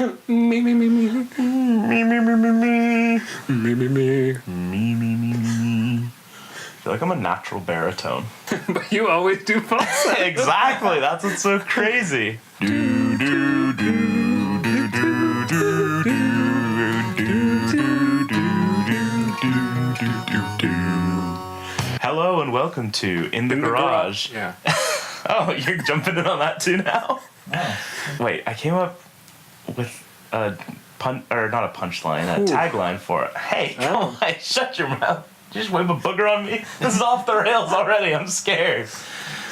Me, me, me, me. Me, me, me, me, me. Me, me, me. Me, me, me, me. I feel like I'm a natural baritone. But you always do falsetto. Exactly. That's what's so crazy. Do, do, do, do, do, do, do, do, do, do, do, do. Hello and welcome to In the Garage. Yeah. Oh, you're jumping in on that too now? Oh. Wait, I came up with a not a punchline, a tagline for it. Hey, come on, shut your mouth. Did you just wave a booger on me? This is off the rails already. I'm scared.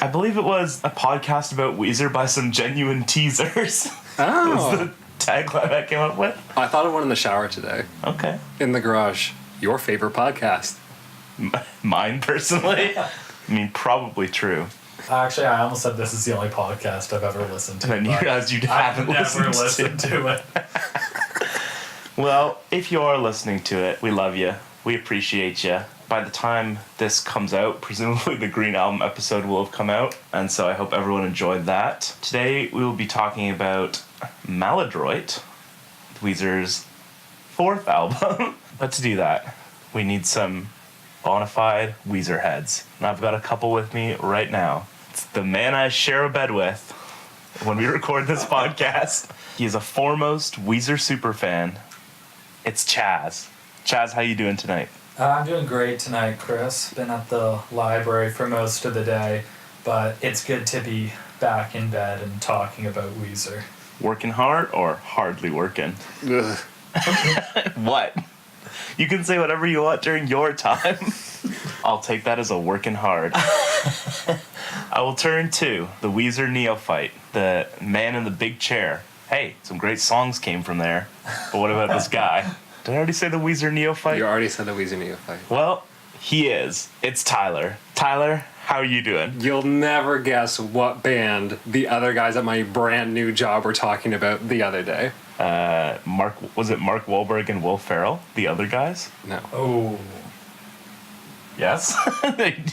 I believe it was a podcast about Weezer by some genuine teasers. Oh. Was the tagline I came up with. I thought of one in the shower today. Okay. In the Garage. Your favorite podcast. Mine, personally. I mean, probably true. Actually, I almost said this is the only podcast I've ever listened to. And then you guys, you haven't I've never listened to it. Well, if you are listening to it, we love you. We appreciate you. By the time this comes out, presumably the Green Album episode will have come out, and so I hope everyone enjoyed that. Today we will be talking about Maladroit, Weezer's fourth album. But to do that, we need some bona fide Weezer heads. And I've got a couple with me right now. It's the man I share a bed with when we record this podcast. He is a foremost Weezer superfan. It's Chaz. Chaz, how you doing tonight? I'm doing great tonight, Chris. Been at the library for most of the day, but it's good to be back in bed and talking about Weezer. Working hard or hardly working? Ugh. What? You can say whatever you want during your time. I'll take that as a working hard. I will turn to the Weezer neophyte, the man in the big chair. Hey, some great songs came from there. But what about this guy? Did I already say the Weezer neophyte? You already said the Weezer neophyte. Well, he is. It's Tyler. Tyler, how are you doing? You'll never guess what band the other guys at my brand new job were talking about the other day. Was it Mark Wahlberg and Will Ferrell? The other guys? No. Oh. Yes?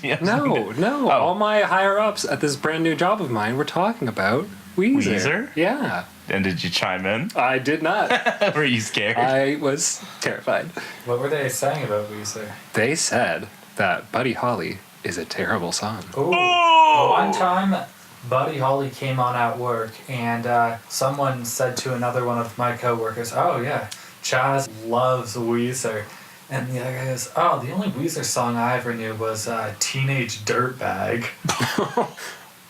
Yes. No. Oh. All my higher-ups at this brand new job of mine were talking about Weezer. Weezer? Yeah. And did you chime in? I did not. Were you scared? I was terrified. What were they saying about Weezer? They said that Buddy Holly is a terrible song. Oh. One time, Buddy Holly came on at work, and someone said to another one of my coworkers, "Oh yeah, Chaz loves Weezer." And the other guy goes, "Oh, the only Weezer song I ever knew was Teenage Dirtbag."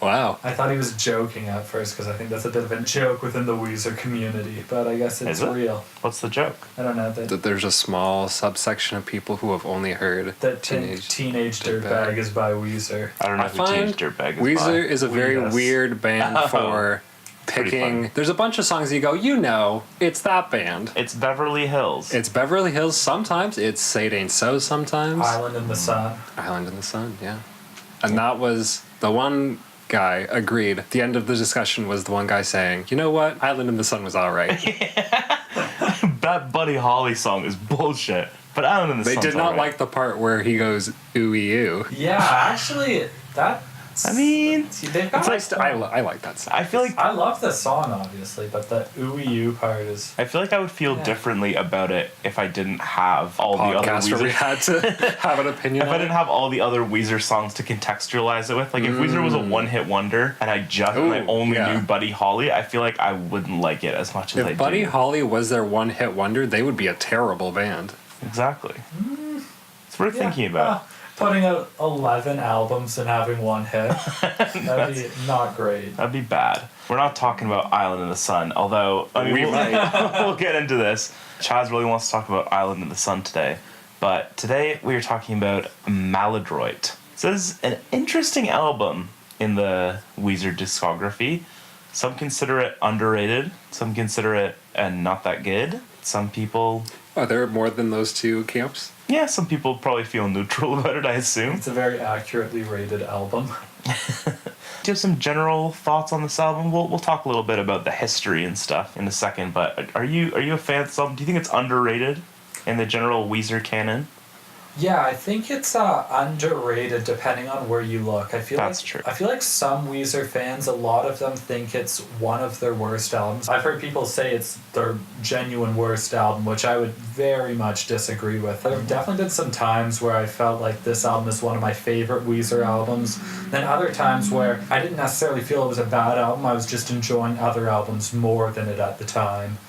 Wow. I thought he was joking at first because I think that's a bit of a joke within the Weezer community, but I guess it's real. What's the joke? I don't know. That there's a small subsection of people who have only heard That Teenage Dirtbag is by Weezer. I don't know I who Teenage find Dirtbag is Weezer by. is a very Yes. weird band for picking. There's a bunch of songs you go, it's that band. It's Beverly Hills. It's Beverly Hills sometimes. It's Say It Ain't So sometimes. Island in the Sun. Island in the Sun, yeah. And that was the one guy agreed. At the end of the discussion was the one guy saying, you know what? Island in the Sun was all right. That Buddy Holly song is bullshit. But Island in the They Sun's did not alright. like the part where he goes, ooey-oo. Yeah, actually, that... I mean, they've got I like that song. I feel like I love the song, obviously, but the ooey-oo part is... I would feel differently about it if I didn't have all the other Podcast where we Weezer. had to have an opinion If I on didn't it. have all the other Weezer songs to contextualize it with, like if Weezer was a one-hit wonder and I only knew Buddy Holly, I feel like I wouldn't like it as much as I If Buddy do. Holly was their one-hit wonder, they would be a terrible band. Exactly. It's worth thinking about. Putting out 11 albums and having one hit, that'd be not great. That'd be bad. We're not talking about Island in the Sun, although I mean, We might. we'll get into this. Chaz really wants to talk about Island in the Sun today, but today we are talking about Maladroit. So this is an interesting album in the Weezer discography. Some consider it underrated. Some consider it not that good. Some people... Are there more than those two camps? Yeah, some people probably feel neutral about it, I assume. It's a very accurately rated album. Do you have some general thoughts on this album? We'll talk a little bit about the history and stuff in a second, but are you a fan of this album? Do you think it's underrated in the general Weezer canon? Yeah, I think it's underrated depending on where you look. That's true. I feel like some Weezer fans, a lot of them think it's one of their worst albums. I've heard people say it's their genuine worst album, which I would very much disagree with. There have definitely been some times where I felt like this album is one of my favorite Weezer albums. Then other times where I didn't necessarily feel it was a bad album, I was just enjoying other albums more than it at the time.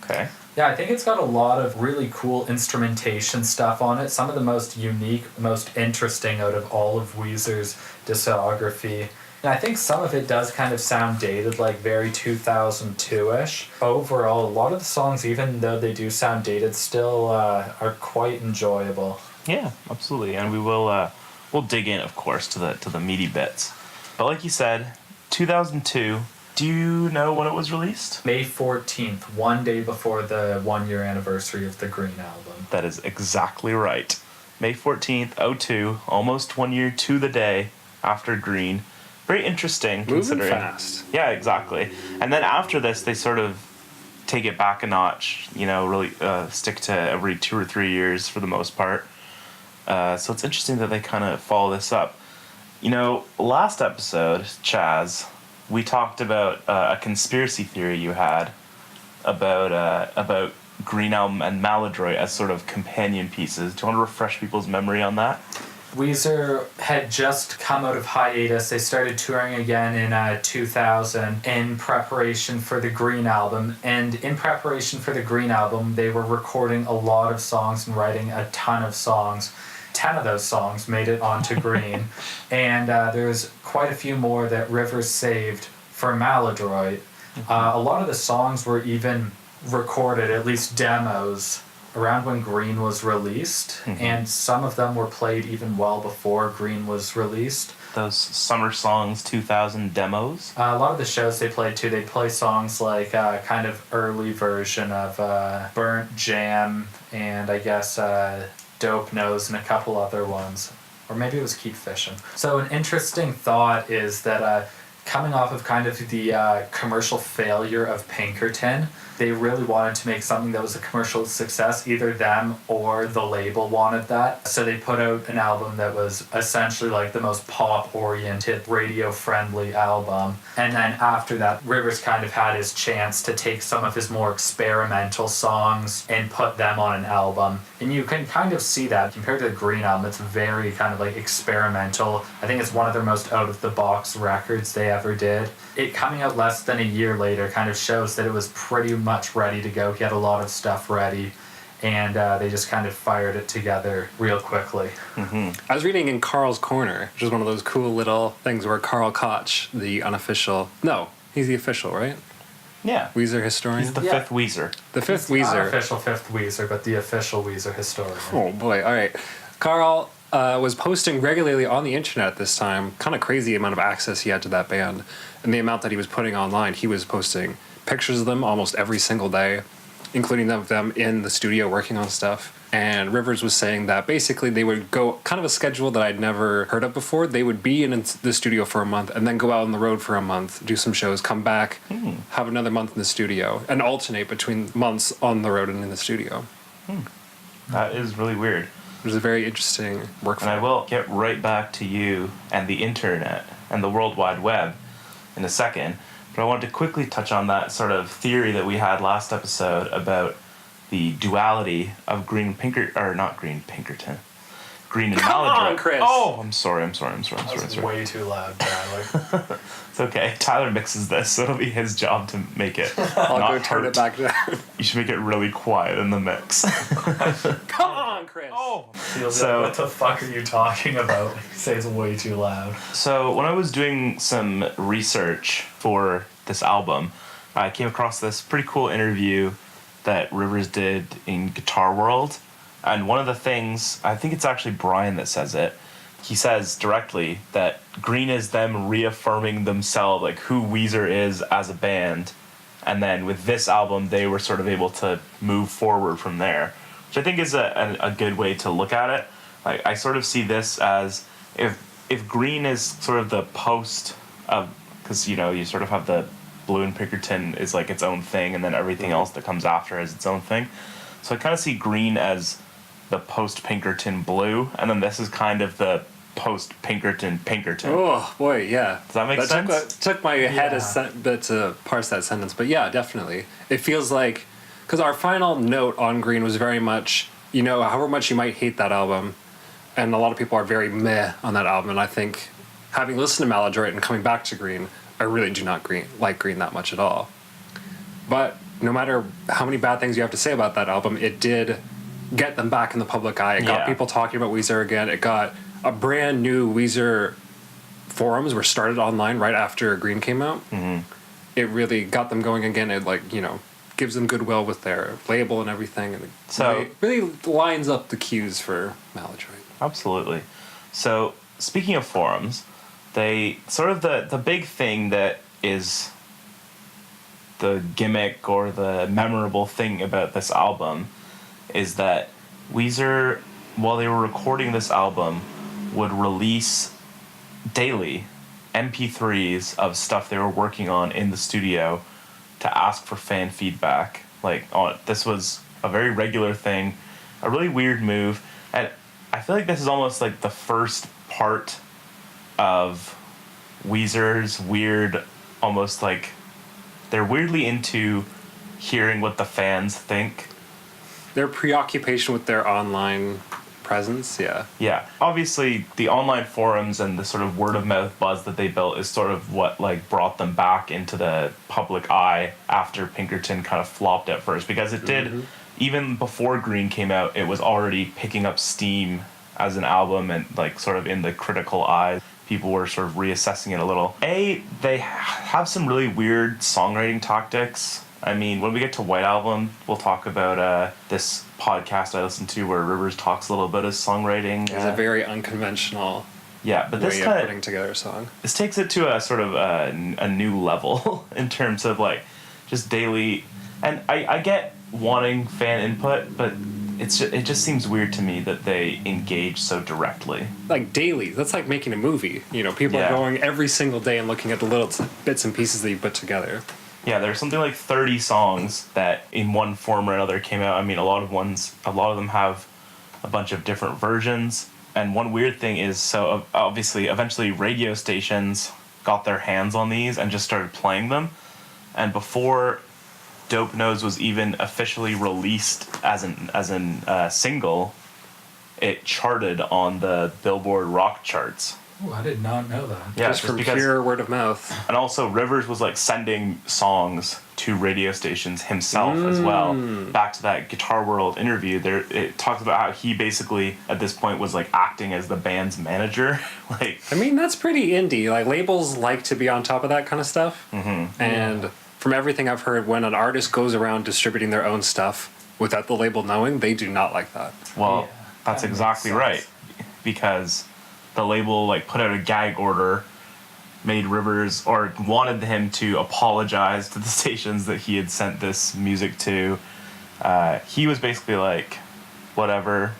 Okay. Yeah, I think it's got a lot of really cool instrumentation stuff on it. Some of the most unique, most interesting out of all of Weezer's discography. And I think some of it does kind of sound dated, like very 2002-ish. Overall, a lot of the songs, even though they do sound dated, still are quite enjoyable. Yeah, absolutely. And we will we'll dig in, of course, to the meaty bits. But like you said, 2002. Do you know when it was released? May 14th, one day before the 1-year anniversary of the Green album. That is exactly right. May 14th, 02, almost 1 year to the day after Green. Very interesting. Moving considering. fast. Yeah, exactly. And then after this, they sort of take it back a notch, really stick to every 2 or 3 years for the most part. So it's interesting that they kind of follow this up. Last episode, Chaz, we talked about a conspiracy theory you had about Green Album and Maladroit as sort of companion pieces. Do you want to refresh people's memory on that? Weezer had just come out of hiatus. They started touring again in 2000 in preparation for the Green album. And in preparation for the Green album, they were recording a lot of songs and writing a ton of songs. 10 of those songs made it onto Green. And there's quite a few more that Rivers saved for Maladroit. A lot of the songs were even recorded, at least demos, around when Green was released. And some of them were played even well before Green was released. Those Summer Songs 2000 demos? A lot of the shows they played too, they'd play songs like kind of early version of Burnt Jam and I guess Dope Nose and a couple other ones. Or maybe it was Keep Fishing. So an interesting thought is that coming off of kind of the commercial failure of Pinkerton, they really wanted to make something that was a commercial success. Either them or the label wanted that. So they put out an album that was essentially like the most pop-oriented, radio-friendly album. And then after that, Rivers kind of had his chance to take some of his more experimental songs and put them on an album. And you can kind of see that. Compared to the Green album, it's very kind of like experimental. I think it's one of their most out-of-the-box records they ever did. It coming out less than a year later kind of shows that it was pretty much ready to go. He had a lot of stuff ready, and they just kind of fired it together real quickly. I was reading in Carl's Corner, which is one of those cool little things where Carl Koch, the unofficial... No, he's the official, right? Yeah. Weezer historian? He's the fifth Weezer. The fifth He's Weezer. the unofficial fifth Weezer, but the official Weezer historian. Oh, boy. All right. Carl was posting regularly on the internet at this time. Kind of crazy amount of access he had to that band. And the amount that he was putting online, he was posting pictures of them almost every single day, including them in the studio working on stuff. And Rivers was saying that basically they would go kind of a schedule that I'd never heard of before. They would be in the studio for a month and then go out on the road for a month, do some shows, come back, have another month in the studio, and alternate between months on the road and in the studio. That is really weird. It was a very interesting work. And I will get right back to you and the internet and the World Wide Web in a second. But I wanted to quickly touch on that sort of theory that we had last episode about the duality of Green and Pinkerton. Green and Come Maladroit. on, Chris. Oh, I'm sorry. That was way too loud, Tyler. It's okay. Tyler mixes this, so it'll be his job to make it. I'll not go turn hurt. it back down. You should make it really quiet in the mix. Come on, Chris. Oh. He'll be So- like, what the fuck are you talking about? You say it's way too loud. So when I was doing some research for this album, I came across this pretty cool interview that Rivers did in Guitar World. And one of the things, I think it's actually Brian that says it, he says directly that Green is them reaffirming themselves, like who Weezer is as a band. And then with this album, they were sort of able to move forward from there, which I think is a good way to look at it. Like, I sort of see this as if Green is sort of the post of, because, you sort of have the Blue and Pinkerton is like its own thing, and then everything else that comes after is its own thing. So I kind of see Green as the post-Pinkerton blue, and then this is kind of the post-Pinkerton. Oh boy, yeah. Does that make sense? Took my head Yeah. a bit to parse that sentence, but yeah, definitely. It feels like, because our final note on Green was very much, however much you might hate that album, and a lot of people are very meh on that album, and I think, having listened to Maladroit and coming back to Green, I really do not like Green that much at all. But no matter how many bad things you have to say about that album, it did get them back in the public eye. It got people talking about Weezer again. It got a brand new Weezer forums were started online right after Green came out. Mm-hmm. It really got them going again. It gives them goodwill with their label and everything, and it really lines up the cues for Maladroit. Absolutely. So speaking of forums, they sort of the big thing that is the gimmick or the memorable thing about this album is that Weezer, while they were recording this album, would release daily MP3s of stuff they were working on in the studio to ask for fan feedback. This was a very regular thing, a really weird move, and I feel like this is almost like the first part of Weezer's weird, almost like they're weirdly into hearing what the fans think. Their preoccupation with their online presence, yeah. Yeah. Obviously, the online forums and the sort of word-of-mouth buzz that they built is sort of what, brought them back into the public eye after Pinkerton kind of flopped at first. Because it did, even before Green came out, it was already picking up steam as an album and, sort of in the critical eye. People were sort of reassessing it a little. They have some really weird songwriting tactics. I mean, when we get to White Album, we'll talk about this podcast I listened to where Rivers talks a little about his songwriting. It's a very unconventional but way of putting together a song. This takes it to a sort of a new level in terms of just daily. And I get wanting fan input, but it just seems weird to me that they engage so directly. Daily, that's like making a movie. People are going every single day and looking at the little bits and pieces that you put together. Yeah, there's something like 30 songs that in one form or another came out. I mean, a lot of them have a bunch of different versions. And one weird thing is, so obviously, eventually radio stations got their hands on these and just started playing them. And before Dope Nose was even officially released as a single, it charted on the Billboard rock charts. Oh, I did not know that. Yeah, just from pure word of mouth. And also, Rivers was sending songs to radio stations himself as well. Back to that Guitar World interview, it talks about how he basically at this point was acting as the band's manager. I mean, that's pretty indie. Labels like to be on top of that kind of stuff. Mm-hmm. And from everything I've heard, when an artist goes around distributing their own stuff without the label knowing, they do not like that. Well, that's exactly right, because the label put out a gag order, made Rivers or wanted him to apologize to the stations that he had sent this music to. He was basically whatever,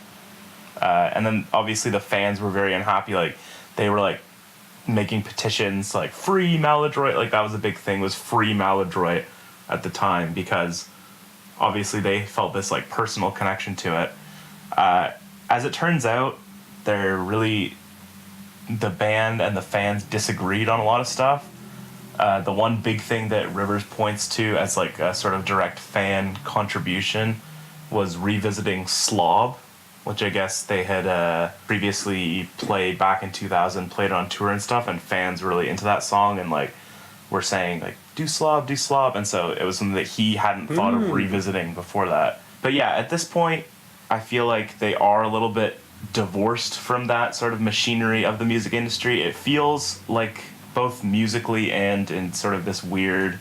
and then obviously the fans were very unhappy. They were making petitions free Maladroit. That was a big thing, was free Maladroit at the time, because obviously they felt this personal connection to it. As it turns out, the band and the fans disagreed on a lot of stuff. The one big thing that Rivers points to as a sort of direct fan contribution was revisiting Slob, which I guess they had previously played back in 2000, played on tour and stuff, and fans were really into that song and were saying do Slob, and so it was something that he hadn't thought of revisiting before that. But yeah, at this point, I feel like they are a little bit divorced from that sort of machinery of the music industry. It feels like both musically and in sort of this weird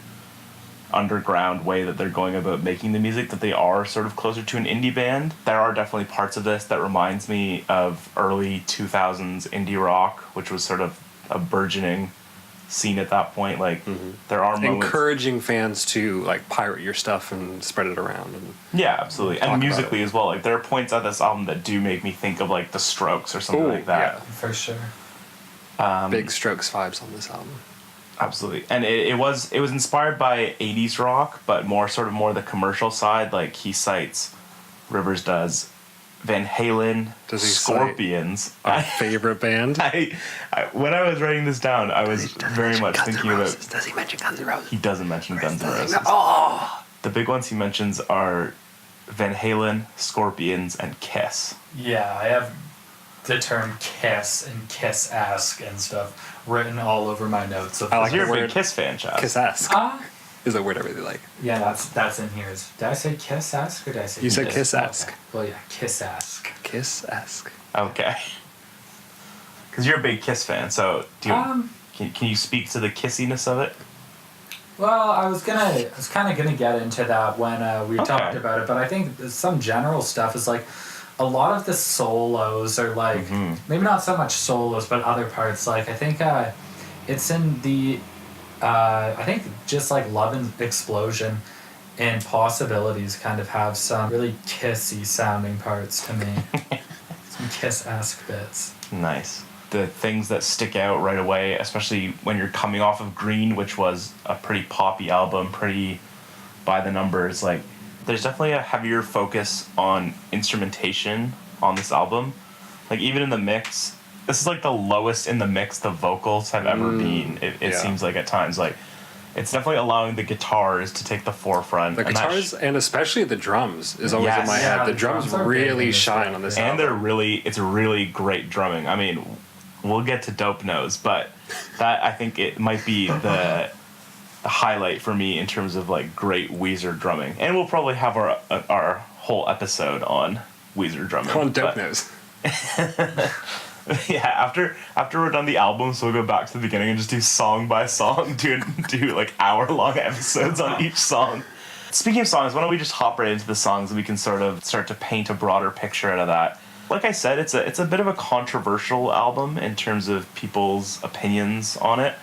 underground way that they're going about making the music, that they are sort of closer to an indie band. There are definitely parts of this that reminds me of early 2000s indie rock, which was sort of a burgeoning scene at that point. There are moments encouraging fans to pirate your stuff and spread it around. And yeah, absolutely. And musically as well. There are points on this album that do make me think of The Strokes or something like that. Yeah, for sure. Big Strokes vibes on this album. Absolutely. And it was inspired by 80s rock, but more the commercial side. Rivers does, Van Halen, Does he Scorpions. Our favorite band. When I was writing this down, I was very much thinking about. Does he mention Guns N' Roses? He doesn't mention Guns N' Roses. Oh! The big ones he mentions are Van Halen, Scorpions, and Kiss. Yeah, I have the term Kiss and Kiss-esque and stuff written all over my notes. Of I like You're the a big word Kiss fan, Chad. Kiss-esque is a word I really like. Yeah, that's in here. Did I say Kiss-esque or did I say You said Kiss? Kiss-esque. Okay. Well, yeah, Kiss-esque. Kiss-esque. Okay. Because you're a big Kiss fan, so can you speak to the kissiness of it? Well, I was kind of gonna get into that when we talked about it, but I think some general stuff is like a lot of the solos are like maybe not so much solos, but other parts. Like I think it's in the I think just like Love and Explosion and Possibilities kind of have some really kissy sounding parts to me. Some Kiss-esque bits. Nice. The things that stick out right away, especially when you're coming off of Green, which was a pretty poppy album, pretty by the numbers, like there's definitely a heavier focus on instrumentation on this album. Like even in the mix, this is like the lowest in the mix the vocals have ever been. It seems like at times, like it's definitely allowing the guitars to take the forefront. The guitars and especially the drums is always in my Yeah, head. The the drums drums are really big shine on this and album. it's really great drumming. I mean, we'll get to Dope Nose, but that I think it might be the highlight for me in terms of like great Weezer drumming. And we'll probably have our whole episode on Weezer drumming. On Dope Nose. Yeah, after we're done the album, so we'll go back to the beginning and just do song by song, do like hour-long episodes on each song. Speaking of songs, why don't we just hop right into the songs and we can sort of start to paint a broader picture out of that. Like I said, it's a bit of a controversial album in terms of people's opinions on it,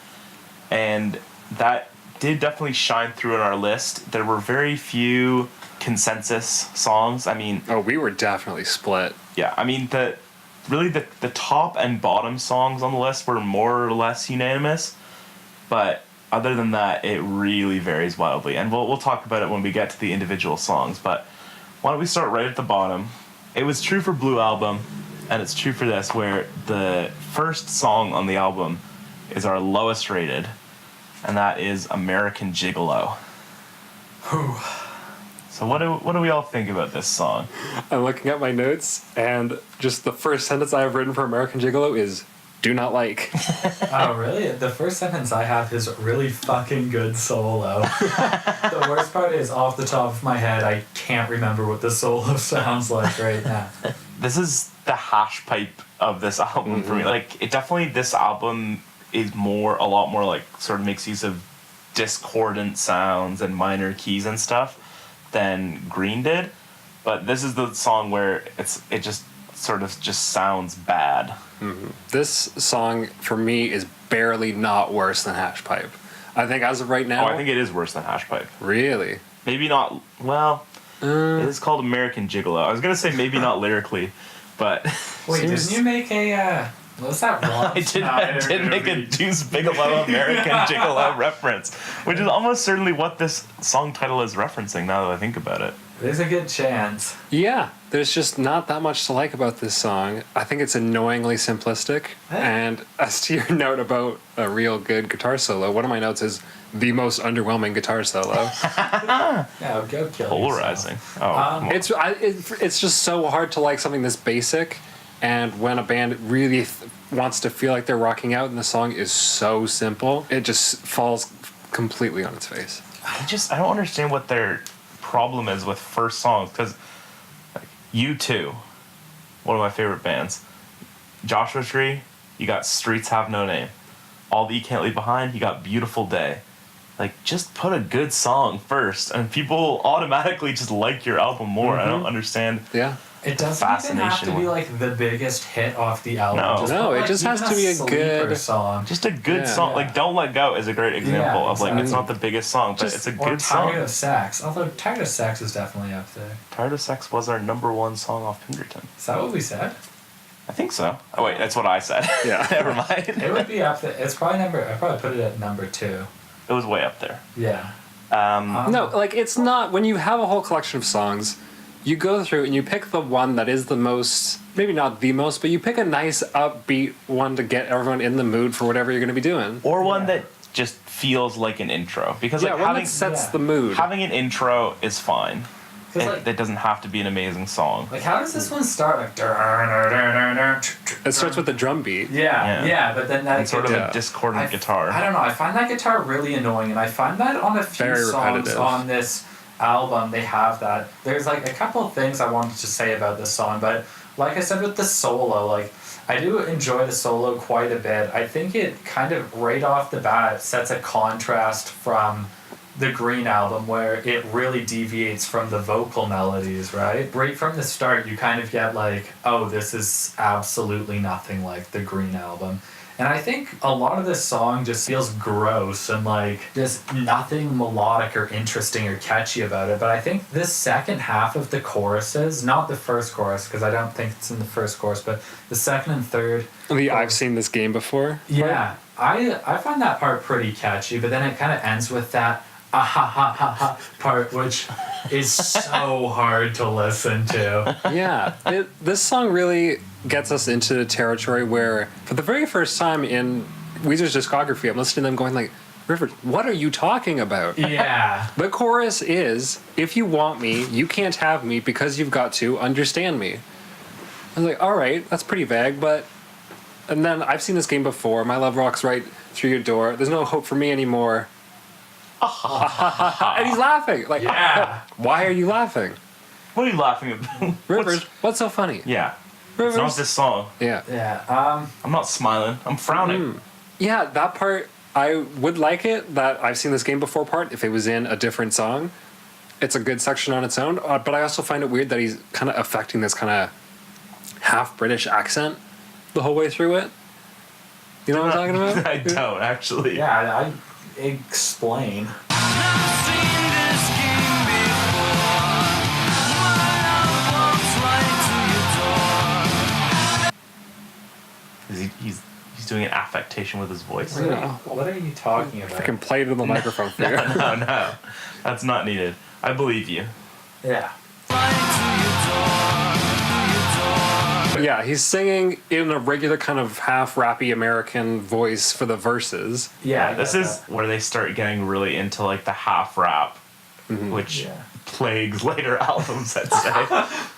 and that did definitely shine through in our list. There were very few consensus songs. I mean, we were definitely split. yeah, I mean the top and bottom songs on the list were more or less unanimous, but other than that, it really varies wildly. And we'll talk about it when we get to the individual songs. But why don't we start right at the bottom? It was true for Blue Album, and it's true for this, where the first song on the album is our lowest rated, and that is American Gigolo. Whew. So what do we all think about this song? I'm looking at my notes, and just the first sentence I have written for American Gigolo is, do not like. Oh, really? The first sentence I have is really fucking good solo. The worst part is, off the top of my head, I can't remember what the solo sounds like right now. This is the hash pipe of this album for me. Like, this album is a lot more like, sort of makes use of discordant sounds and minor keys and stuff than Green did, but this is the song where it just sort of just sounds bad. This song for me is barely not worse than Hash Pipe. I think as of right now. Oh, I think it is worse than Hash Pipe. Really? Maybe not. Well, it is called American Gigolo. I was gonna say maybe not lyrically, but Wait, didn't you make a was that wrong? I did make a Deuce Bigelow American Gigolo reference, which is almost certainly what this song title is referencing, now that I think about it. There's a good chance. Yeah, there's just not that much to like about this song. I think it's annoyingly simplistic. And as to your note about a real good guitar solo, one of my notes is the most underwhelming guitar solo. Yeah, go kill Polarizing. yourself. It's just so hard to like something this basic, and when a band really wants to feel like they're rocking out and the song is so simple, it just falls completely on its face. I don't understand what their problem is with first songs, because like, U2, one of my favorite bands, Joshua Tree, you got Streets Have No Name. All That You Can't Leave Behind, you got Beautiful Day. Like, just put a good song first, and people automatically just like your album more. I don't understand. Yeah. It doesn't even have to be like the biggest hit off the album. No, it just has to be a good song. Just a good song. Like Don't Let Go is a great example of like, it's not the biggest song, but it's a good song. Tired of Sex. Although Tired of Sex is definitely up there. Tired of Sex was our #1 song off Pinkerton. Is that what we said? I think so. Oh wait, that's what I said. Yeah. Never mind. It would be up there. It's probably I probably put it at number 2. It was way up there. Yeah. No, like it's not, when you have a whole collection of songs, you go through and you pick the one that is the most, maybe not the most, but you pick a nice upbeat one to get everyone in the mood for whatever you're going to be doing. Or one that just feels like an intro. Because Yeah, like one having that sets the mood. having an intro is fine. Like, It doesn't have to be an amazing song. like, how does this one start? Like, It starts with the drum beat. yeah, but then that It's sort of a discordant guitar. I don't know. I find that guitar really annoying, and I find that on a few Very songs repetitive. on this album they have that. There's like a couple of things I wanted to say about this song, but like I said with the solo, like I do enjoy the solo quite a bit. I think it kind of right off the bat sets a contrast from the Green album where it really deviates from the vocal melodies, right? Right from the start you kind of get like, oh, this is absolutely nothing like the Green album. And I think a lot of this song just feels gross and like just nothing melodic or interesting or catchy about it. But I think this second half of the choruses, not the first chorus because I don't think it's in the first chorus, but the second and third. I've seen this game before. Yeah, I find that part pretty catchy, but then it kind of ends with that ah ha ha ha ha part, which is so hard to listen to. Yeah, this song really gets us into the territory where, for the very first time in Weezer's discography, I'm listening to them going like, Rivers, what are you talking about? Yeah. The chorus is, if you want me, you can't have me because you've got to understand me. I was like, all right, that's pretty vague, but... And then, I've seen this game before. My love rocks right through your door. There's no hope for me anymore. And he's laughing. Like, Yeah. why are you laughing? What are you laughing about? Rivers, what's so funny? Yeah. Rivers. It's not this song. Yeah. Yeah. I'm not smiling. I'm frowning. Yeah, that part, I would like it, that I've seen this game before part, if it was in a different song. It's a good section on its own, but I also find it weird that he's kind of affecting this kind of half-British accent the whole way through it. You know what I'm talking about? I don't, actually. Yeah, I explain. He's doing an affectation with his voice. What are you talking about? Freaking play it in the microphone for you. No. That's not needed. I believe you. Yeah. Yeah, he's singing in a regular kind of half-rappy American voice for the verses. Yeah. This is where they start getting really into like the half rap, which plagues later albums, I'd say.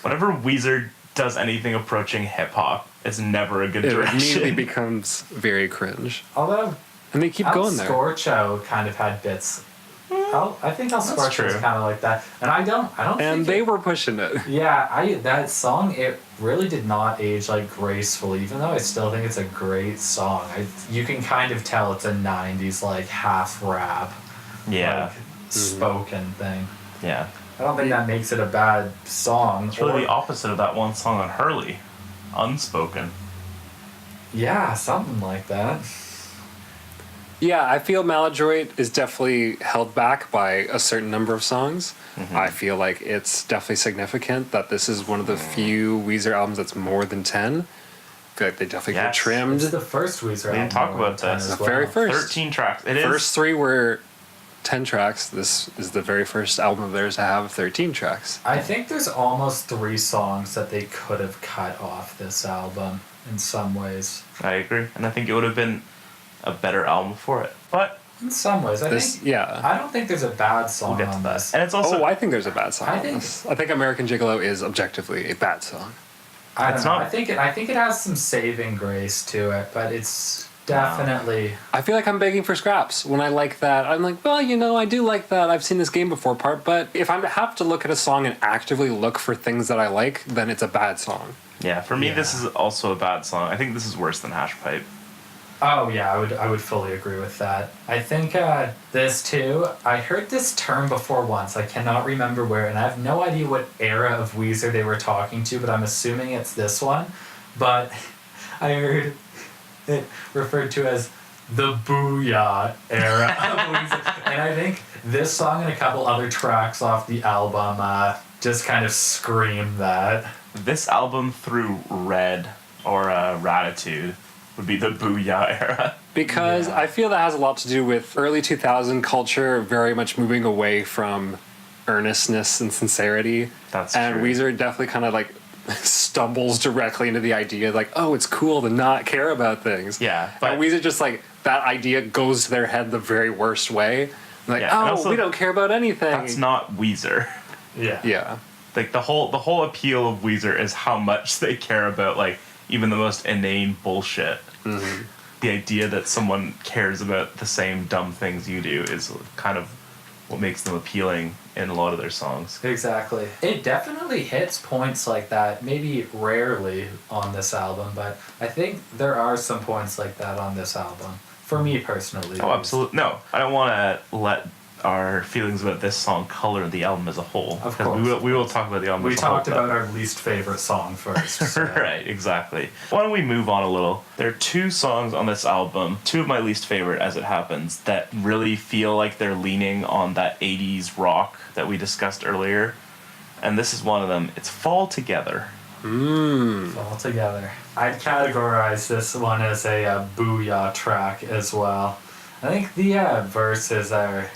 Whenever Weezer does anything approaching hip hop, it's never a good It direction. immediately becomes very cringe. Although And they keep El going there. Scorcho kind of had bits. I think El Scorcho true. was kind of like that, and I don't And think they it, were pushing it. Yeah, that song, it really did not age like gracefully, even though I still think it's a great song. You can kind of tell it's a 90s like half rap, Yeah. like, spoken thing. Yeah. I don't think that makes it a bad song. It's really the opposite of that one song on Hurley. Unspoken. Yeah, something like that. Yeah, I feel Maladroit is definitely held back by a certain number of songs. I feel like it's definitely significant that this is one of the few Weezer albums that's more than 10. I feel like they definitely get Yes. trimmed. It's the first Weezer We album. didn't talk about this. as The very first. 13 tracks. It is. First 3 were 10 tracks. This is the very first album of theirs to have 13 tracks. I think there's almost 3 songs that they could have cut off this album in some ways. I agree. And I think it would have been a better album for it. But In some ways, I This, think. yeah. I don't think there's a bad song we'll get to on that. this. And it's also. I think there's a bad song. I on think- this. I think American Gigolo is objectively a bad song. I don't It's know. not- I think it has some saving grace to it, but it's definitely. I feel like I'm begging for scraps when I like that. I'm like, well, I do like that. I've seen this game before part, but if I have to look at a song and actively look for things that I like, then it's a bad song. Yeah, for me, Yeah. this is also a bad song. I think this is worse than Hash Pipe. Oh yeah, I would fully agree with that. I think this too. I heard this term before once. I cannot remember where, and I have no idea what era of Weezer they were talking to, but I'm assuming it's this one. But I heard it referred to as the Booyah era of Weezer, and I think this song and a couple other tracks off the album just kind of scream that. This album through Red or Ratitude would be the Booyah era. Because Yeah. I feel that has a lot to do with early 2000 culture very much moving away from earnestness and sincerity. That's and true. Weezer definitely kind of like stumbles directly into the idea like, oh, it's cool to not care about things. Yeah, but and Weezer just like that idea goes to their head the very worst way. Like, Yeah, and oh, also, we don't care about anything. that's not Weezer. Yeah. Yeah. Like the whole appeal of Weezer is how much they care about like even the most inane bullshit. Mm-hmm. The idea that someone cares about the same dumb things you do is kind of what makes them appealing in a lot of their songs. Exactly. It definitely hits points like that, maybe rarely on this album, but I think there are some points like that on this album. For me personally. Oh, absolutely. No, I don't want to let our feelings about this song color the album as a whole. Of 'Cause course. we will talk about the album We as a whole. talked about our least favorite song first. So. Right, exactly. Why don't we move on a little? There are two songs on this album, two of my least favorite as it happens, that really feel like they're leaning on that 80s rock that we discussed earlier. And this is one of them. It's Fall Together. All together. I'd categorize this one as a booyah track as well. I think the verses are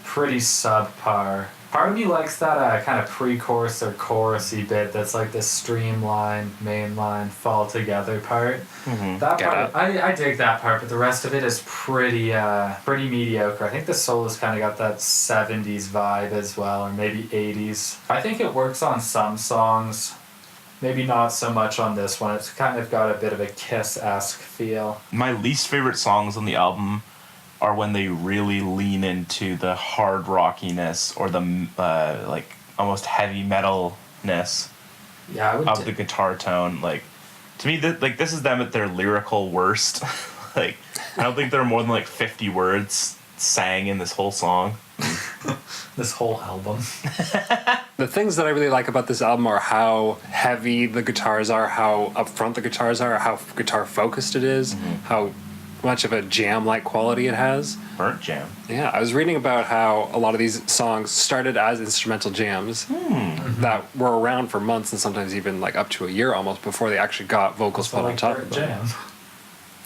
pretty subpar. Part of me likes that kind of pre-chorus or chorusy bit that's like this streamline, main line, fall together part. Mm-hmm. That Get part, I dig that part, but the rest of it is pretty mediocre. I think the solo's kind of got that 70s vibe as well, or maybe 80s. I think it works on some songs, maybe not so much on this one. It's kind of got a bit of a Kiss-esque feel. My least favorite songs on the album are when they really lean into the hard rockiness or the like almost heavy metalness Yeah, I would. of the guitar tone. Like to me, this is them at their lyrical worst. Like I don't think there are more than like 50 words sang in this whole song. This whole album. The things that I really like about this album are how heavy the guitars are, how upfront the guitars are, how guitar focused it is, how much of a jam-like quality it has. Burnt jam. Yeah, I was reading about how a lot of these songs started as instrumental jams that were around for months and sometimes even like up to a year almost before they actually got vocals put on top of them. Jam.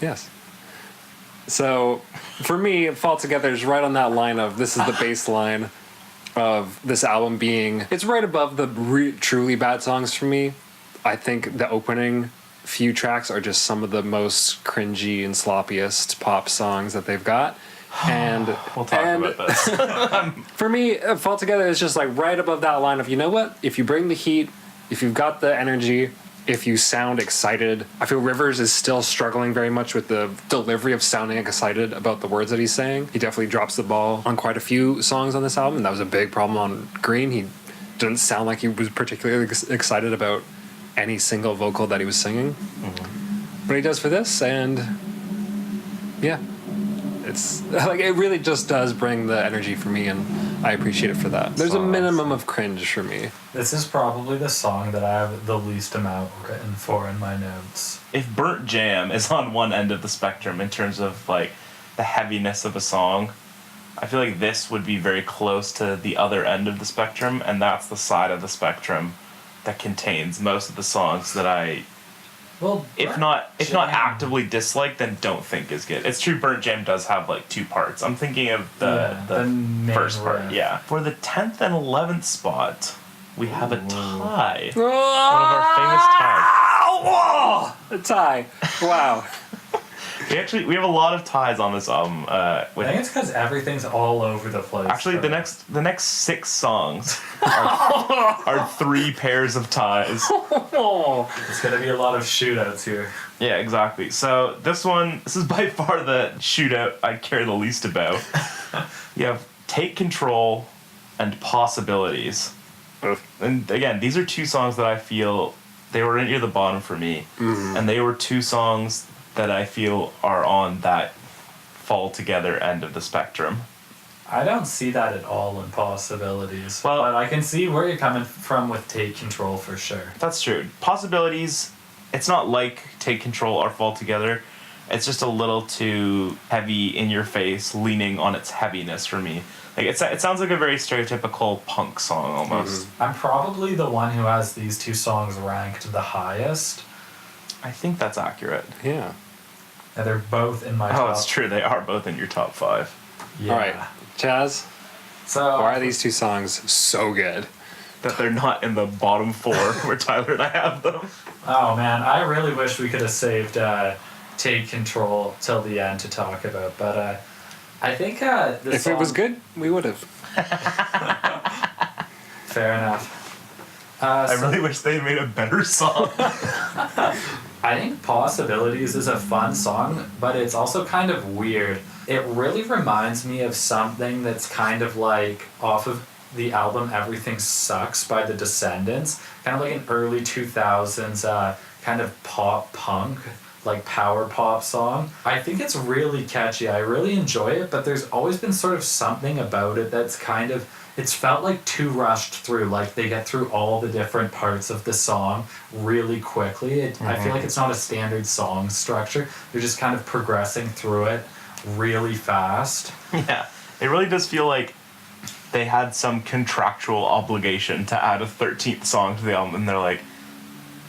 Yes. So, for me, Fall Together is right on that line of this is the bass line of this album being... It's right above the truly bad songs for me. I think the opening few tracks are just some of the most cringy and sloppiest pop songs that they've got. And We'll talk about this. for me, Fall Together is just like right above that line of, you know what? If you bring the heat, if you've got the energy, if you sound excited. I feel Rivers is still struggling very much with the delivery of sounding excited about the words that he's saying. He definitely drops the ball on quite a few songs on this album, and that was a big problem on Green. He didn't sound like he was particularly excited about any single vocal that he was singing. But he does for this, and yeah. It's like it really just does bring the energy for me, and I appreciate it for that. There's a minimum of cringe for me. This is probably the song that I have the least amount written for in my notes. If Burnt Jam is on one end of the spectrum in terms of like the heaviness of a song, I feel like this would be very close to the other end of the spectrum, and that's the side of the spectrum that contains most of the songs that I, Well, if not actively dislike, then don't think is good. It's true, Burnt Jam does have like two parts. I'm thinking of the main first part. riff. Yeah. For the 10th and 11th spot, we have a tie. One of our famous ties. Whoa! A tie. Wow. We have a lot of ties on this album. I think it's because everything's all over the place. Actually, the next 6 songs are 3 pairs of ties. It's gonna be a lot of shootouts here. Yeah, exactly. So this is by far the shootout I care the least about. You have Take Control and Possibilities. And again, these are 2 songs that I feel they were near the bottom for me. And they were 2 songs that I feel are on that Fall Together end of the spectrum. I don't see that at all in Possibilities. Well, but I can see where you're coming from with Take Control for sure. That's true. Possibilities, it's not like Take Control or Fall Together. It's just a little too heavy in your face, leaning on its heaviness for me. Like it sounds like a very stereotypical punk song almost. I'm probably the one who has these 2 songs ranked the highest. I think that's accurate. Yeah. And they're both in my top. Oh, it's true. They are both in your top 5. Yeah. All right. Chaz? So Why are these two songs so good? That they're not in the bottom 4 where Tyler and I have them. Oh man, I really wish we could have saved Take Control till the end to talk about, but I think this If it was good, we would have. Fair enough. I really wish they made a better song. I think Possibilities is a fun song, but it's also kind of weird. It really reminds me of something that's kind of like off of the album Everything Sucks by the Descendants, kind of like an early 2000s kind of pop punk, like power pop song. I think it's really catchy. I really enjoy it, but there's always been sort of something about it that's kind of, it's felt like too rushed through. Like they get through all the different parts of the song really quickly. I feel like it's not a standard song structure. They're just kind of progressing through it really fast. Yeah, it really does feel like they had some contractual obligation to add a 13th song to the album, and they're like,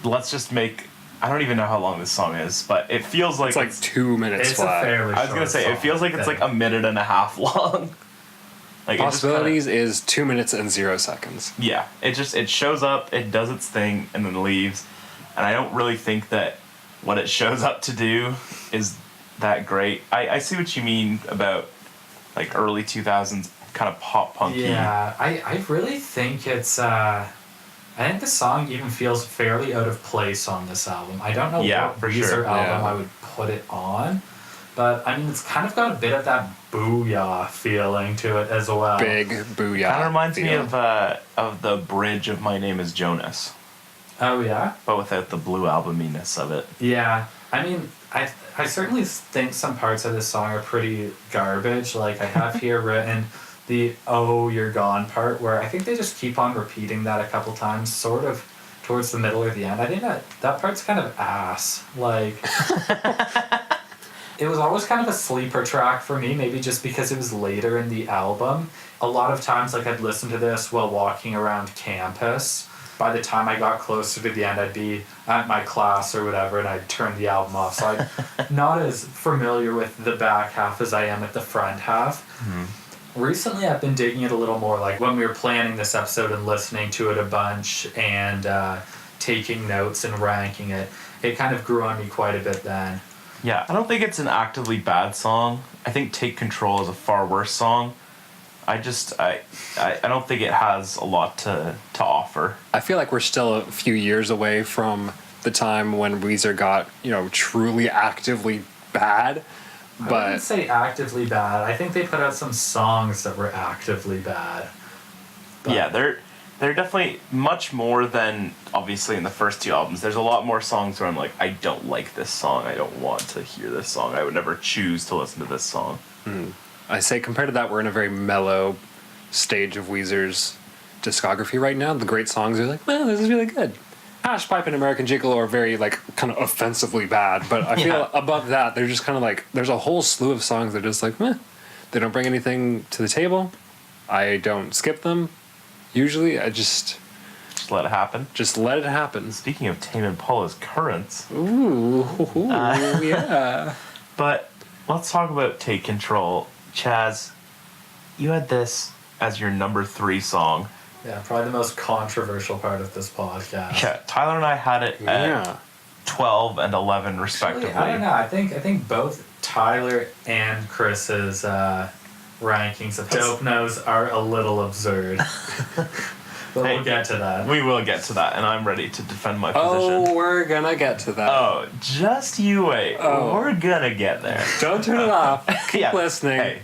let's just make, I don't even know how long this song is, but it feels like It's like 2 minutes It's flat. a fairly I was gonna short say, it song, feels like it's like a minute and a half long. Like Possibilities is 2 minutes and 0 seconds. Yeah, it shows up, it does its thing, and then leaves. And I don't really think that what it shows up to do is that great. I see what you mean about like early 2000s kind of pop punky. Yeah, I really think it's I think the song even feels fairly out of place on this album. I don't know Yeah, what for Weezer sure. album Yeah. I would put it on, but I mean it's kind of got a bit of that booyah feeling to it as well. Big booyah. Kind of reminds me feel. of the bridge of My Name Is Jonas, Oh yeah? but without the blue albuminess of it. Yeah. I mean, I certainly think some parts of this song are pretty garbage. Like I have here written the "Oh You're Gone" part where I think they just keep on repeating that a couple times, sort of towards the middle or the end. I think that part's kind of ass. Like it was always kind of a sleeper track for me, maybe just because it was later in the album. A lot of times, like I'd listen to this while walking around campus. By the time I got closer to the end, I'd be at my class or whatever, and I'd turn the album off. So I'm not as familiar with the back half as I am with the front half. Recently, I've been digging it a little more. Like when we were planning this episode and listening to it a bunch and taking notes and ranking it, it kind of grew on me quite a bit then. Yeah, I don't think it's an actively bad song. I think Take Control is a far worse song. I don't think it has a lot to offer. I feel like we're still a few years away from the time when Weezer got, truly actively bad. I wouldn't But say actively bad. I think they put out some songs that were actively bad. But Yeah, they're definitely much more than obviously in the first 2 albums. There's a lot more songs where I'm like, I don't like this song. I don't want to hear this song. I would never choose to listen to this song. I say compared to that, we're in a very mellow stage of Weezer's discography right now. The great songs are like, well, this is really good. Hash Pipe and American Gigolo are very, like, kind of offensively bad. But I feel Yeah. above that, they're just kind of like, there's a whole slew of songs that are just like, meh. They don't bring anything to the table. I don't skip them. Usually, I just Just let it happen. let it happen. Speaking of Tame Impala's currents, Ooh, yeah. but let's talk about Take Control. Chaz, you had this as your number 3 song. Yeah, probably the most controversial part of this podcast. Yeah, Tyler and I had it Yeah. at 12 and 11 respectively. Actually, I don't know. I think both Tyler and Chris's rankings of Dope Nose are a little absurd. But Hey, we'll get to that. We will get to that, and I'm ready to defend my position. Oh, we're gonna get to that. Oh, just you wait. Oh. We're gonna get there. Don't turn it off. Keep Yeah. listening. Hey,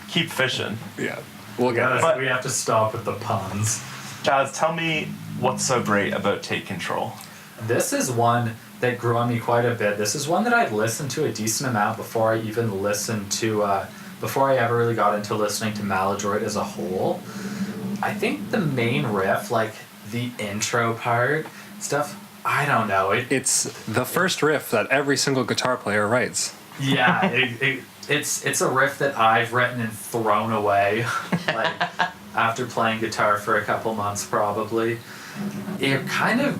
keep fishing. Yeah, we'll get Guys, it. But- we have to stop with the puns. Chaz, tell me what's so great about Take Control. This is one that grew on me quite a bit. This is one that I'd listened to a decent amount before I even listened to, before I ever really got into listening to Maladroit as a whole. I think the main riff, like the intro part, stuff, I don't know. It's the first riff that every single guitar player writes. Yeah, it's a riff that I've written and thrown away, like after playing guitar for a couple months probably. It kind of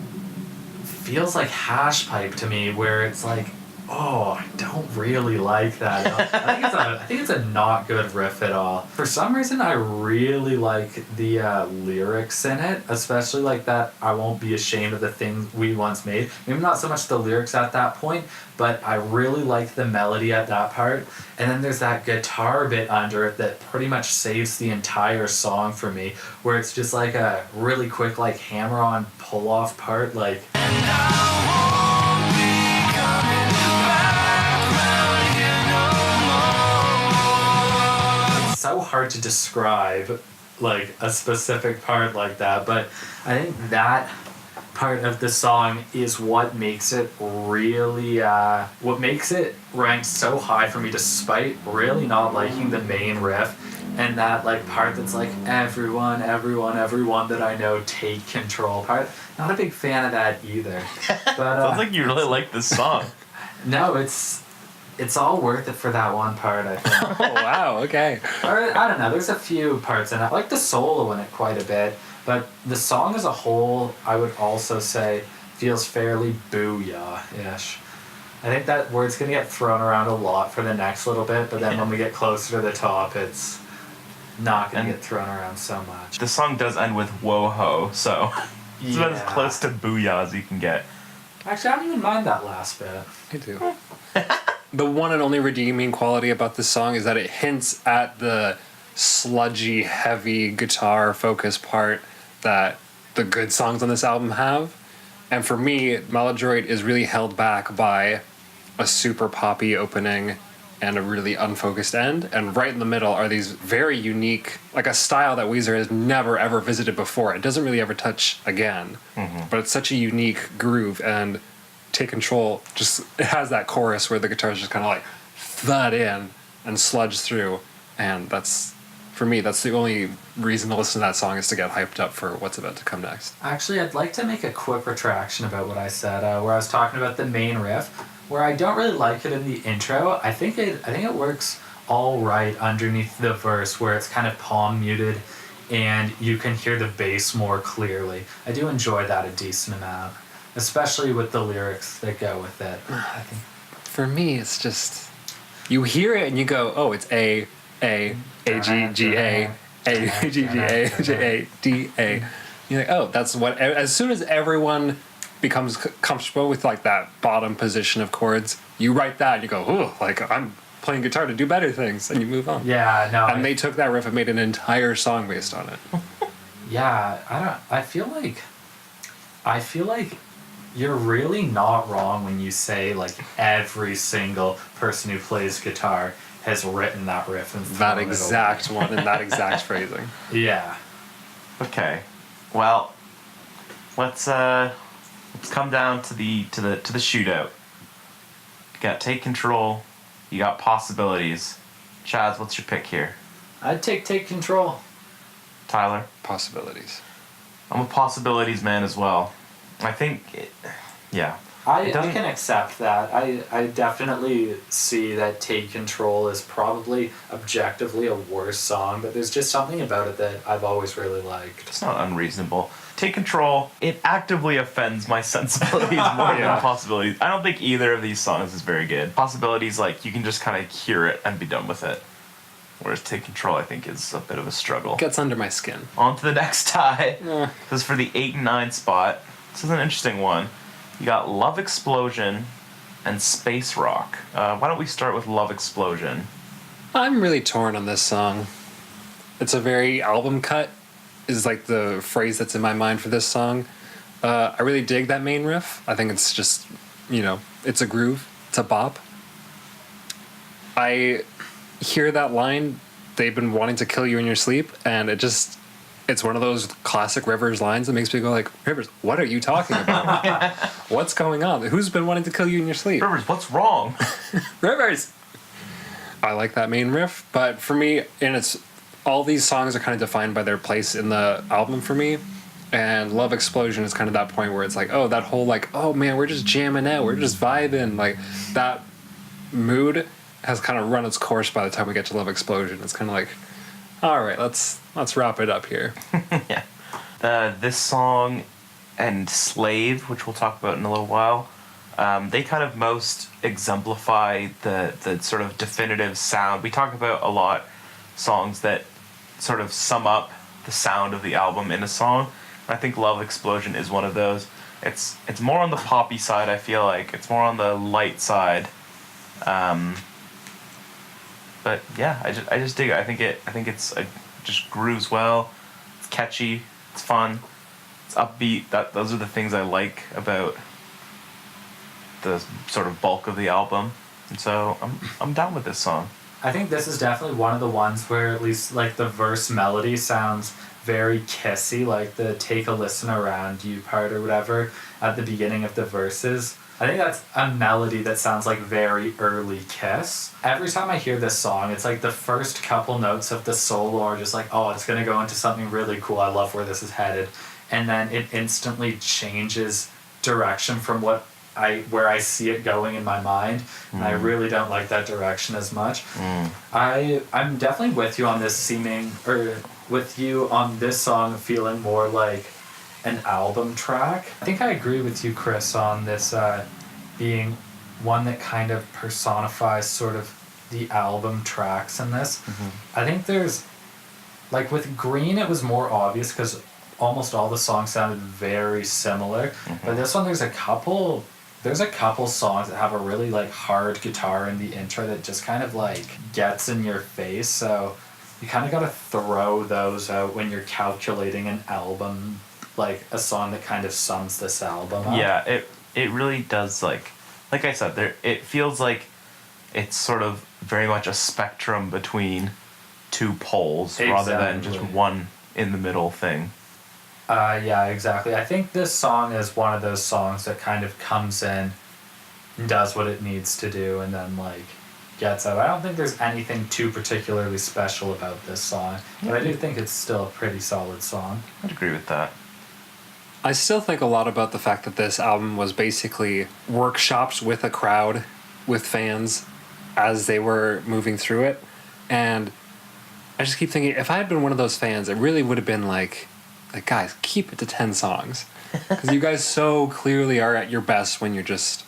feels like Hash Pipe to me, where it's like Oh, I don't really like that. I think it's a not good riff at all. For some reason, I really like the lyrics in it, especially like that. I won't be ashamed of the things we once made. Maybe not so much the lyrics at that point, but I really like the melody at that part. And then there's that guitar bit under it that pretty much saves the entire song for me, where it's just like a really quick like hammer-on pull-off part, like. So hard to describe like a specific part like that, but I think that part of the song is what makes it really what makes it rank so high for me, despite really not liking the main riff and that like part that's like everyone that I know take control part. Not a big fan of that either. But Sounds like you really like this song. No, it's all worth it for that one part, I think. Oh, wow, okay. Or, I don't know, there's a few parts in it. I like the solo in it quite a bit, but the song as a whole, I would also say, feels fairly booyah-ish. I think that word's going to get thrown around a lot for the next little bit, but then when we get closer to the top, it's not going to get thrown around so much. The song does end with whoa-ho, so it's about as close to booyah as you can get. Actually, I don't even mind that last bit. I do. The one and only redeeming quality about this song is that it hints at the sludgy, heavy guitar focus part that the good songs on this album have. And for me, Maladroit is really held back by a super poppy opening and a really unfocused end. And right in the middle are these very unique, like a style that Weezer has never ever visited before. It doesn't really ever touch again. Mm-hmm. But it's such a unique groove, and Take Control just, it has that chorus where the guitars just kind of like thud in and sludge through. And that's, for me, that's the only reason to listen to that song, is to get hyped up for what's about to come next. Actually, I'd like to make a quick retraction about what I said, where I was talking about the main riff, where I don't really like it in the intro. I think it works all right underneath the verse, where it's kind of palm muted and you can hear the bass more clearly. I do enjoy that a decent amount, especially with the lyrics that go with it. I think for me, it's just, you hear it and you go, oh, it's A, G, G, A, G, G, A, G, A, D, A. You're like, oh, that's what, as soon as everyone becomes comfortable with like that bottom position of chords, you write that and you go, oh, like I'm playing guitar to do better things, and you move on. Yeah, no. And they took that riff and made an entire song based on it. Yeah, I feel like you're really not wrong when you say like every single person who plays guitar has written that riff and that exact one and that exact phrasing. Yeah. Okay. Well, let's come down to the shootout. You got Take Control, you got Possibilities. Chaz, what's your pick here? I'd take Control. Tyler? Possibilities. I'm a Possibilities man as well. I think I can accept that. I definitely see that Take Control is probably objectively a worse song, but there's just something about it that I've always really liked. It's not unreasonable. Take Control, it actively offends my sensibilities more than Possibilities. I don't think either of these songs is very good. Possibilities, like, you can just kind of hear it and be done with it. Whereas Take Control, I think, is a bit of a struggle. Gets under my skin. On to the next tie. Yeah. This is for the 8 and 9 spot. This is an interesting one. You got Love Explosion and Space Rock. Why don't we start with Love Explosion? I'm really torn on this song. It's a very album cut, is like the phrase that's in my mind for this song. I really dig that main riff. I think it's just, it's a groove. It's a bop. I hear that line, they've been wanting to kill you in your sleep, and it's one of those classic Rivers lines that makes me go like, Rivers, what are you talking about? What's going on? Who's been wanting to kill you in your sleep? Rivers, what's wrong? Rivers! I like that main riff, but for me, all these songs are kind of defined by their place in the album for me, and Love Explosion is kind of that point where it's like, oh, that whole like, oh man, we're just jamming out, we're just vibing, like that mood has kind of run its course by the time we get to Love Explosion. It's kind of like, all right, let's wrap it up here. Yeah. This song and Slave, which we'll talk about in a little while, They kind of most exemplify the sort of definitive sound. We talk about a lot songs that sort of sum up the sound of the album in a song. I think Love Explosion is one of those. It's more on the poppy side, I feel like. It's more on the light side. But yeah, I just dig it. I think it just grooves well. It's catchy. It's fun. It's upbeat. Those are the things I like about the sort of bulk of the album. And so I'm down with this song. I think this is definitely one of the ones where at least like the verse melody sounds very kissy, like the Take a Listen Around You part or whatever at the beginning of the verses. I think that's a melody that sounds like very early Kiss. Every time I hear this song, it's like the first couple notes of the solo are just like, oh, it's going to go into something really cool. I love where this is headed. And then it instantly changes direction from where I see it going in my mind. And I really don't like that direction as much. I'm definitely with you on this with you on this song feeling more like an album track. I think I agree with you, Chris, on this being one that kind of personifies sort of the album tracks in this. I think there's, like with Green, it was more obvious because almost all the songs sounded very similar. But this one, there's a couple songs that have a really like hard guitar in the intro that just kind of like gets in your face. So you kind of got to throw those out when you're calculating an album, like a song that kind of sums this album up. Yeah, it really does, like I said, it feels like it's sort of very much a spectrum between two poles rather than just one in the middle thing. Yeah, exactly. I think this song is one of those songs that kind of comes in and does what it needs to do and then like gets out. I don't think there's anything too particularly special about this song, but I do think it's still a pretty solid song. I'd agree with that. I still think a lot about the fact that this album was basically workshops with a crowd, with fans, as they were moving through it. And I just keep thinking, if I had been one of those fans, it really would have been like guys, keep it to 10 songs. Because you guys so clearly are at your best when you're just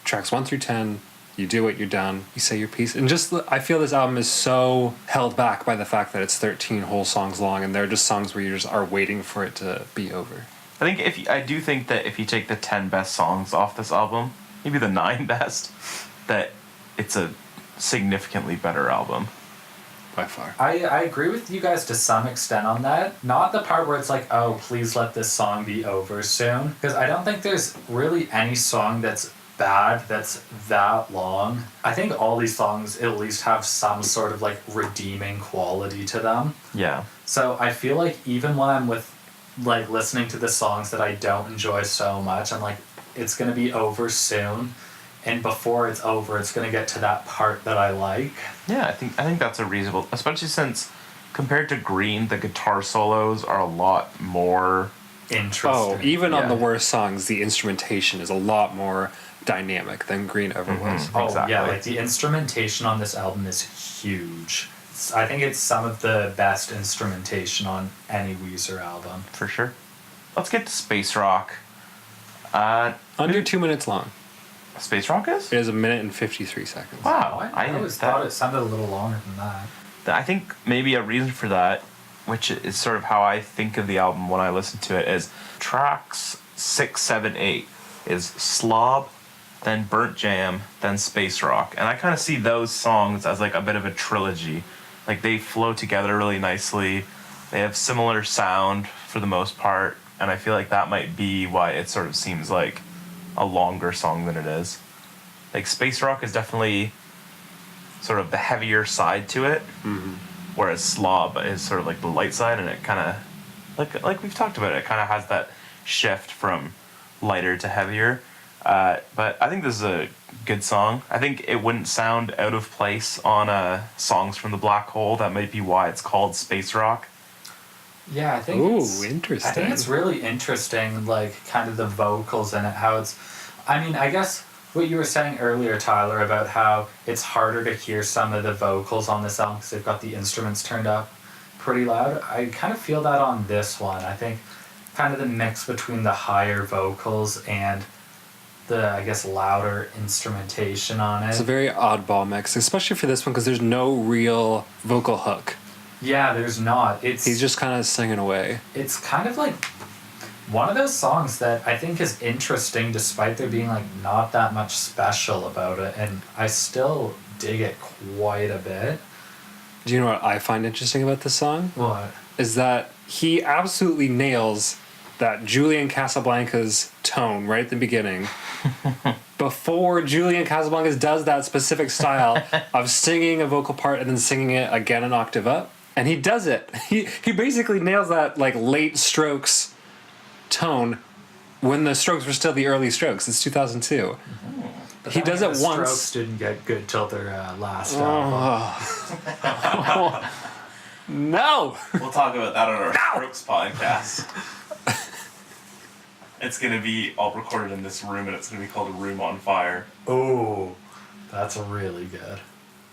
tracks 1 through 10, you do it, you're done, you say your piece. And just, I feel this album is so held back by the fact that it's 13 whole songs long, and they're just songs where you just are waiting for it to be over. I do think that if you take the 10 best songs off this album, maybe the 9 best, that it's a significantly better album. By far. I agree with you guys to some extent on that. Not the part where it's like, oh, please let this song be over soon. Because I don't think there's really any song that's bad that's that long. I think all these songs at least have some sort of like redeeming quality to them. Yeah. So I feel like even when I'm with like listening to the songs that I don't enjoy so much, I'm like, it's going to be over soon. And before it's over, it's going to get to that part that I like. Yeah, I think that's a reasonable, especially since compared to Green, the guitar solos are a lot more interesting. Oh, even on the worst songs, the instrumentation is a lot more dynamic than Green ever was. Oh, exactly. yeah, like the instrumentation on this album is huge. I think it's some of the best instrumentation on any Weezer album. For sure. Let's get to Space Rock. Under 2 minutes long. Space Rock is? It is 1 minute and 53 seconds. Wow. I always thought it sounded a little longer than that. I think maybe a reason for that, which is sort of how I think of the album when I listen to it, is tracks 6, 7, 8 is Slob, then Burnt Jam, then Space Rock. And I kind of see those songs as like a bit of a trilogy. Like they flow together really nicely. They have similar sound for the most part. And I feel like that might be why it sort of seems like a longer song than it is. Like Space Rock is definitely sort of the heavier side to it, whereas Slob is sort of like the light side, and it kind of like we've talked about, it kind of has that shift from lighter to heavier. But I think this is a good song. I think it wouldn't sound out of place on Songs from the Black Hole. That might be why it's called Space Rock. Yeah, I think interesting. I think it's really interesting, like, kind of the vocals in it, how it's... I mean, I guess what you were saying earlier, Tyler, about how it's harder to hear some of the vocals on this album because they've got the instruments turned up pretty loud. I kind of feel that on this one. I think kind of the mix between the higher vocals and the, I guess, louder instrumentation on it. It's a very oddball mix, especially for this one because there's no real vocal hook. Yeah, there's not. He's just kind of singing away. It's kind of like one of those songs that I think is interesting despite there being like not that much special about it, and I still dig it quite a bit. Do you know what I find interesting about this song? What? Is that he absolutely nails that Julian Casablancas tone right at the beginning. Before Julian Casablancas does that specific style of singing a vocal part and then singing it again an octave up. And he does it. He basically nails that like late Strokes tone when the Strokes were still the early Strokes. It's 2002. But He then does it the once. Strokes didn't get good till their last album. No! We'll talk about that on our Strokes podcast. It's going to be all recorded in this room, and it's going to be called A Room on Fire. Oh, that's really good.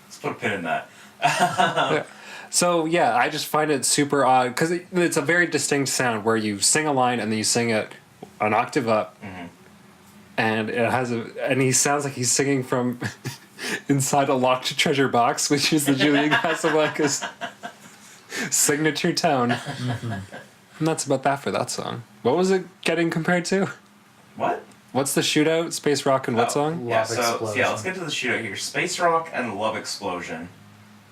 Let's put a pin in that. Yeah. So, yeah, I just find it super odd, because it's a very distinct sound where you sing a line and then you sing it an octave up, and it has and he sounds like he's singing from inside a locked treasure box, which is the Julian Casablancas signature tone. And that's about that for that song. What was it getting compared to? What? What's the shootout? Space Rock and what song? Yeah, Love Explosion. let's get to the shootout here. Space Rock and Love Explosion.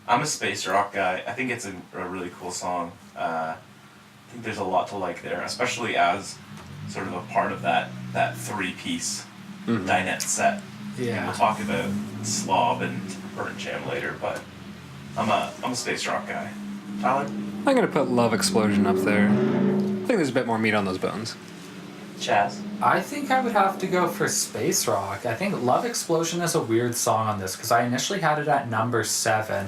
I'm a Space Rock guy. I think it's a really cool song. I think there's a lot to like there, especially as sort of a part of that three-piece dinette set. Yeah. We'll talk about Slob and Burnt Jam later, but I'm a Space Rock guy. Tyler? I'm going to put Love Explosion up there. I think there's a bit more meat on those bones. Chaz? I think I would have to go for Space Rock. I think Love Explosion is a weird song on this because I initially had it at number 7,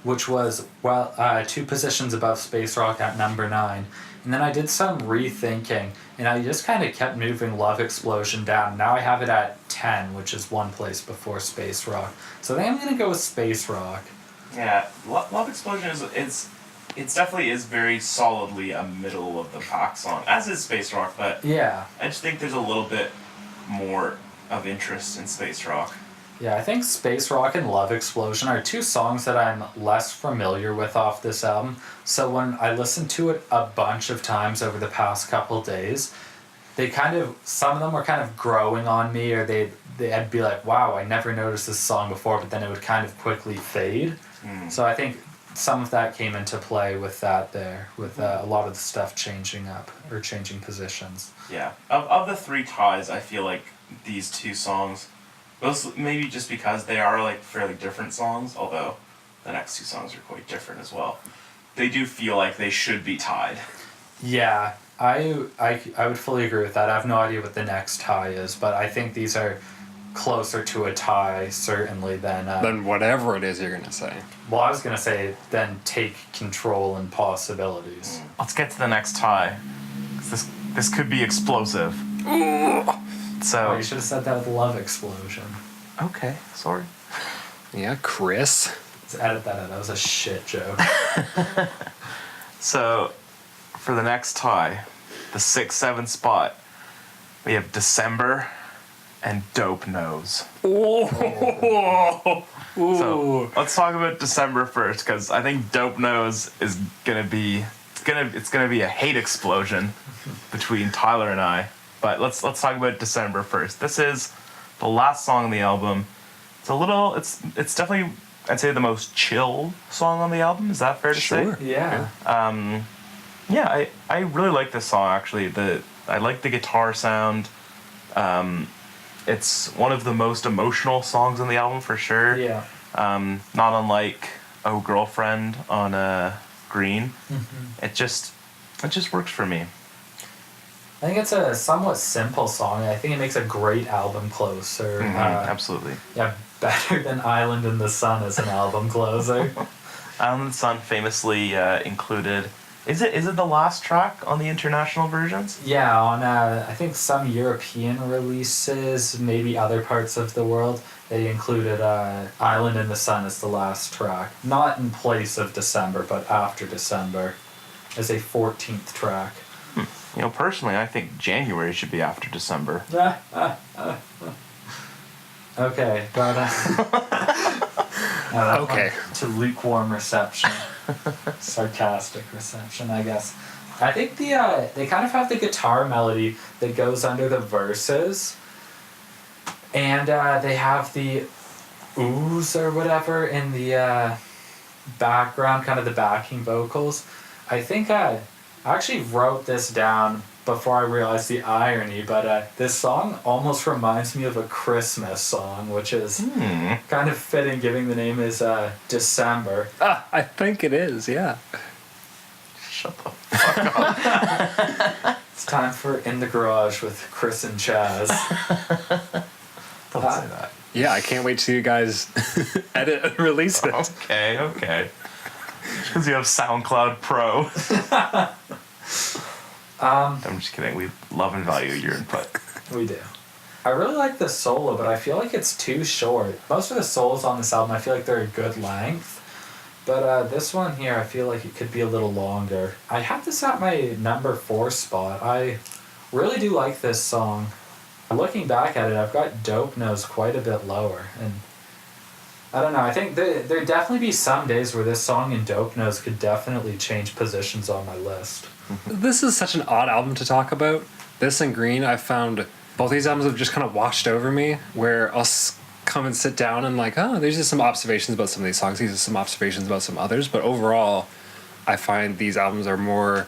which was 2 positions above Space Rock at number 9. And then I did some rethinking, and I just kind of kept moving Love Explosion down. Now I have it at 10, which is 1 place before Space Rock. So I think I'm going to go with Space Rock. Yeah, Love Explosion it's definitely is very solidly a middle of the pack song, as is Space Rock, but Yeah. I just think there's a little bit more of interest in Space Rock. Yeah, I think Space Rock and Love Explosion are 2 songs that I'm less familiar with off this album. So when I listened to it a bunch of times over the past couple days, some of them were kind of growing on me, or they'd be like, wow, I never noticed this song before, but then it would kind of quickly fade. So I think some of that came into play with that there, with a lot of the stuff changing up or changing positions. Yeah. Of the 3 ties, I feel like these 2 songs, maybe just because they are like fairly different songs, although the next 2 songs are quite different as well. They do feel like they should be tied. Yeah, I would fully agree with that. I have no idea what the next tie is, but I think these are closer to a tie, certainly, than whatever it is you're going to say. Well, I was going to say, then Take Control and Possibilities. Let's get to the next tie. This could be explosive. So Oh, you should have said that with Love Explosion. okay, sorry. Yeah, Chris. Let's edit that out. That was a shit joke. So for the next tie, the 6-7 spot, we have December and Dope Nose. Oh. So let's talk about December first, because I think Dope Nose is gonna be it's gonna be a hate explosion between Tyler and I. But let's talk about December first. This is the last song on the album. It's definitely, I'd say, the most chill song on the album. Is that fair to say? Yeah. Yeah, I really like this song actually. I like the guitar sound. It's one of the most emotional songs on the album for sure. Yeah. Not unlike Oh Girlfriend on Green. It just works for me. I think it's a somewhat simple song. I think it makes a great album closer. Absolutely. Yeah, better than Island in the Sun as an album closer. Island in the Sun famously included. Is it the last track on the international versions? Yeah, on I think some European releases, maybe other parts of the world, they included Island in the Sun as the last track. Not in place of December, but after December as a 14th track. Personally, I think January should be after December. Okay, but that Okay. went to lukewarm reception, sarcastic reception, I guess. I think they kind of have the guitar melody that goes under the verses, and they have the oohs or whatever in the background, kind of the backing vocals. I think I actually wrote this down before I realized the irony, but this song almost reminds me of a Christmas song, which is kind of fitting given the name is December. I think it is, yeah. Shut the fuck up. It's time for In the Garage with Chris and Chaz. Don't say that. Yeah, I can't wait till you guys edit and release it. Okay. Because you have SoundCloud Pro. I'm just kidding. We love and value your input. We do. I really like the solo, but I feel like it's too short. Most of the solos on this album, I feel like they're a good length. But this one here, I feel like it could be a little longer. I have this at my number 4 spot. I really do like this song. Looking back at it, I've got Dope Nose quite a bit lower. And I don't know, I think there'd definitely be some days where this song and Dope Nose could definitely change positions on my list. This is such an odd album to talk about. This and Green, I found both these albums have just kind of washed over me, where I'll come and sit down and like, oh, there's just some observations about some of these songs, these are some observations about some others, but overall, I find these albums are more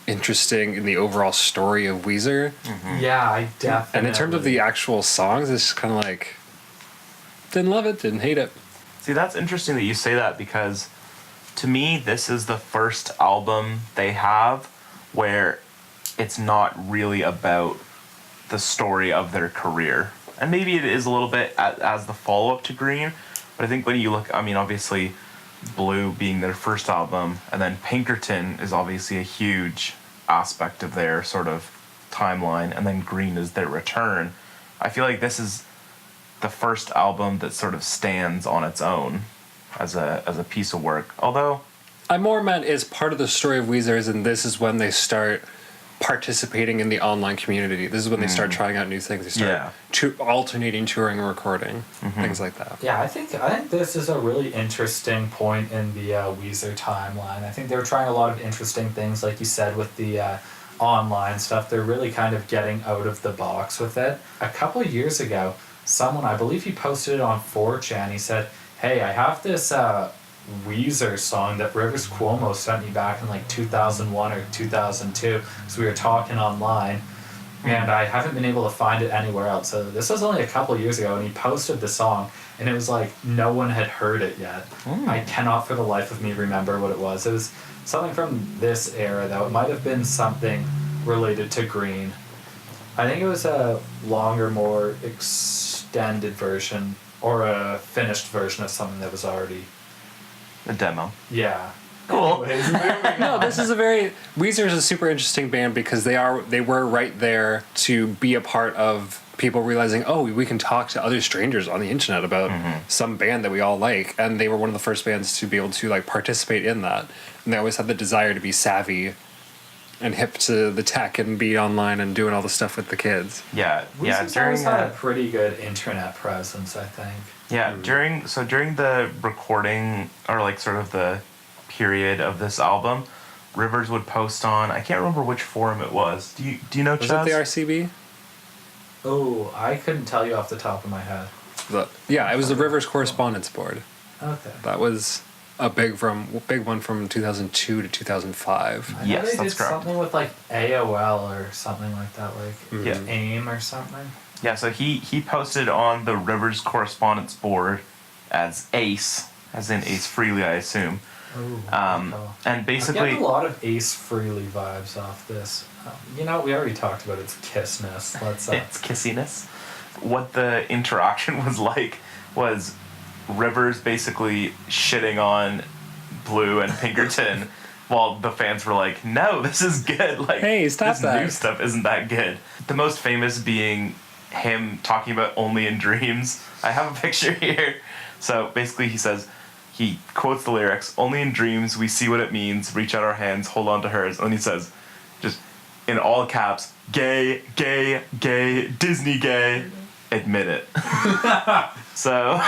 interesting in the overall story of Weezer. Mm-hmm. Yeah, I definitely. And in terms of the actual songs, it's just kind of like, didn't love it, didn't hate it. See, that's interesting that you say that, because to me, this is the first album they have where it's not really about the story of their career. And maybe it is a little bit as the follow-up to Green, but I think when you look, I mean, obviously Blue being their first album, and then Pinkerton is obviously a huge aspect of their sort of timeline, and then Green is their return. I feel like this is the first album that sort of stands on its own as a piece of work. Although I more meant is part of the story of Weezer, and this is when they start participating in the online community. This is when they start trying out new things. They start alternating touring and recording, things like that. Yeah, I think this is a really interesting point in the Weezer timeline. I think they were trying a lot of interesting things, like you said, with the online stuff. They're really kind of getting out of the box with it. A couple of years ago, someone, I believe he posted it on 4chan, he said, hey, I have this Weezer song that Rivers Cuomo sent me back in like 2001 or 2002, because we were talking online, and I haven't been able to find it anywhere else. So this was only a couple of years ago, and he posted the song, and it was like no one had heard it yet. I cannot for the life of me remember what it was. It was something from this era, though. It might have been something related to Green. I think it was a longer, more extended version, or a finished version of something that was already... a demo. Yeah. Cool. Anyways, moving No, on. this is Weezer is a super interesting band because they were right there to be a part of people realizing, oh, we can talk to other strangers on the internet about some band that we all like, and they were one of the first bands to be able to like participate in that. And they always had the desire to be savvy and hip to the tech and be online and doing all the stuff with the kids. Yeah, Weezer's during always had a pretty good internet presence, I think. yeah, during the recording, or like sort of the period of this album, Rivers would post on, I can't remember which forum it was. Do you know, Was Chaz? it the RCB? Oh, I couldn't tell you off the top of my head. Yeah, it was the Rivers Correspondence Board. Okay. That was a big one from 2002 to 2005. I know Yes, they that's did correct. something with like AOL or something like that, like Yeah. AIM or something. Yeah, so he posted on the Rivers Correspondence Board as Ace, as in Ace Frehley, I assume. Ooh, And I'm basically, getting a lot of Ace Frehley vibes off this. You know, we already talked about its kissness. Let's it's kissiness. What the interaction was like was Rivers basically shitting on Blue and Pinkerton while the fans were like, no, this is good. Like, Hey, stop this that. new stuff isn't that good. The most famous being him talking about Only in Dreams. I have a picture here. So basically he quotes the lyrics, only in dreams we see what it means, reach out our hands, hold on to hers. And then he says, just in all caps, gay, gay, gay, Disney gay. admit it. So,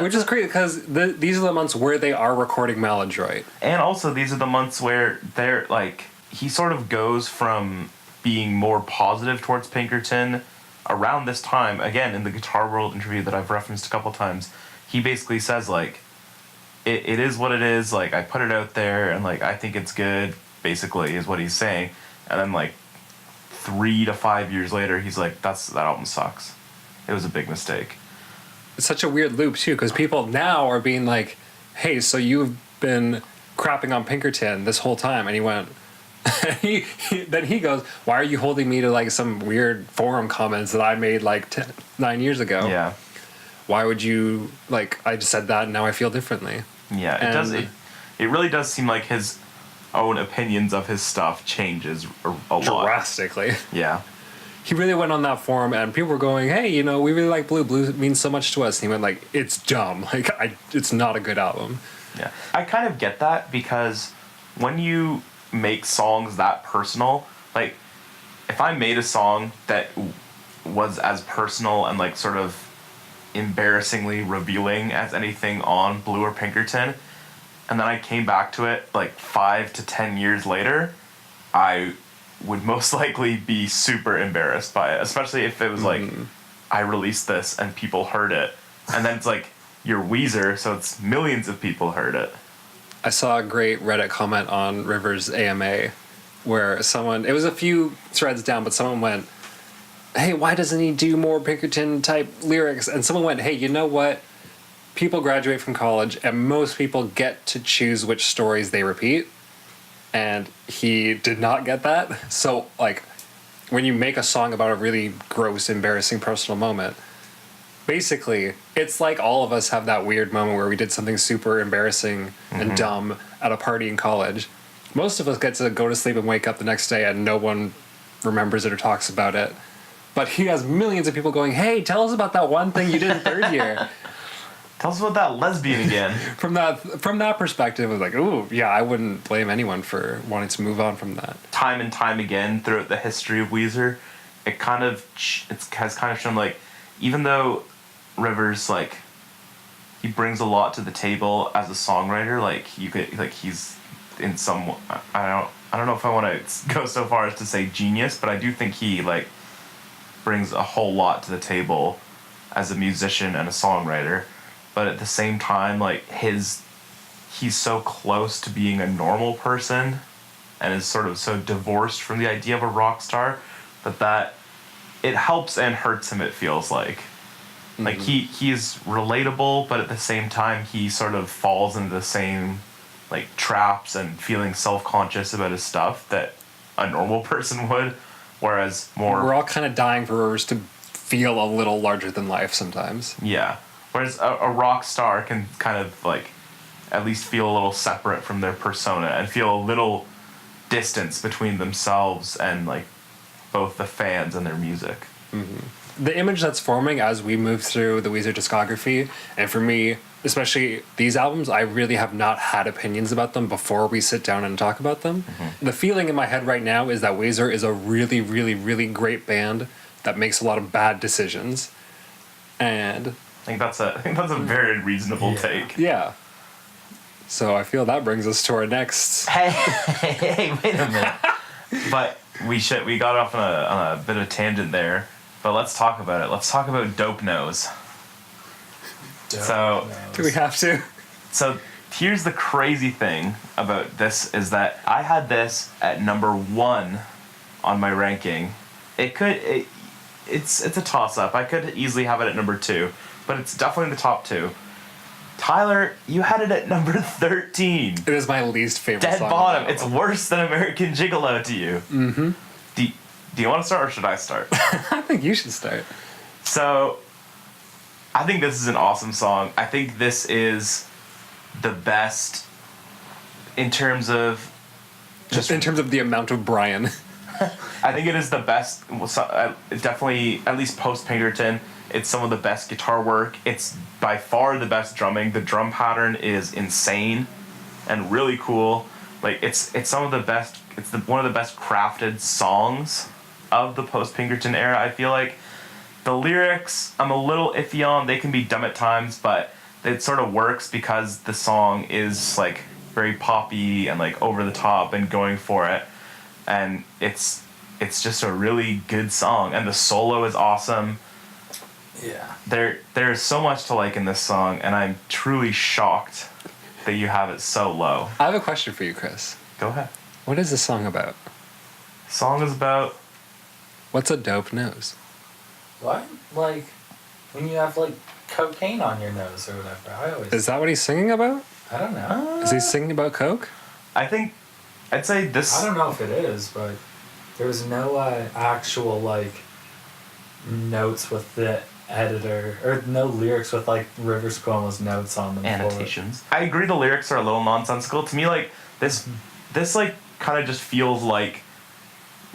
Which is great because these are the months where they are recording Maladroit. and also these are the months where they're like, he sort of goes from being more positive towards Pinkerton around this time. Again, in the Guitar World interview that I've referenced a couple times, he basically says like, it is what it is, like I put it out there and like I think it's good, basically is what he's saying. And then like 3 to 5 years later he's like, that album sucks, it was a big mistake. It's such a weird loop too because people now are being like, hey, so you've been crapping on Pinkerton this whole time. And he went, then he goes, why are you holding me to like some weird forum comments that I made like 9 years ago? Yeah. Why would you, like, I just said that and now I feel differently. Yeah, it does. It really does seem like his own opinions of his stuff changes a lot. Drastically. Yeah. He really went on that forum and people were going, hey, you know, we really like Blue. Blue means so much to us. And he went like, it's dumb. Like, it's not a good album. Yeah. I kind of get that because when you make songs that personal, like, if I made a song that was as personal and, like, sort of embarrassingly revealing as anything on Blue or Pinkerton, and then I came back to it, like, 5 to 10 years later, I would most likely be super embarrassed by it, especially if it was like, I released this and people heard it, and then it's like, you're Weezer, so it's millions of people heard it. I saw a great Reddit comment on Rivers' AMA where someone, it was a few threads down, but someone went, hey, why doesn't he do more Pinkerton type lyrics? And someone went, hey, you know what? People graduate from college and most people get to choose which stories they repeat. And he did not get that. So, like, when you make a song about a really gross, embarrassing personal moment, basically, it's like all of us have that weird moment where we did something super embarrassing and dumb at a party in college. Most of us get to go to sleep and wake up the next day and no one remembers it or talks about it. But he has millions of people going, hey, tell us about that one thing you did in third year. Tell us about that lesbian again. From that perspective, it was like, ooh, yeah, I wouldn't blame anyone for wanting to move on from that. Time and time again throughout the history of Weezer, it has kind of shown, like, even though Rivers, like, he brings a lot to the table as a songwriter, like, you could, like, he's in some, I don't know if I want to go so far as to say genius, but I do think he, like, brings a whole lot to the table as a musician and a songwriter. But at the same time, like, he's so close to being a normal person and is sort of so divorced from the idea of a rock star that it helps and hurts him, it feels like. Like, he is relatable, but at the same time, he sort of falls into the same, like, traps and feeling self-conscious about his stuff that a normal person would, whereas we're all kind of dying for Rivers to feel a little larger than life sometimes. Yeah. Whereas a rock star can kind of, like, at least feel a little separate from their persona and feel a little distance between themselves and, like, both the fans and their music. The image that's forming as we move through the Weezer discography, and for me, especially these albums, I really have not had opinions about them before we sit down and talk about them. The feeling in my head right now is that Weezer is a really, really, really great band that makes a lot of bad decisions. And I think that's a very reasonable take. yeah. So I feel that brings us to our next. Hey, wait a minute. But we got off on a bit of a tangent there. But let's talk about it. Let's talk about Dope Nose. Do we have to? So here's the crazy thing about this is that I had this at number 1 on my ranking. It's a toss-up. I could easily have it at number 2, but it's definitely the top 2. Tyler, you had it at number 13. It is my least favorite Dead song. bottom. It's worse than American Gigolo to you. Mm-hmm. Do you want to start or should I start? I think you should start. So, I think this is an awesome song. I think this is the best in terms of the amount of Brian. I think it is the best. Definitely, at least post Pinkerton, it's some of the best guitar work. It's by far the best drumming. The drum pattern is insane and really cool. Like, it's some of the best. It's one of the best crafted songs of the post Pinkerton era, I feel like. The lyrics, I'm a little iffy on. They can be dumb at times, but it sort of works because the song is like very poppy and like over the top and going for it, and it's just a really good song, and the solo is awesome. Yeah. There's so much to like in this song, and I'm truly shocked that you have it so low. I have a question for you, Chris. Go ahead. What is this song about? Song is about What's a dope nose? What? Like, when you have, like, cocaine on your nose or whatever. Is that what he's singing about? I don't know. Is he singing about coke? I'd say this. I don't know if it is, but there was no actual, like, notes with the editor, or no lyrics with, like, Rivers Cuomo's notes on them. Annotations. I agree the lyrics are a little nonsensical. To me, like, this like, kind of just feels like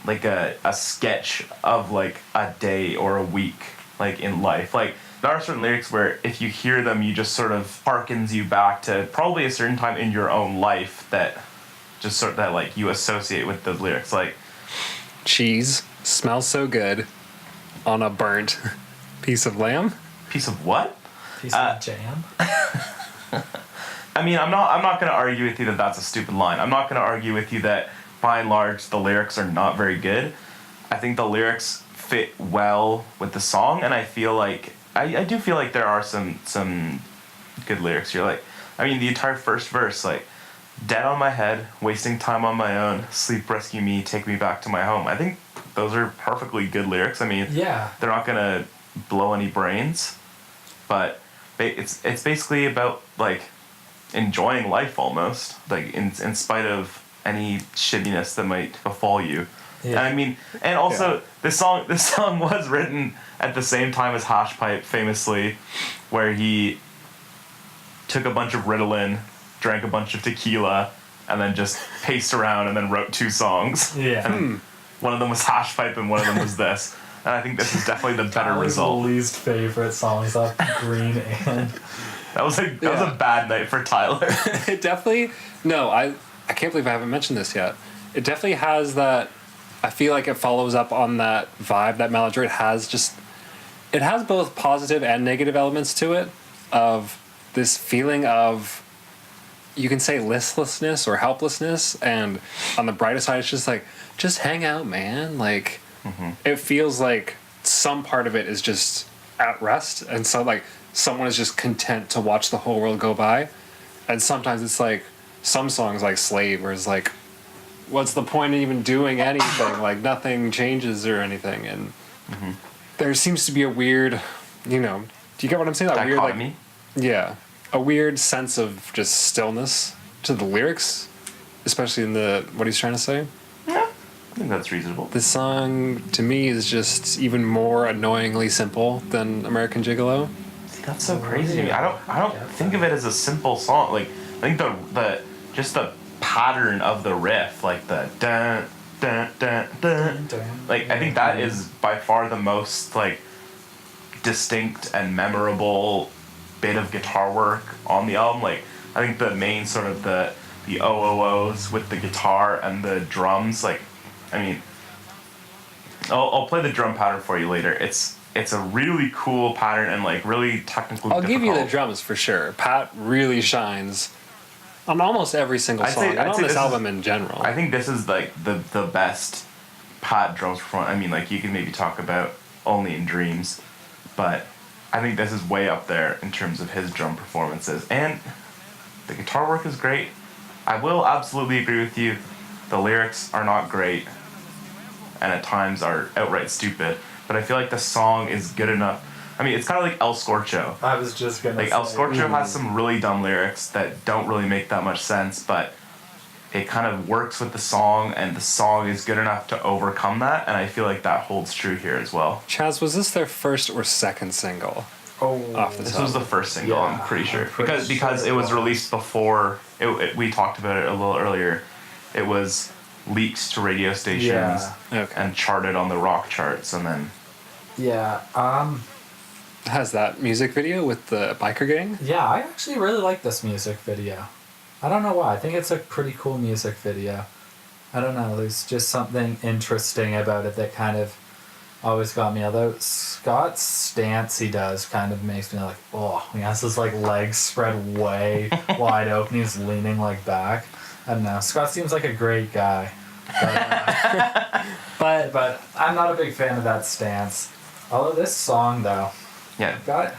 a sketch of, like, a day or a week, like, in life. Like, there are certain lyrics where if you hear them, you just sort of harkens you back to probably a certain time in your own life that just sort of, that, like, you associate with those lyrics. Like, Cheese smells so good on a burnt piece of lamb. piece of what? Piece of jam. I mean, I'm not going to argue with you that that's a stupid line. I'm not going to argue with you that, by and large, the lyrics are not very good. I think the lyrics fit well with the song, and I feel like I do feel like there are some good lyrics. You're like, I mean, the entire first verse, like, dead on my head, wasting time on my own, sleep rescue me, take me back to my home. I think those are perfectly good lyrics. I mean, Yeah. they're not gonna blow any brains, but it's basically about, like, enjoying life almost, like, in spite of any shittiness that might befall you. Yeah. And I mean, and also this song was written at the same time as Hash Pipe, famously, where he took a bunch of Ritalin, drank a bunch of tequila, and then just paced around and then wrote 2 songs. Yeah. And one of them was Hash Pipe and one of them was this. And I think this is definitely the better result. Least favorite songs off Green and That was a bad night for Tyler. It definitely... No, I can't believe I haven't mentioned this yet. It definitely has that... I feel like it follows up on that vibe that Maladroit has. Just... It has both positive and negative elements to it, of this feeling of... You can say listlessness or helplessness, and on the brighter side, it's just like, just hang out, man. Like, It feels like some part of it is just at rest, and so, like, someone is just content to watch the whole world go by. And sometimes it's like, some songs like Slave, where it's like, what's the point of even doing anything? Like, nothing changes or anything. And there seems to be a weird, do you get what I'm saying? That weird, Dichotomy? yeah, a weird sense of just stillness to the lyrics, especially in what he's trying to say. Yeah, I think that's reasonable. This song, to me, is just even more annoyingly simple than American Gigolo. See, that's so crazy to me. I don't think of it as a simple song. Like, I think the just the pattern of the riff, like the dun dun dun dun, like, I think that is by far the most, like, distinct and memorable bit of guitar work on the album. Like, I think the main sort of the OOOs with the guitar and the drums, like, I mean, I'll play the drum pattern for you later. It's a really cool pattern and, like, really technically I'll difficult. give you the drums for sure. Pat really shines on almost every single song, and on this album in general. I think this is, like, the best Pat drums performance. I mean, like, you can maybe talk about Only in Dreams, but I think this is way up there in terms of his drum performances. And the guitar work is great. I will absolutely agree with you. The lyrics are not great, and at times are outright stupid, but I feel like the song is good enough. I mean, it's kind of like El Scorcho. I was just gonna Like, say. El Scorcho has some really dumb lyrics that don't really make that much sense, but it kind of works with the song, and the song is good enough to overcome that, and I feel like that holds true here as well. Chaz, was this their first or second single? Off the This top? was the first single, Yeah, I'm pretty sure. I'm pretty because sure it was it was. released before, we talked about it a little earlier, it was leaked to radio stations Yeah. Okay. and charted on the rock charts, and then... Yeah. It has that music video with the biker gang. Yeah, I actually really like this music video. I don't know why. I think it's a pretty cool music video. I don't know. There's just something interesting about it that kind of always got me. Although Scott's stance he does kind of makes me like, oh, he has his like legs spread way wide open. He's leaning like back. I don't know. Scott seems like a great guy, but I'm not a big fan of that stance. Although this song though, Yeah. got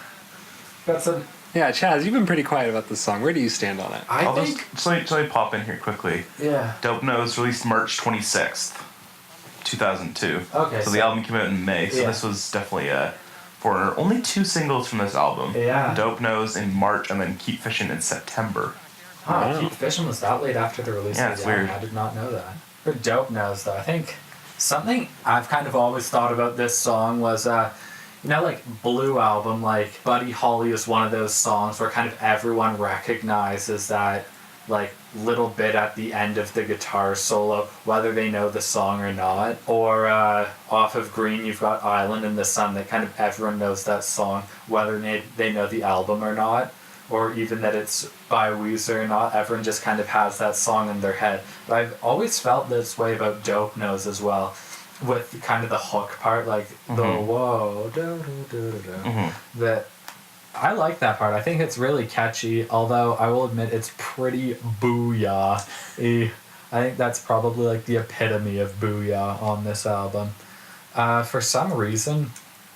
some. Yeah, Chaz, you've been pretty quiet about this song. Where do you stand on it? I think. So let me pop in here quickly. Yeah. Dope Nose released March 26th, 2002. Okay. So the album came out in May. So this was definitely a foreigner. Only 2 singles from this album. Yeah. Dope Nose in March and then Keep Fishing in September. Oh, Keep Fishing was that late after the release Yeah, of the it's album. weird. I did not know that. For Dope Nose though, I think something I've kind of always thought about this song was like Blue Album, like Buddy Holly is one of those songs where kind of everyone recognizes that like little bit at the end of the guitar solo, whether they know the song or not. Or off of Green, you've got Island in the Sun, that kind of everyone knows that song, whether they know the album or not, or even that it's by Weezer or not. Everyone just kind of has that song in their head. But I've always felt this way about Dope Nose as well, with kind of the hook part, like the whoa, that I like that part. I think it's really catchy, although I will admit it's pretty booyah. I think that's probably like the epitome of booyah on this album. For some reason,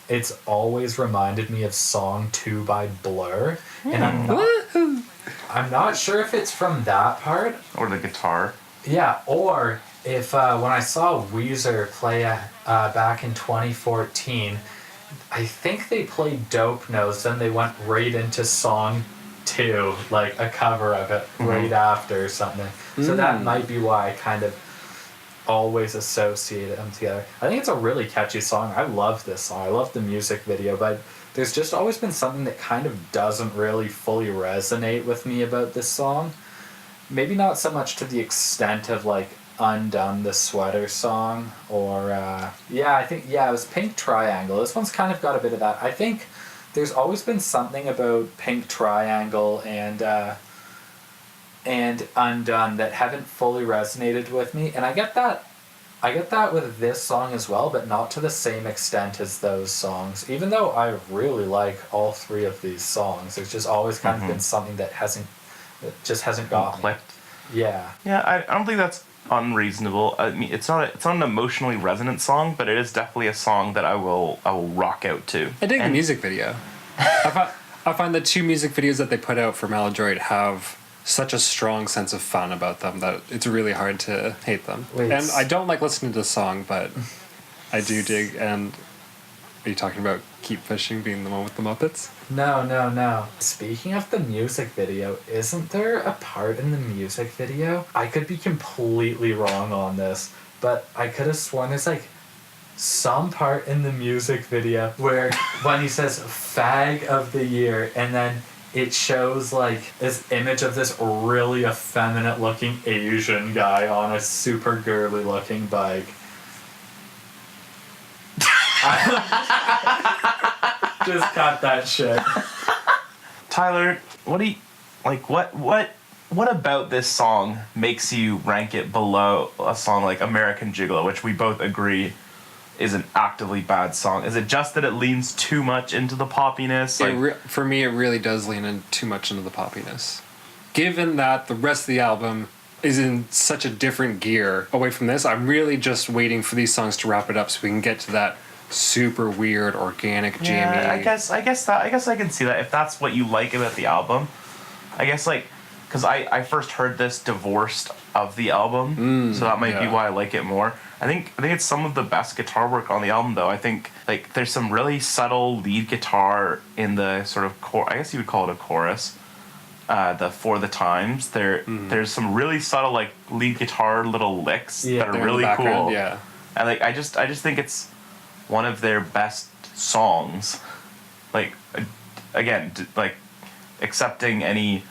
it's always reminded me of Song 2 by Blur, and I'm not sure if it's from that part. Or the guitar. Yeah, or if when I saw Weezer play back in 2014, I think they played Dope Nose, then they went right into Song 2, like a cover of it right after or something. So that might be why I kind of always associated them together. I think it's a really catchy song. I love this song. I love the music video, but there's just always been something that kind of doesn't really fully resonate with me about this song. Maybe not so much to the extent of like Undone, the Sweater song, or it was Pink Triangle. This one's kind of got a bit of that. I think there's always been something about Pink Triangle and Undone that haven't fully resonated with me, and I get that with this song as well, but not to the same extent as those songs. Even though I really like all 3 of these songs, there's just always kind of been something that hasn't got clicked. Yeah. Yeah, I don't think that's unreasonable. I mean, it's not an emotionally resonant song, but it is definitely a song that I will rock out to. I dig the music video. I find the 2 music videos that they put out for Maladroit have such a strong sense of fun about them that it's really hard to hate them. Wait, and I don't like listening to the song, but I do dig. And are you talking about Keep Fishing being the one with the Muppets? No. Speaking of the music video, isn't there a part in the music video? I could be completely wrong on this, but I could have sworn there's like some part in the music video where when he says fag of the year, and then it shows like this image of this really effeminate looking Asian guy on a super girly looking bike. Just cut that shit. Tyler, what do you like? What about this song makes you rank it below a song like American Gigolo, which we both agree is an actively bad song? Is it just that it leans too much into the poppiness? For me, it really does lean in too much into the poppiness. Given that the rest of the album is in such a different gear away from this, I'm really just waiting for these songs to wrap it up so we can get to that super weird, organic, jammy. Yeah, I guess I can see that if that's what you like about the album. I guess like, because I first heard this divorced of the album, so that might be why I like it more. I think it's some of the best guitar work on the album, though. I think like there's some really subtle lead guitar in the sort of I guess you would call it a chorus. The For the Times. There's some really subtle like lead guitar little licks that are really cool. Yeah, and like I just think it's one of their best songs. Like again, like accepting any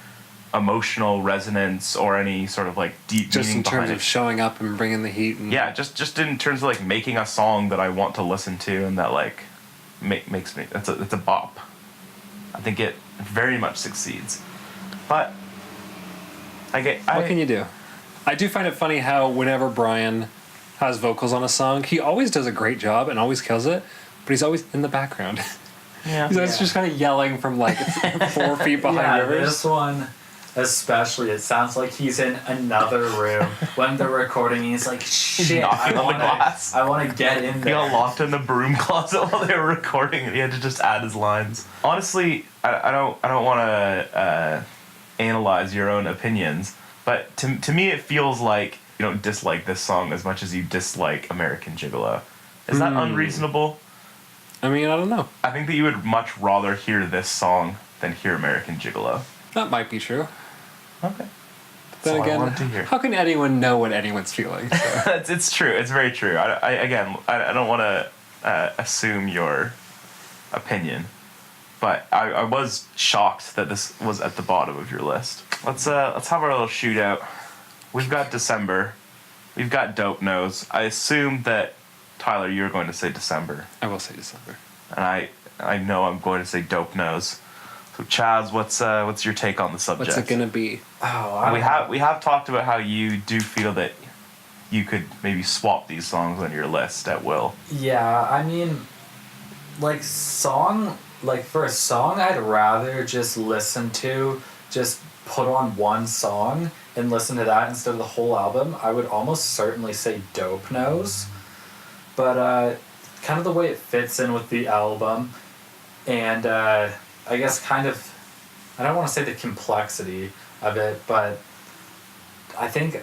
emotional resonance or any sort of like deep just meaning in terms behind of showing up and bringing the heat. And just in terms of like making a song that I want to listen to and that like makes me it's a bop. I think it very much succeeds, but what can you do? I do find it funny how whenever Brian has vocals on a song, he always does a great job and always kills it, but he's always in the background. Yeah. He's always just kind of yelling from like 4 feet behind Rivers. This one especially, it sounds like he's in another room when they're recording. He's like, shit, knocking on the glass. I want to get in He there. got locked in the broom closet while they were recording, and he had to just add his lines. Honestly, I don't want to analyze your own opinions, but to me it feels like you don't dislike this song as much as you dislike American Gigolo. Is that unreasonable? I mean, I don't know. I think that you would much rather hear this song than hear American Gigolo. That might be true. Okay. Then all I again, wanted to hear. how can anyone know what anyone's feeling? So. It's true. It's very true. I don't want to assume your opinion, but I was shocked that this was at the bottom of your list. Let's have our little shootout. We've got December. We've got Dope Nose. I assume that Tyler, you're going to say December, I will say December. and I know I'm going to say Dope Nose. So Chaz, what's your take on the subject? What's it gonna be? We have talked about how you do feel that you could maybe swap these songs on your list at will. Yeah, I mean, for a song I'd rather just put on one song and listen to that instead of the whole album. I would almost certainly say Dope Nose. But kind of the way it fits in with the album, and I guess kind of, I don't want to say the complexity of it, but I think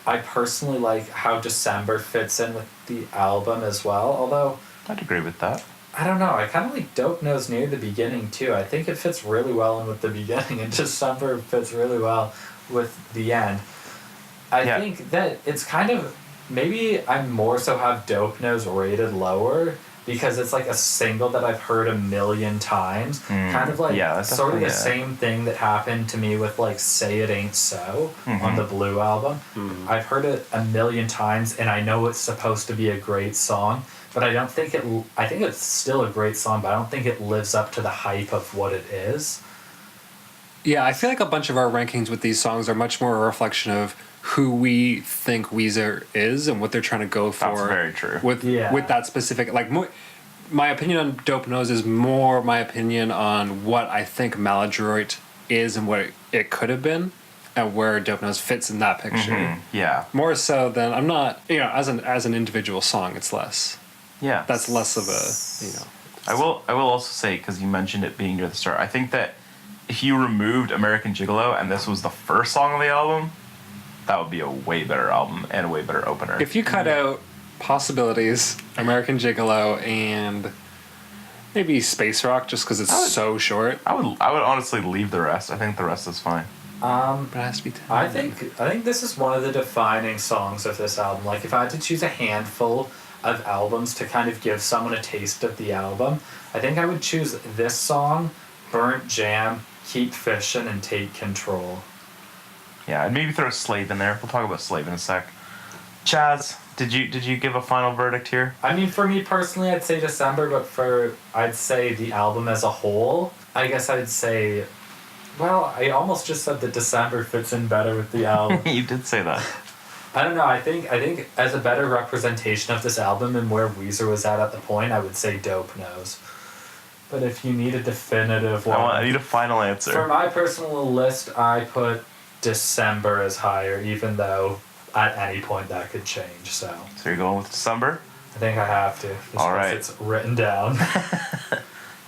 I personally like how December fits in with the album as well, although I'd agree with that. I don't know, I kind of like Dope Nose near the beginning too. I think it fits really well in with the beginning, and December fits really well with the end. I think that it's kind of, maybe I more so have Dope Nose rated lower because it's like a single that I've heard 1,000,000 times. Kind of like sort of the same thing that happened to me with like Say It Ain't So on the Blue album. I've heard it 1,000,000 times and I know it's supposed to be a great song, but I don't think I think it's still a great song, but I don't think it lives up to the hype of what it is. Yeah, I feel like a bunch of our rankings with these songs are much more a reflection of who we think Weezer is and what they're trying to go for. That's very true. With that specific, like, my opinion on Dope Nose is more my opinion on what I think Maladroit is and what it could have been, and where Dope Nose fits in that picture. Yeah. More so than, I'm not, as an individual song, it's less. Yeah. That's less of a, I will also say, because you mentioned it being near the start, I think that if you removed American Gigolo and this was the first song on the album, that would be a way better album and a way better opener. If you cut out Possibilities, American Gigolo, and maybe Space Rock, just because it's so short. I would honestly leave the rest. I think the rest is fine. But it has to be 10. I think this is one of the defining songs of this album. Like, if I had to choose a handful of albums to kind of give someone a taste of the album, I think I would choose this song, Burnt Jam, Keep Fishin', and Take Control. Yeah, I'd maybe throw Slave in there. We'll talk about Slave in a sec. Chaz, did you give a final verdict here? I mean, for me personally, I'd say December, but I'd say the album as a whole, I guess I'd say, well, I almost just said that December fits in better with the album. You did say that. I don't know, I think as a better representation of this album and where Weezer was at the point, I would say Dope Nose. But if you need a definitive one... I need a final answer. For my personal list, I put December as higher, even though at any point that could change, so you're going with December? I think I have to. All right. It's written down.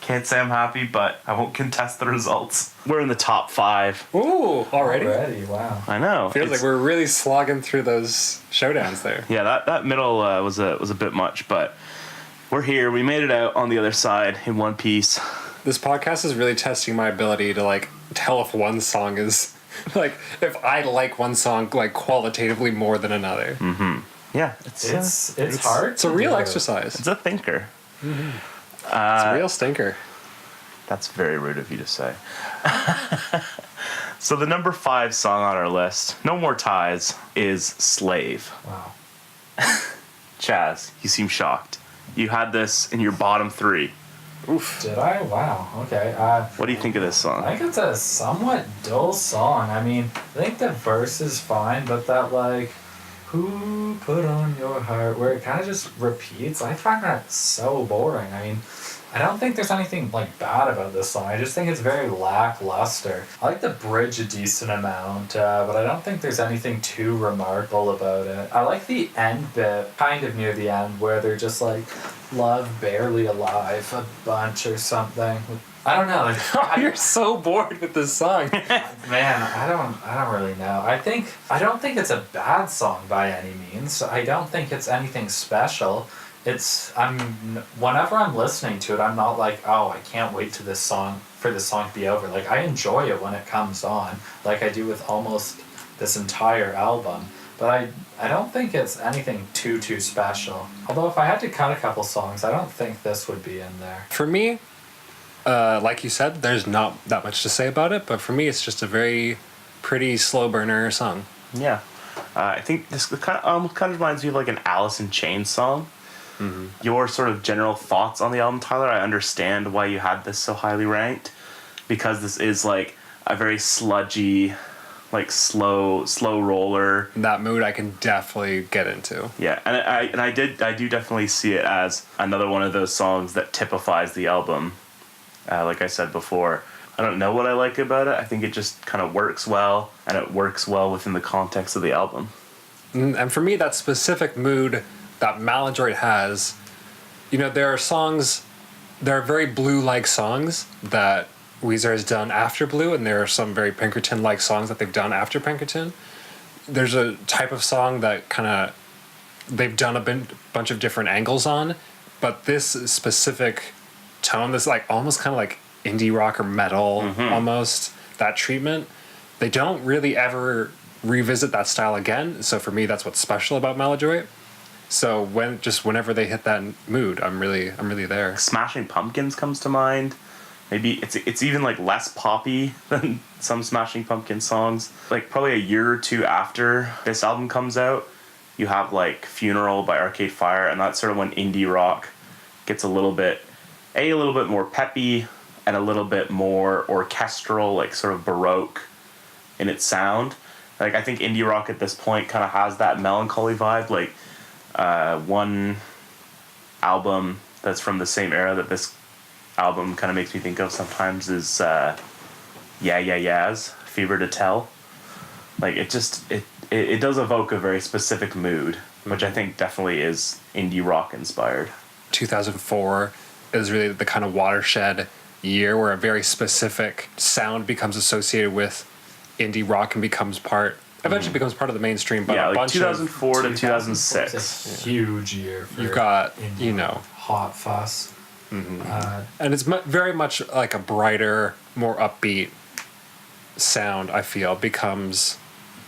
Can't say I'm happy, but I won't contest the results. We're in the top 5. Ooh, already? Wow. I know. Feels like we're really slogging through those showdowns there. Yeah, that middle was a bit much, but we're here. We made it out on the other side in one piece. This podcast is really testing my ability to, like, tell if one song is... like, if I like one song, like, qualitatively more than another. Yeah, it's hard. It's a real exercise. It's a thinker. It's a real stinker. That's very rude of you to say. So the number 5 song on our list, No More Ties, is Slave. Wow. Chaz, you seem shocked. You had this in your bottom 3. Oof. Did I? Wow. Okay. What do you think of this song? I think it's a somewhat dull song. I mean, I think the verse is fine, but that, like, Who put on your heart, where it kind of just repeats. I find that so boring. I mean, I don't think there's anything like bad about this song. I just think it's very lackluster. I like the bridge a decent amount, but I don't think there's anything too remarkable about it. I like the end bit, kind of near the end, where they're just like, love barely alive a bunch or something. I don't know. You're so bored with this song. Man, I don't really know. I don't think it's a bad song by any means. I don't think it's anything special. Whenever I'm listening to it, I'm not like, oh, I can't wait for this song to be over. Like, I enjoy it when it comes on, like I do with almost this entire album. But I don't think it's anything too special. Although if I had to cut a couple songs, I don't think this would be in there. For me, like you said, there's not that much to say about it, but for me, it's just a very pretty slow burner song. Yeah. I think this kind of reminds me of like an Alice in Chains song. Mm-hmm. Your sort of general thoughts on the album, Tyler? I understand why you had this so highly ranked, because this is like a very sludgy, like slow roller. That mood I can definitely get into. Yeah, and I do definitely see it as another one of those songs that typifies the album. Like I said before, I don't know what I like about it. I think it just kind of works well, and it works well within the context of the album. And for me, that specific mood that Maladroit has, there are songs, there are very Blue-like songs that Weezer has done after Blue, and there are some very Pinkerton-like songs that they've done after Pinkerton. There's a type of song that they've done a bunch of different angles on, but this specific tone, this like almost kind of like indie rock or metal, almost, that treatment, they don't really ever revisit that style again. So for me, that's what's special about Maladroit. So whenever they hit that mood, I'm really there. Smashing Pumpkins comes to mind. Maybe it's even like less poppy than some Smashing Pumpkins songs. Like probably a year or two after this album comes out, you have like Funeral by Arcade Fire, and that's sort of when indie rock gets a little bit more peppy and a little bit more orchestral, like sort of baroque in its sound. Like I think indie rock at this point kind of has that melancholy vibe. Like one album that's from the same era that this album kind of makes me think of sometimes is Yeah Yeah Yeah's Fever to Tell. Like it does evoke a very specific mood, which I think definitely is indie rock inspired. 2004 is really the kind of watershed year where a very specific sound becomes associated with indie rock and eventually becomes part of the mainstream. But yeah, a like bunch 2004 to 2006. 2006. It's a huge year for you've got, Hot Fuss. and it's very much like a brighter, more upbeat sound, I feel, becomes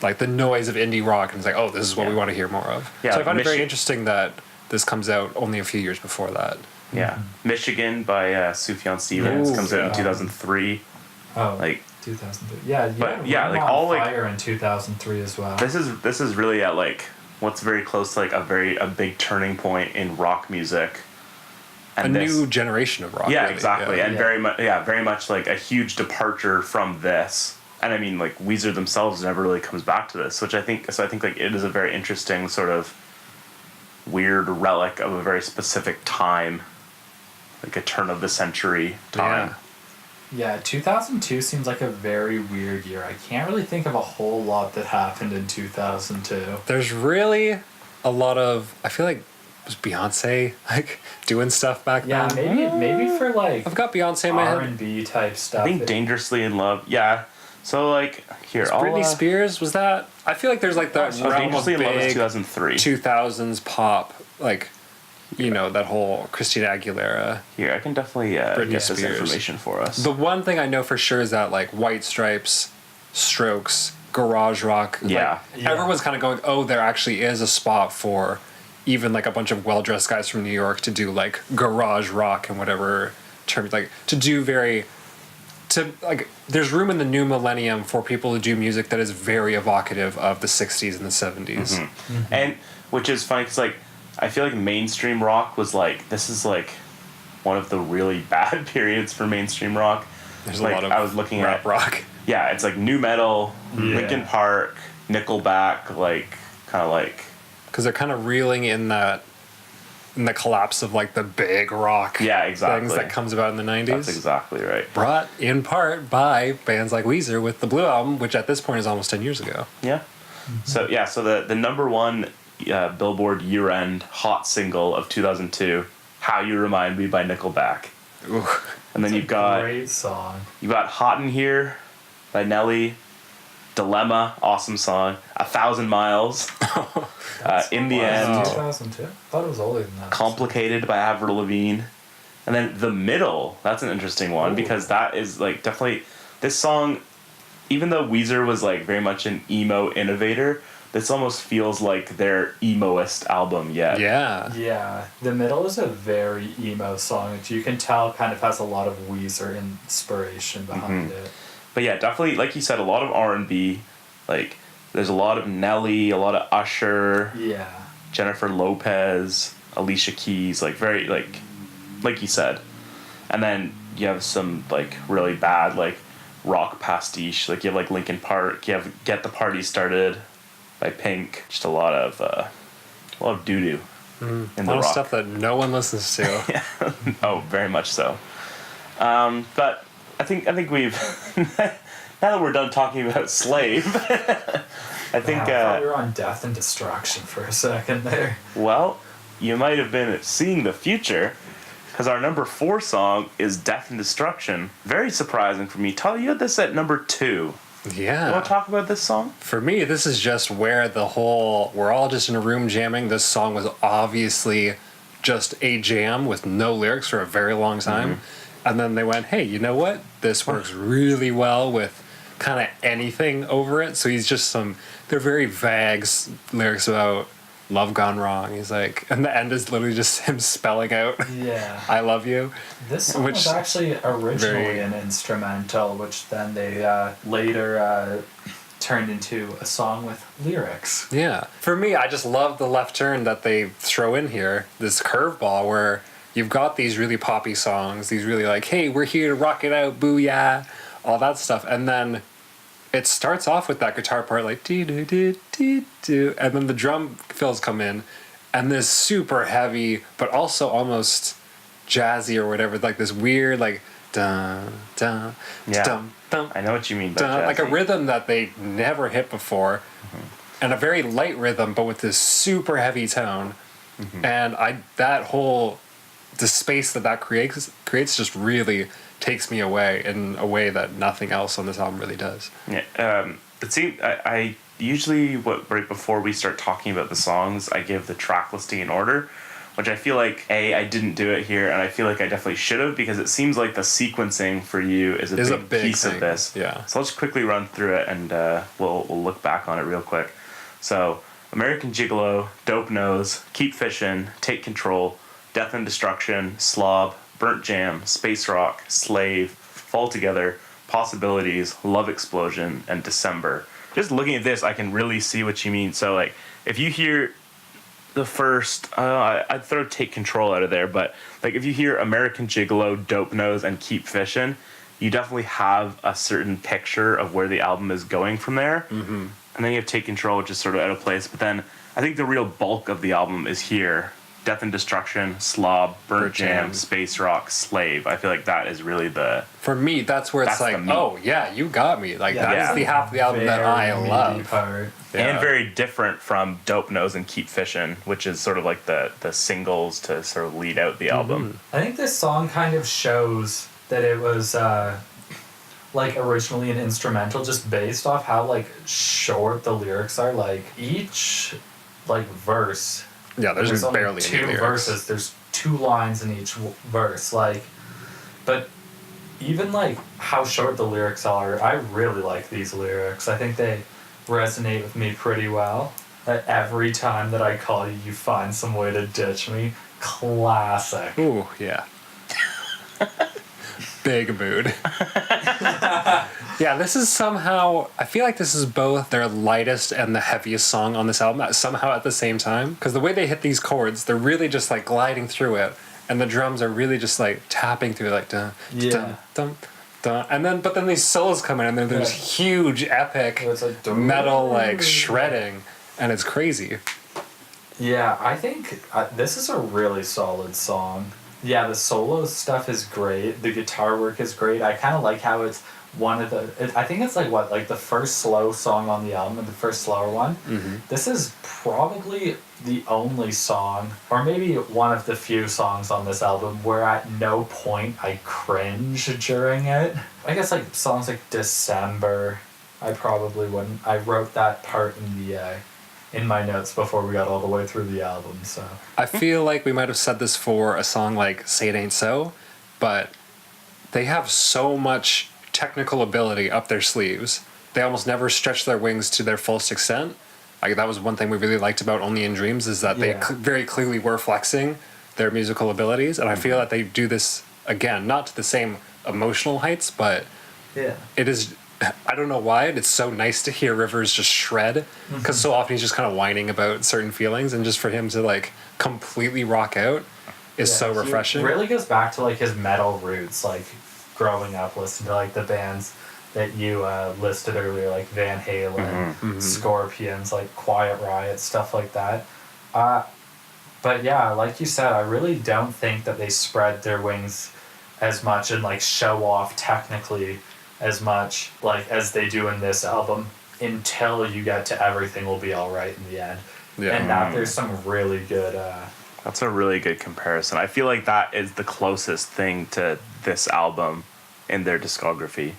like the noise of indie rock, and it's like, oh, this is what we want to hear more of. Yeah, so I find it very interesting that this comes out only a few years before that. Yeah. Michigan by Sufjan Stevens comes out in 2003. Oh, like 2003. Yeah, but yeah, like on all Fire in 2003 as well. This is really at like what's very close to like a big turning point in rock music. And new generation of rock. Yeah, really. exactly. Yeah. And very much like a huge departure from this. And I mean, like Weezer themselves never really comes back to this, which I think like it is a very interesting sort of weird relic of a very specific time, like a turn of the century time. Yeah, 2002 seems like a very weird year. I can't really think of a whole lot that happened in 2002. There's really a lot of, I feel like, was Beyonce like doing stuff back then? Yeah, maybe for like I've got Beyonce in my head. R&B type stuff. I think Dangerously in Love. Yeah. So like here, Britney Spears, was that? I feel like there's like that realm of Dangerously in Love is big 2003. 2000s pop, like that whole Christina Aguilera. Here, I can definitely get this information for us. The one thing I know for sure is that like White Stripes, Strokes, garage rock. Everyone's kind of going, oh, there actually is a spot for even like a bunch of well-dressed guys from New York to do like garage rock and whatever terms, like there's room in the new millennium for people to do music that is very evocative of the 60s and the 70s. Mm-hmm. Mm-hmm. And which is funny because like I feel like mainstream rock was like, this is like one of the really bad periods for mainstream rock. There's like, a lot of I was looking rap at rock. Yeah, it's like new metal, Linkin Park, Nickelback, like kind of like because they're kind of reeling in the collapse of like the big rock things that comes about in the 90s. That's exactly right. Brought in part by bands like Weezer with the Blue Album, which at this point is almost 10 years ago. Yeah. Mm-hmm. So the number one Billboard year-end hot single of 2002, "How You Remind Me" by Nickelback. Ooh. And then you've got great song. You got "Hot in Here" by Nelly. "Dilemma," awesome song. "1,000 Miles." "In the End." 2002? I thought it was older than that. "Complicated" by Avril Lavigne. And then "The Middle." That's an interesting one because that is like definitely this song. Even though Weezer was like very much an emo innovator, this almost feels like their emo-est album yet. Yeah. Yeah. The Middle is a very emo song, which you can tell kind of has a lot of Weezer inspiration behind it. But yeah, definitely, like you said, a lot of R&B. Like, there's a lot of Nelly, a lot of Usher, Yeah. Jennifer Lopez, Alicia Keys, like very, like you said. And then you have some, like, really bad, like, rock pastiche. Like, you have, like, Linkin Park. You have "Get the Party Started" by Pink. Just a lot of doo-doo in the A lot of rock. stuff that no one listens to. Yeah. Oh, very much so. But I think we've now that we're done talking about Slave, I think Wow, I thought we were on Death and Destruction for a second there. well, you might have been seeing the future, because our number 4 song is "Death and Destruction." Very surprising for me. Tyler, you had this at number 2. Yeah. You want to talk about this song? For me, this is just where we're all just in a room jamming. This song was obviously just a jam with no lyrics for a very long time. And then they went, hey, you know what? This works really well with kind of anything over it. So he's just they're very vague lyrics about love gone wrong. He's like, and the end is literally just him spelling out, Yeah. I love you. This song was actually originally an instrumental, which then they later turned into a song with lyrics. Yeah. For me, I just love the left turn that they throw in here, this curveball where you've got these really poppy songs, these really like, hey, we're here to rock it out, booyah, all that stuff. And then it starts off with that guitar part like dee doo doo dee doo, and then the drum fills come in, and this super heavy but also almost jazzy or whatever, like this weird like dun dun dum dum. I know what you mean by Like a rhythm that they never hit before, and a very light rhythm but with this super heavy tone, and the space that creates just really takes me away in a way that nothing else on this album really does. Yeah. It seems I usually right before we start talking about the songs, I give the track listing in order, which I feel like I didn't do it here, and I feel like I definitely should have, because it seems like the sequencing for you is a big piece thing. of this. Yeah. So let's quickly run through it, and we'll look back on it real quick. So American Gigolo, Dope Nose, Keep Fishin', Take Control, Death and Destruction, Slob, Burnt Jam, Space Rock, Slave, Fall Together, Possibilities, Love Explosion, and December. Just looking at this, I can really see what you mean. So, like, if you hear the first, I'd throw Take Control out of there, but, like, if you hear American Gigolo, Dope Nose, and Keep Fishin', you definitely have a certain picture of where the album is going from there. Mm-hmm. And then you have Take Control, which is sort of out of place. But then I think the real bulk of the album is here. Death and Destruction, Slob, Burnt Jam, Space Rock, Slave. I feel like that is really for me, that's where it's like, oh, yeah, you got me. Like, that's the half of the album that I love. Part. Yeah. And very different from Dope Nose and Keep Fishin', which is sort of like the singles to sort of lead out the album. I think this song kind of shows that it was like originally an instrumental, just based off how like short the lyrics are. Like each like verse. Yeah, there's only barely any two lyrics. verses. There's 2 lines in each verse. Like, but even like how short the lyrics are, I really like these lyrics. I think they resonate with me pretty well. That every time that I call you, you find some way to ditch me. Classic. Ooh, yeah. Big mood. Yeah, this is somehow, I feel like this is both their lightest and the heaviest song on this album, somehow at the same time. Because the way they hit these chords, they're really just like gliding through it. And the drums are really just like tapping through like dun, dun, dun, dun. And then, but then these solos come in and then there's huge epic It's like, metal like shredding. And it's crazy. Yeah, I think this is a really solid song. Yeah, the solo stuff is great. The guitar work is great. I kind of like how it's one of I think it's like the first slow song on the album and the first slower one. Mm-hmm. This is probably the only song, or maybe one of the few songs on this album where at no point I cringe during it. I guess like songs like December, I probably wouldn't. I wrote that part in my notes before we got all the way through the album, so. I feel like we might have said this for a song like Say It Ain't So, but they have so much technical ability up their sleeves. They almost never stretch their wings to their fullest extent. Like, that was one thing we really liked about Only in Dreams, is that they very clearly were flexing their musical abilities, and I feel that they do this, again, not to the same emotional heights, but it is... I don't know why, it's so nice to hear Rivers just shred, because so often he's just kind of whining about certain feelings, and just for him to like completely rock out is so refreshing. It really goes back to like his metal roots, like growing up listening to like the bands that you listed earlier, like Van Halen, Scorpions, like Quiet Riot, stuff like that. But yeah, like you said, I really don't think that they spread their wings as much and like show off technically as much like as they do in this album until you get to Everything Will Be Alright in the end. Yeah. And that there's some really good That's a really good comparison. I feel like that is the closest thing to this album in their discography.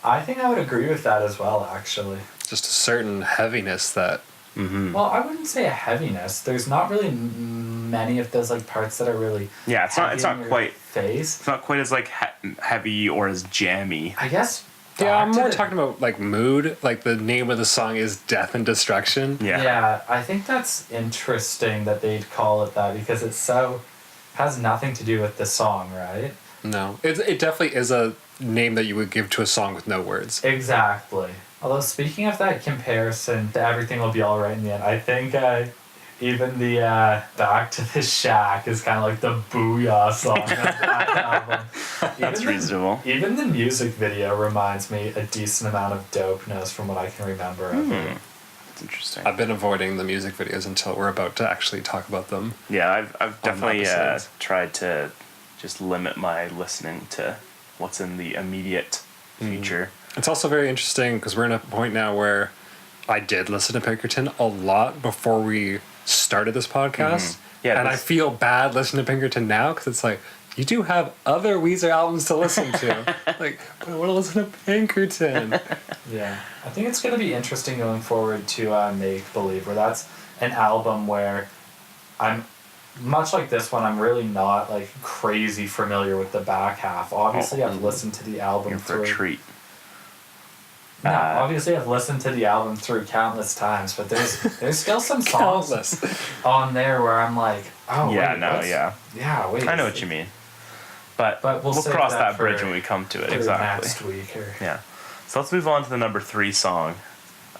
I think I would agree with that as well, actually. Just a certain heaviness that... Well, I wouldn't say a heaviness. There's not really many of those like parts that are really it's not quite face. It's not quite as like heavy or as jammy. I guess. Yeah, I'm more talking about like mood. Like the name of the song is Death and Destruction. Yeah, I think that's interesting that they'd call it that because it's so has nothing to do with the song, right? No, it definitely is a name that you would give to a song with no words. Exactly. Although speaking of that comparison to Everything Will Be Alright in the End, I think even the Back to the Shack is kind of like the booyah song of that album. That's reasonable. Even the music video reminds me a decent amount of dopeness from what I can remember of it. That's interesting. I've been avoiding the music videos until we're about to actually talk about them. Yeah, I've definitely tried to just limit my listening to what's in the immediate future. It's also very interesting because we're in a point now where I did listen to Pinkerton a lot before we started this podcast. Yeah, and I feel bad listening to Pinkerton now because it's like, you do have other Weezer albums to listen to. Like, but I want to listen to Pinkerton. Yeah. I think it's going to be interesting going forward to Make Believe, where that's an album where I'm, much like this one, I'm really not like crazy familiar with the back half. Obviously, I've listened to the album You're for a treat. No, obviously I've listened to the album through countless times, but there's still some songs on there where I'm like, oh yeah, wait, yeah, wait. I know what you mean, but we'll save cross that bridge when we come to it. Exactly. Next week, or... Yeah. So let's move on to the number 3 song.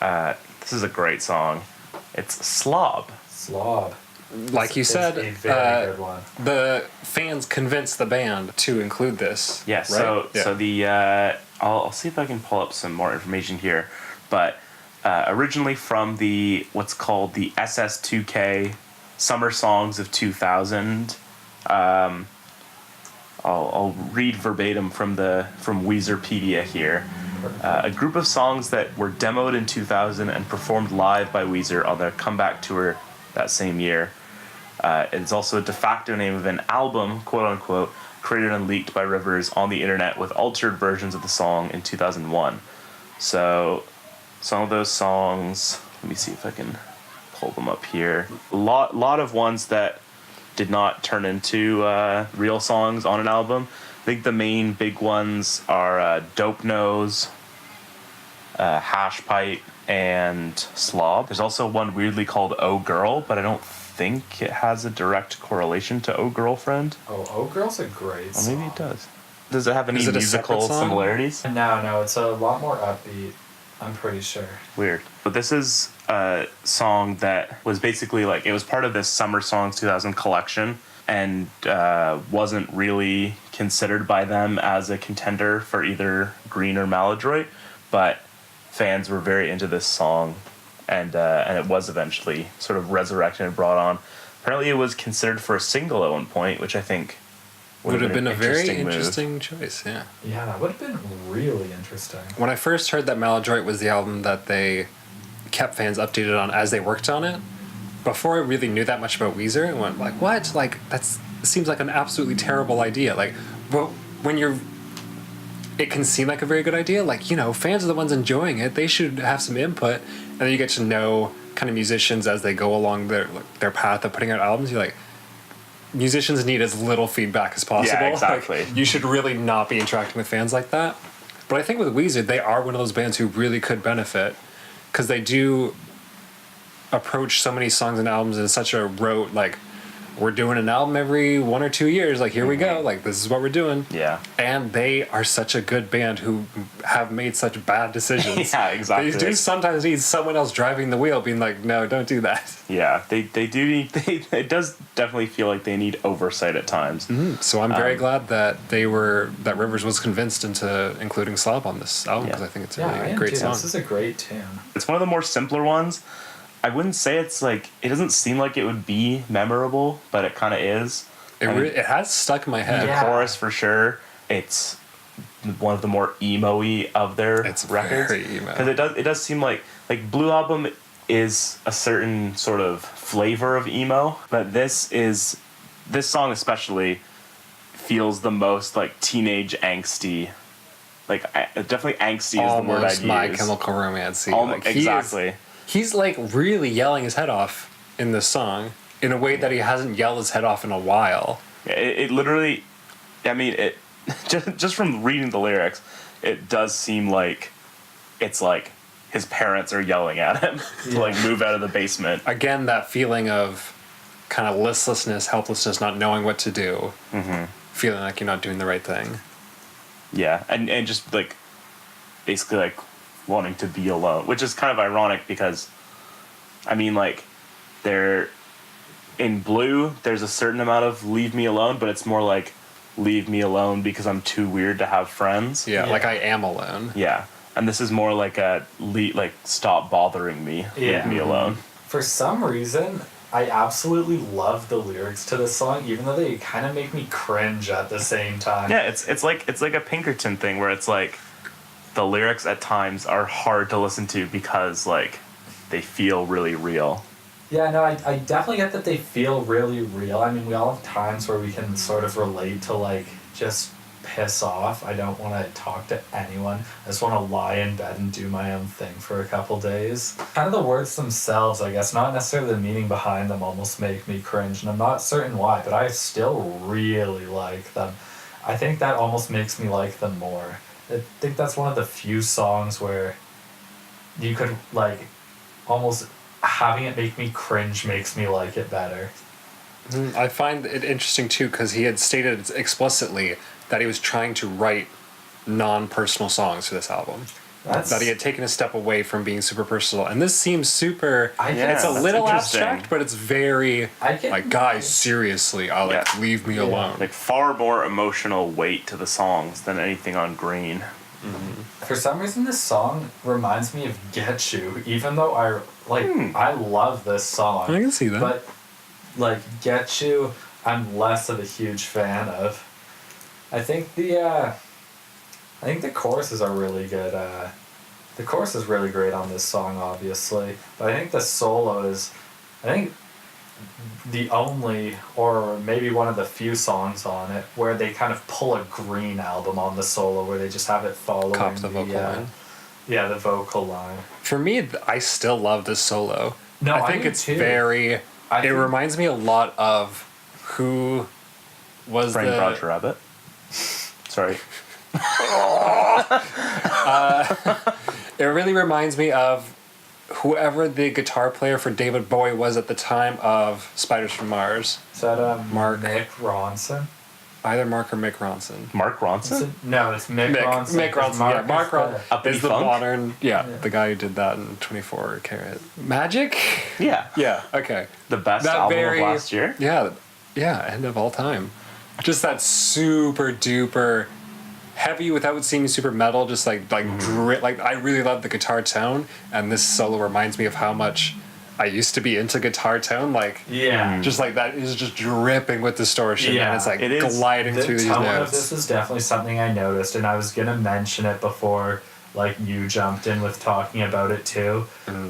This is a great song. It's Slob. Like you said, a very good one. The fans convinced the band to include this. Yes. Right? So the I'll see if I can pull up some more information here, but originally from the what's called the SS2K Summer Songs of 2000. I'll read verbatim from Weezerpedia here. A group of songs that were demoed in 2000 and performed live by Weezer on their comeback tour that same year. It's also a de facto name of an album, quote unquote, created and leaked by Rivers on the internet with altered versions of the song in 2001. So some of those songs, let me see if I can pull them up here. A lot of ones that did not turn into real songs on an album. I think the main big ones are Dope Nose, Hash Pipe, and Slob. There's also one weirdly called Oh Girl, but I don't think it has a direct correlation to Oh Girlfriend. Oh Girl's a great song. Well, maybe it does. Does it have any musical similarities? No, it's a lot more upbeat, I'm pretty sure. Weird. But this is a song that was basically like, it was part of this Summer Songs 2000 collection and wasn't really considered by them as a contender for either Green or Maladroit, but fans were very into this song and it was eventually sort of resurrected and brought on. Apparently, it was considered for a single at one point, which I think would have been a very move. interesting choice. Yeah. Yeah, that would have been really interesting. When I first heard that Maladroit was the album that they kept fans updated on as they worked on it, before I really knew that much about Weezer, I went like, "What? Like that's seems like an absolutely terrible idea." Like, but when it can seem like a very good idea. Like, you know, fans are the ones enjoying it. They should have some input, and then you get to know kind of musicians as they go along their path of putting out albums. You're like, musicians need as little feedback as possible. Yeah, exactly. Like, you should really not be interacting with fans like that. But I think with Weezer, they are one of those bands who really could benefit, because they do approach so many songs and albums in such a rote, like, we're doing an album every 1 or 2 years, like, here we go, like, this is what we're doing. Yeah. And they are such a good band who have made such bad decisions. Yeah, exactly. They do sometimes need someone else driving the wheel, being like, no, don't do that. Yeah, they do need, it does definitely feel like they need oversight at times. Mm-hmm. So I'm very glad that that Rivers was convinced into including Slob on this album, because I think it's a really great song. This is a great tune. It's one of the more simpler ones. I wouldn't say it's like, it doesn't seem like it would be memorable, but it kind of is. It has stuck in my head. The chorus for sure. It's one of the more emo-y of their records. Very emo. Because it does seem like Blue Album is a certain sort of flavor of emo, but this song especially feels the most like teenage angsty. Like definitely angsty is the word I'd use. My Chemical Romance. Exactly. He's like really yelling his head off in this song in a way that he hasn't yelled his head off in a while. It literally, I mean, it just from reading the lyrics, it does seem like it's like his parents are yelling at him to like move out of the basement. Again, that feeling of kind of listlessness, helplessness, not knowing what to do, feeling like you're not doing the right thing. Yeah, and just like basically like wanting to be alone, which is kind of ironic because, I mean, like, in Blue, there's a certain amount of leave me alone, but it's more like leave me alone because I'm too weird to have friends. Yeah, like I am alone. Yeah, and this is more like like stop bothering me, leave me alone. For some reason, I absolutely love the lyrics to this song, even though they kind of make me cringe at the same time. Yeah, it's like a Pinkerton thing where it's like, the lyrics at times are hard to listen to because, like, they feel really real. Yeah, no, I definitely get that they feel really real. I mean, we all have times where we can sort of relate to, like, just piss off. I don't want to talk to anyone. I just want to lie in bed and do my own thing for a couple days. Kind of the words themselves, I guess, not necessarily the meaning behind them, almost make me cringe, and I'm not certain why, but I still really like them. I think that almost makes me like them more. I think that's one of the few songs where you could, like, almost having it make me cringe makes me like it better. I find it interesting, too, because he had stated explicitly that he was trying to write non-personal songs for this album. That he had taken a step away from being super personal. And this seems super... it's a little abstract, but it's very... like, guys, seriously, leave me alone. Like, far more emotional weight to the songs than anything on Green. Mm-hmm. For some reason, this song reminds me of Get You, even though I love this song. I can see that. But, like, Get You, I'm less of a huge fan of. I think the choruses are really good. The chorus is really great on this song, obviously. But I think the solo is, the only, or maybe one of the few songs on it where they kind of pull a Green album on the solo, where they just have it following the vocal line. Yeah, the vocal line. For me, I still love this solo. No, I think it's very... it reminds me a lot of who was Frank Roger Rabbit. Sorry. It really reminds me of whoever the guitar player for David Bowie was at the time of Spiders from Mars. Is that Mark Mick Ronson? Either Mark or Mick Ronson. Mark Ronson? No, it's Mick Ronson. Mick Ronson, Mark Ronson is the Funk? modern... the guy who did that in 24 Karat. Magic? Yeah. Yeah, okay. The best album of last year? Yeah, end of all time. Just that super duper heavy without seeming super metal, just like like I really love the guitar tone, and this solo reminds me of how much I used to be into guitar tone, like just like that is just dripping with distortion, and it's like gliding through these notes. The tone notes. of this is definitely something I noticed, and I was gonna mention it before, like you jumped in with talking about it too,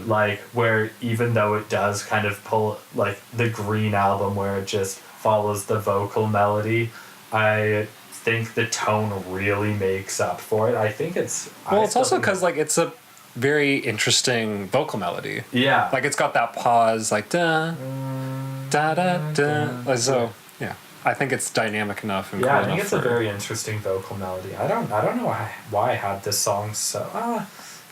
like where even though it does kind of pull like the Green album where it just follows the vocal melody, I think the tone really makes up for it. I think it's it's also because like it's a very interesting vocal melody. Yeah. Like it's got that pause, like da da da da. Like, so yeah, I think it's dynamic enough and cool I enough think it's a very interesting vocal melody. I don't know why I had this song so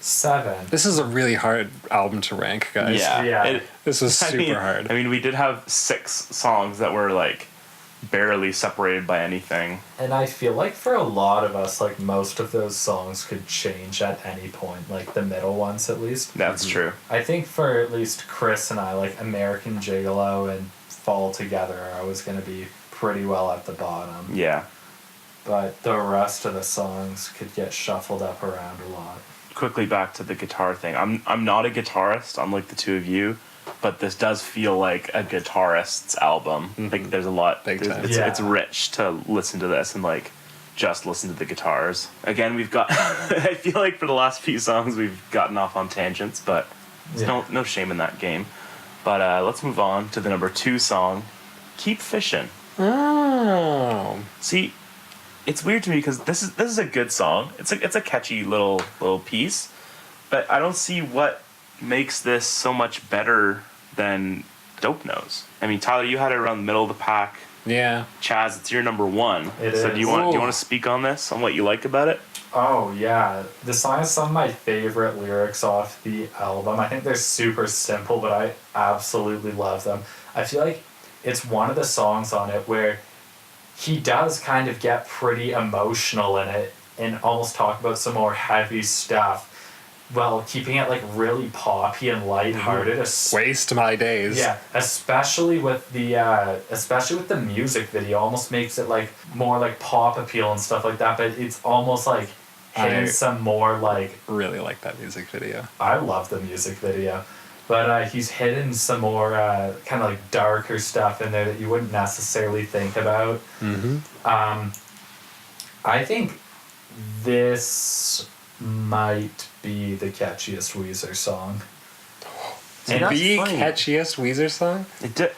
7. This is a really hard album to rank, guys. Yeah. This was super hard. I mean, we did have 6 songs that were like barely separated by anything. And I feel like for a lot of us, like most of those songs could change at any point, like the middle ones at least. That's true. I think for at least Chris and I, like American Gigolo and Fall Together are always going to be pretty well at the bottom. Yeah. But the rest of the songs could get shuffled up around a lot. Quickly back to the guitar thing. I'm not a guitarist, unlike the two of you, but this does feel like a guitarist's album. Like there's a lot. It's rich to listen to this and like just listen to the guitars. Again, we've got. I feel like for the last few songs we've gotten off on tangents, but there's no shame in that game. But let's move on to the number 2 song, "Keep Fishing." Oh. See, it's weird to me because this is a good song. It's a catchy little piece, but I don't see what makes this so much better than Dope Nose. I mean, Tyler, you had it around the middle of the pack. Yeah. Chaz, it's your number 1. It so is. do you want to speak on this, on what you like about it? Oh yeah, the song has some of my favorite lyrics off the album. I think they're super simple, but I absolutely love them. I feel like it's one of the songs on it where he does kind of get pretty emotional in it and almost talk about some more heavy stuff while keeping it like really poppy and lighthearted. Waste my days. Yeah, especially with the music video, almost makes it like more like pop appeal and stuff like that, but it's almost like hitting some more like... Really like that music video. I love the music video. But he's hidden some more kind of like darker stuff in there that you wouldn't necessarily think about. I think this might be the catchiest Weezer song. The catchiest Weezer song?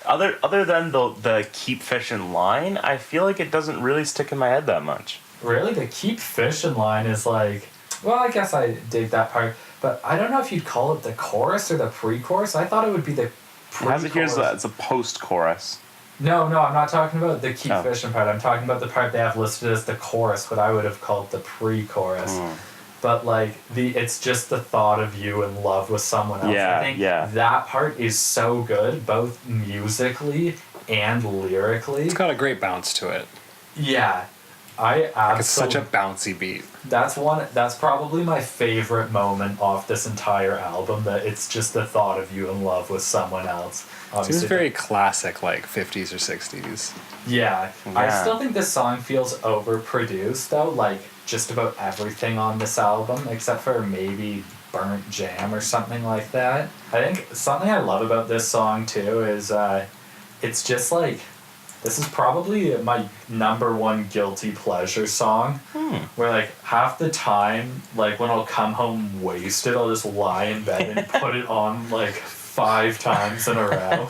Other than the "Keep Fishing" line, I feel like it doesn't really stick in my head that much. Really? The "Keep Fishing" line is like... Well, I guess I dig that part. But I don't know if you'd call it the chorus or the pre-chorus. I thought it would be the pre-chorus. It's a post-chorus. No, I'm not talking about the "Keep Fishing" part. I'm talking about the part they have listed as the chorus, but I would have called the pre-chorus. But like it's just the thought of you in love with someone else. Yeah, I think that part is so good, both musically and lyrically. It's got a great bounce to it. Yeah. It's such a bouncy beat. That's probably my favorite moment off this entire album, that it's just the thought of you in love with someone else. Seems very classic, like 50s or 60s. Yeah. I still think this song feels overproduced though, like just about everything on this album, except for maybe Burnt Jam or something like that. I think something I love about this song too is it's just like... This is probably my number 1 guilty pleasure song. Where like half the time, like when I'll come home wasted, I'll just lie in bed and put it on like 5 times in a row.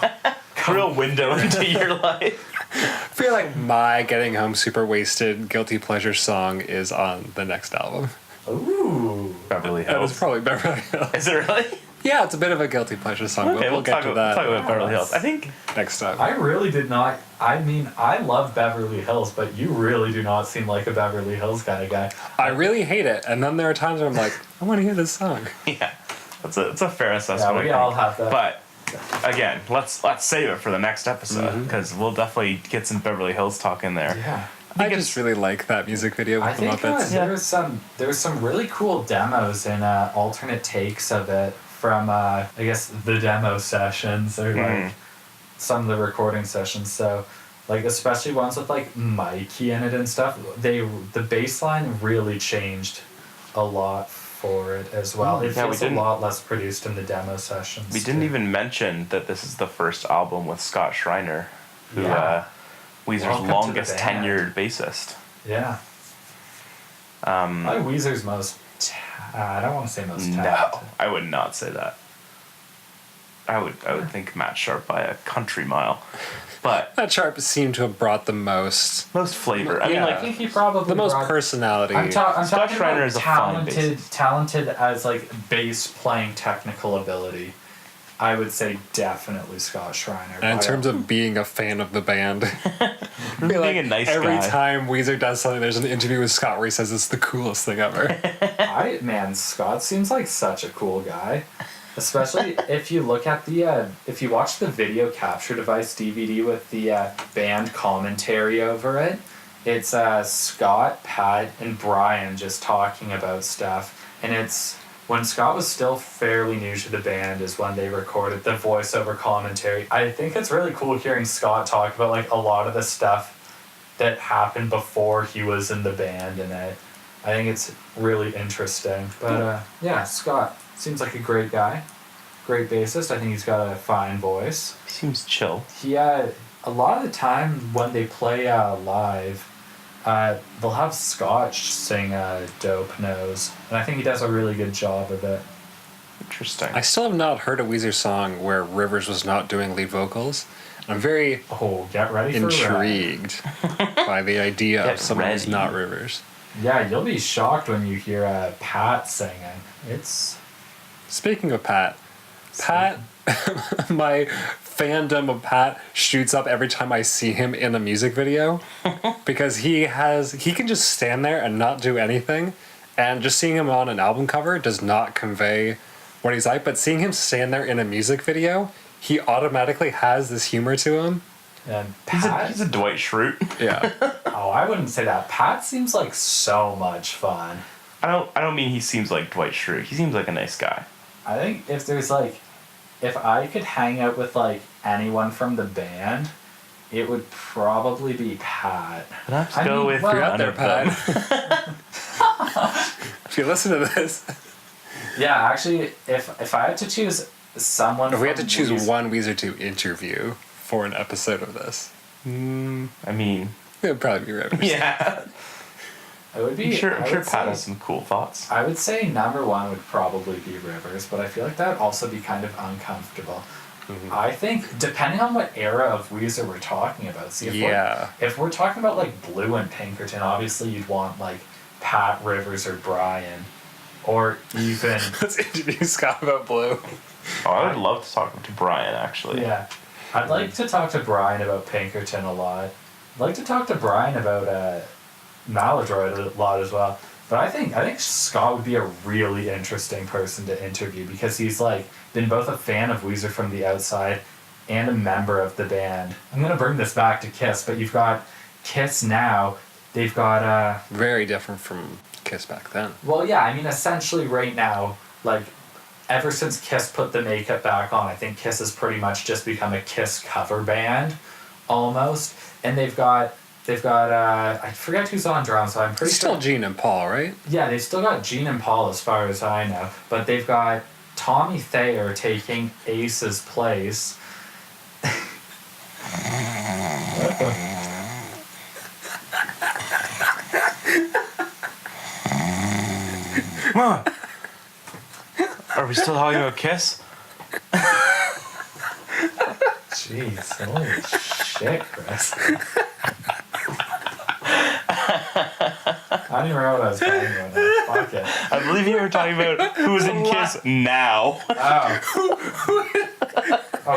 Real window into your life. I feel like my getting home super wasted guilty pleasure song is on the next album. Ooh. Beverly Hills. That was probably Beverly Hills. Is it really? Yeah, it's a bit of a guilty pleasure song. Okay, we'll get to that. Talk about Beverly Hills. I think next time. I really did not... I mean, I love Beverly Hills, but you really do not seem like a Beverly Hills kind of guy. I really hate it, and then there are times where I'm like, I want to hear this song. Yeah, it's a fair assessment. Yeah, we all have that. But again, let's save it for the next episode because we'll definitely get some Beverly Hills talk in there. Yeah. I just really like that music video with the Muppets. There was some really cool demos and alternate takes of it from I guess the demo sessions or like some of the recording sessions. So Like, especially ones with, like, Mikey in it and stuff. The bass line really changed a lot for it as well. It feels a lot less produced in the demo sessions. We didn't even mention that this is the first album with Scott Schreiner, who Weezer's longest tenured bassist. Yeah. Probably Weezer's most... I don't want to say most talented. No, I would not say that. I would think Matt Sharp by a country mile. But Matt Sharp seemed to have brought the most flavor. I mean, I think he probably the most personality. I'm Scott talking Schreiner about is a fine bassist. talented as like bass playing technical ability. I would say definitely Scott Schreiner. And in terms of being a fan of the band, being a nice every guy. time Weezer does something, there's an interview with Scott where he says it's the coolest thing ever. Scott seems like such a cool guy. Especially if you look at if you watch the video capture device DVD with the band commentary over it, it's Scott, Pat, and Brian just talking about stuff. And it's when Scott was still fairly new to the band is when they recorded the voiceover commentary. I think it's really cool hearing Scott talk about like a lot of the stuff that happened before he was in the band and it. I think it's really interesting. But Scott seems like a great guy. Great bassist. I think he's got a fine voice. He seems chill. He a lot of the time when they play live, they'll have Scott sing Dope Nose. And I think he does a really good job of it. Interesting. I still have not heard a Weezer song where Rivers was not doing lead vocals. I'm very get ready for intrigued by the idea of someone who's not Rivers. Yeah, you'll be shocked when you hear Pat singing. It's... Speaking of Pat, my fandom of Pat shoots up every time I see him in a music video because he can just stand there and not do anything, and just seeing him on an album cover does not convey what he's like, but seeing him stand there in a music video, he automatically has this humor to him. And Pat, he's a Dwight Schrute. Yeah. Oh, I wouldn't say that. Pat seems like so much fun. I don't mean he seems like Dwight Schrute. He seems like a nice guy. I think if I could hang out with like anyone from the band, it would probably be Pat. I'd have to go with you're out there, Pat. If you listen to this. Yeah, actually, if I had to choose someone, if we had to choose one Weezer to interview for an episode of this, I mean, it would probably be Rivers. Yeah. It would be. I'm sure Pat has some cool thoughts. I would say number one would probably be Rivers, but I feel like that would also be kind of uncomfortable. Mm-hmm. I think, depending on what era of Weezer we're talking about, if we're talking about like Blue and Pinkerton, obviously you'd want like Pat, Rivers, or Brian, or even... Let's introduce Scott about Blue. Oh, I would love to talk to Brian, actually. Yeah. I'd like to talk to Brian about Pinkerton a lot. I'd like to talk to Brian about Maladroit a lot as well. But I think Scott would be a really interesting person to interview because he's like been both a fan of Weezer from the outside and a member of the band. I'm gonna bring this back to Kiss, but you've got Kiss now. They've got very different from Kiss back then. Well, yeah, I mean essentially right now, like ever since Kiss put the makeup back on, I think Kiss has pretty much just become a Kiss cover band, almost. And they've got I forget who's on drums, so I'm pretty sure... Still Gene and Paul, right? Yeah, they've still got Gene and Paul as far as I know. But they've got Tommy Thayer taking Ace's place. Come on! Are we still talking about Kiss? Jeez, holy shit, Chris. I don't even remember what I was talking about now. Fuck it. I believe you were talking about who's in Kiss now. Oh,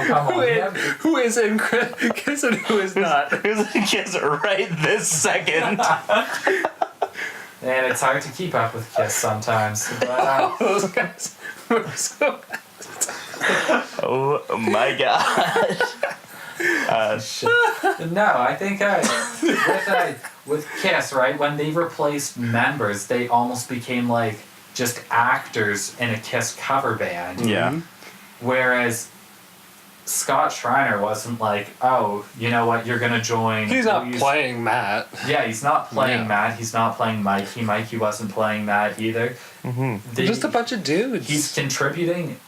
come on. Who is in Kiss and who is not? Who's in Kiss right this second? And it's hard to keep up with Kiss sometimes. But, those guys were so... Oh my god. Shit. No, I think with Kiss, right, when they replaced members, they almost became like just actors in a Kiss cover band. Yeah. Whereas Scott Schreiner wasn't like, oh, you know what, you're gonna join. He's not playing Matt. Yeah, he's not playing Matt. He's not playing Mikey. Mikey wasn't playing Matt either. Mm-hmm. Just a bunch of dudes. He's contributing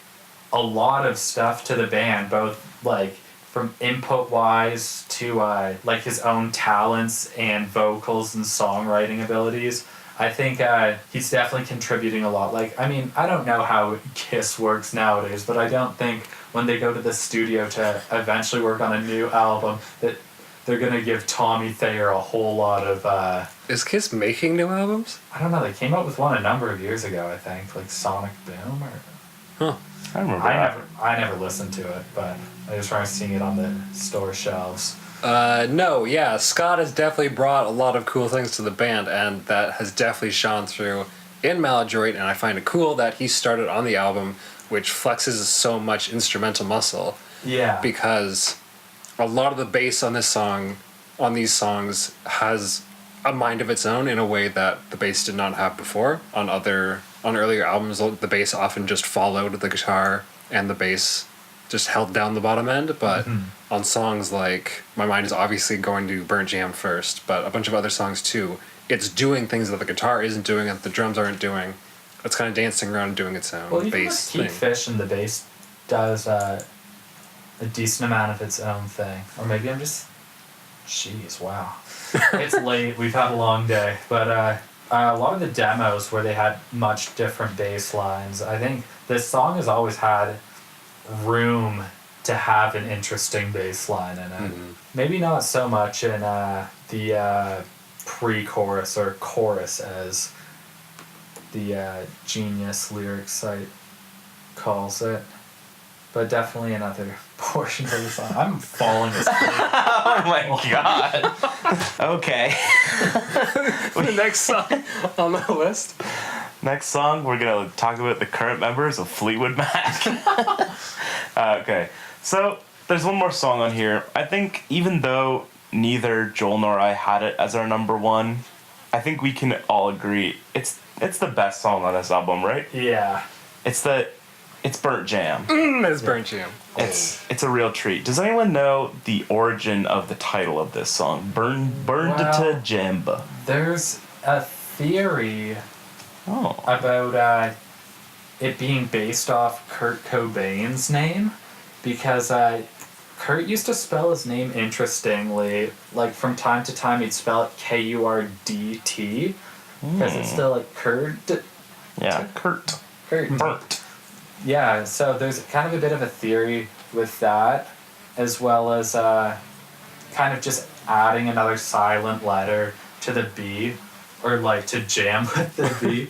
a lot of stuff to the band, both like from input wise to like his own talents and vocals and songwriting abilities. I think he's definitely contributing a lot. Like, I mean, I don't know how Kiss works nowadays, but I don't think when they go to the studio to eventually work on a new album that they're going to give Tommy Thayer a whole lot of... Is Kiss making new albums? I don't know. They came out with one a number of years ago, I think. Like Sonic Boom or... Huh. I remember that. I never listened to it, but I just remember seeing it on the store shelves. No, yeah, Scott has definitely brought a lot of cool things to the band, and that has definitely shone through in Maladroit, and I find it cool that he started on the album, which flexes so much instrumental muscle. Yeah. Because a lot of the bass on these songs, has a mind of its own in a way that the bass did not have before. On earlier albums, the bass often just followed the guitar, and the bass just held down the bottom end, but on songs like My Mind Is Obviously Going to Burnt Jam First, but a bunch of other songs too, it's doing things that the guitar isn't doing, that the drums aren't doing. It's kind of dancing around and doing its own Well, even bass with Keith thing. Fish and the bass does a decent amount of its own thing. Or maybe I'm just... Jeez, wow. It's late, we've had a long day, but a lot of the demos where they had much different bass lines, I think this song has always had room to have an interesting bass line in it. Maybe not so much in the pre-chorus or chorus, as the Genius lyrics site calls it, but definitely another portion of the song. I'm falling asleep. Oh my god. Okay. The next song on the list. Next song, we're going to talk about the current members of Fleetwood Mac. Okay, so there's one more song on here. I think even though neither Joel nor I had it as our number one, I think we can all agree it's the best song on this album, right? Yeah. It's Burnt Jam. It's Burnt Jam. It's a real treat. Does anyone know the origin of the title of this song? Burned to Jamba. There's a theory about it being based off Kurt Cobain's name, because Kurt used to spell his name interestingly. Like, from time to time he'd spell it Kurdt, because it's still like Kurt. Yeah, Kurt. Burnt. Yeah, so there's kind of a bit of a theory with that, as well as kind of just adding another silent letter to the B, or like to jam with the B.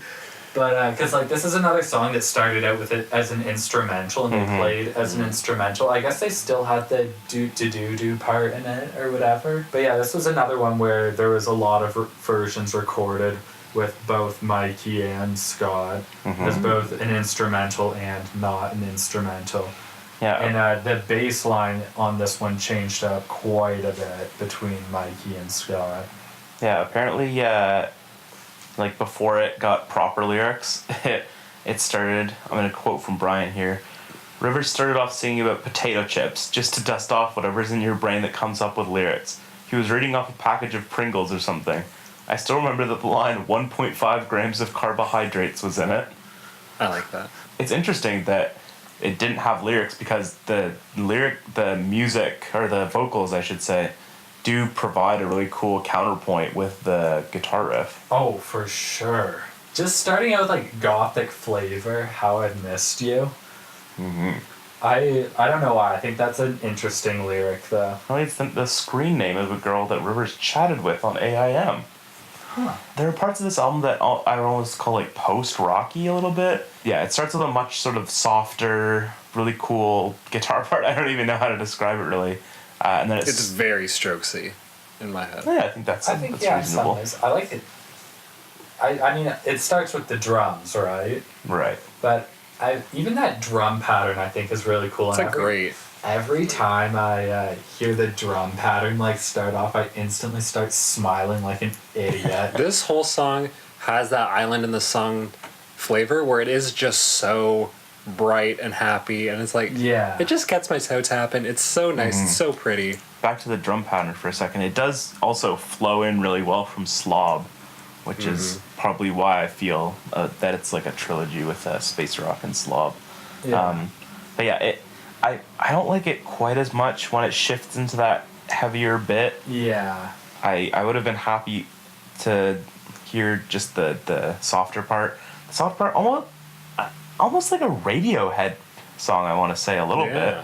But because like this is another song that started out with it as an instrumental, and they played as an instrumental. I guess they still had the do part in it or whatever. But yeah, this was another one where there was a lot of versions recorded with both Mikey and Scott as both an instrumental and not an instrumental. Yeah. And the bass line on this one changed up quite a bit between Mikey and Scott. Yeah, apparently, like before it got proper lyrics, it started, I'm going to quote from Brian here, Rivers started off singing about potato chips just to dust off whatever's in your brain that comes up with lyrics. He was reading off a package of Pringles or something. I still remember that the line 1.5 grams of carbohydrates was in it. I like that. It's interesting that it didn't have lyrics, because the music, or the vocals I should say, do provide a really cool counterpoint with the guitar riff. Oh, for sure. Just starting out with like gothic flavor, How I Missed You. I don't know why. I think that's an interesting lyric though. Well, it's the screen name of a girl that Rivers chatted with on AIM. Huh. There are parts of this album that I would almost call like post-rocky a little bit. Yeah, it starts with a much sort of softer, really cool guitar part. I don't even know how to describe it really. And then It's very Strokesy in my head. Yeah, I think that's reasonable. I like it. I mean, it starts with the drums, right? Right. But even that drum pattern, I think, is really cool. It's great. Every time I hear the drum pattern like start off, I instantly start smiling like an idiot. This whole song has that Island in the Sun flavor where it is just so bright and happy, and it's like, Yeah. it just gets my toe tapping. It's so nice. It's so pretty. Back to the drum pattern for a second. It does also flow in really well from Slob, which is probably why I feel that it's like a trilogy with Space Rock and Slob. Yeah. But yeah, I don't like it quite as much when it shifts into that heavier bit. Yeah. I would have been happy to hear just the softer part. The soft part, almost like a Radiohead song, I want to say, a little bit.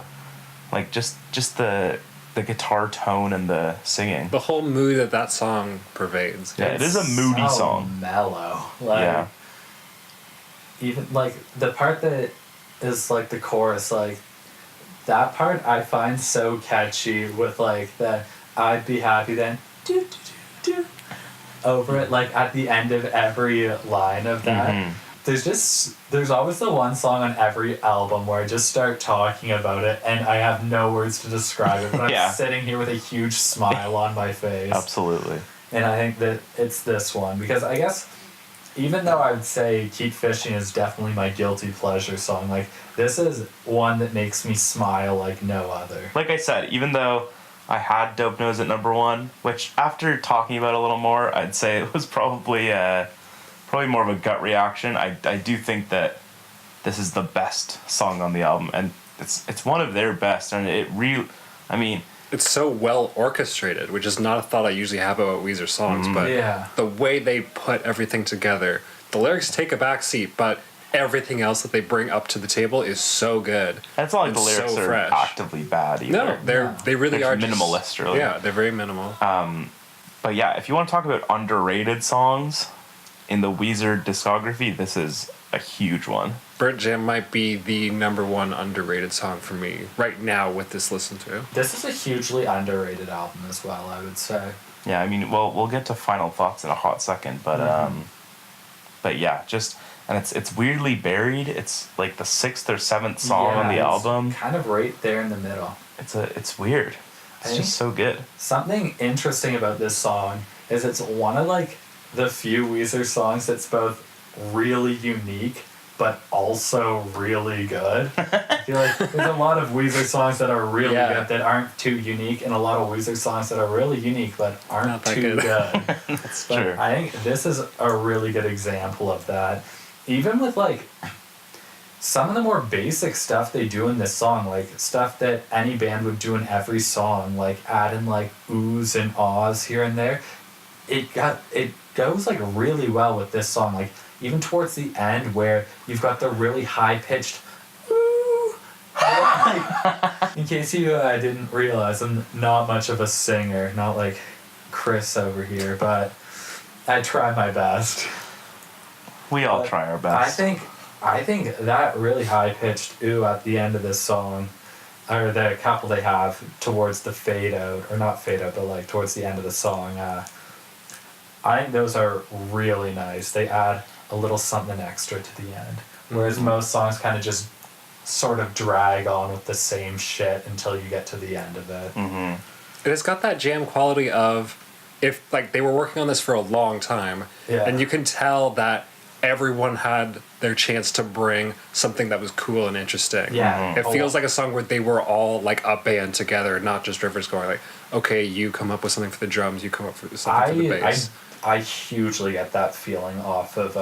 Like just the guitar tone and the singing. The whole mood that song pervades. Yeah, it is a moody so song. Mellow. Like, Yeah. even like the part that is like the chorus, like that part I find so catchy with like the I'd be happy then do do do do over it, like at the end of every line of that. There's always the one song on every album where I just start talking about it and I have no words to describe it, but Yeah. I'm sitting here with a huge smile on my face. Absolutely. And I think that it's this one because I guess even though I would say Keep Fishing is definitely my guilty pleasure song, like this is one that makes me smile like no other. Like I said, even though I had Dope Nose at number 1, which after talking about it a little more, I'd say it was probably more of a gut reaction. I do think that this is the best song on the album, and it's one of their best, and It's so well orchestrated, which is not a thought I usually have about Weezer songs, but Yeah. the way they put everything together, the lyrics take a back seat, but everything else that they bring up to the table is so good. And it's not like and the lyrics so are fresh. actively bad either. No, they really They're are just- minimalist, really. Yeah, they're very minimal. But yeah, if you want to talk about underrated songs in the Weezer discography, this is a huge one. Burnt Jam might be the number 1 underrated song for me right now with this listen to. This is a hugely underrated album as well, I would say. Yeah, I mean, we'll get to final thoughts in a hot second, but yeah, and it's weirdly buried. It's like the 6th or 7th song on the it's album. kind of right there in the middle. It's weird. It's I just so good. Something interesting about this song is it's one of like the few Weezer songs that's both really unique but also really good. I feel like there's a lot of Weezer songs that are really good that aren't too unique, and a lot of Weezer songs that are really unique but aren't Not that too good. That's But true. I think this is a really good example of that. Even with like some of the more basic stuff they do in this song, like stuff that any band would do in every song, like adding like oohs and ahs here and there, it goes like really well with this song. Like even towards the end where you've got the really high pitched ooh. Like, in case you didn't realize, I'm not much of a singer, not like Chris over here, but I try my best. We all try our best. I think that really high pitched ooh at the end of this song, or the couple they have towards the fade out, or not fade out, but like towards the end of the song, I think those are really nice. They add a little something extra to the end. Whereas most songs kind of just sort of drag on with the same shit until you get to the end of it. And it's got that jam quality of, if like they were working on this for a long time, and you can tell that everyone had their chance to bring something that was cool and interesting. Yeah. It feels like a song where they were all like a band together, not just Rivers going like, okay, you come up with something for the drums, you come up with something for the bass. I hugely get that feeling off of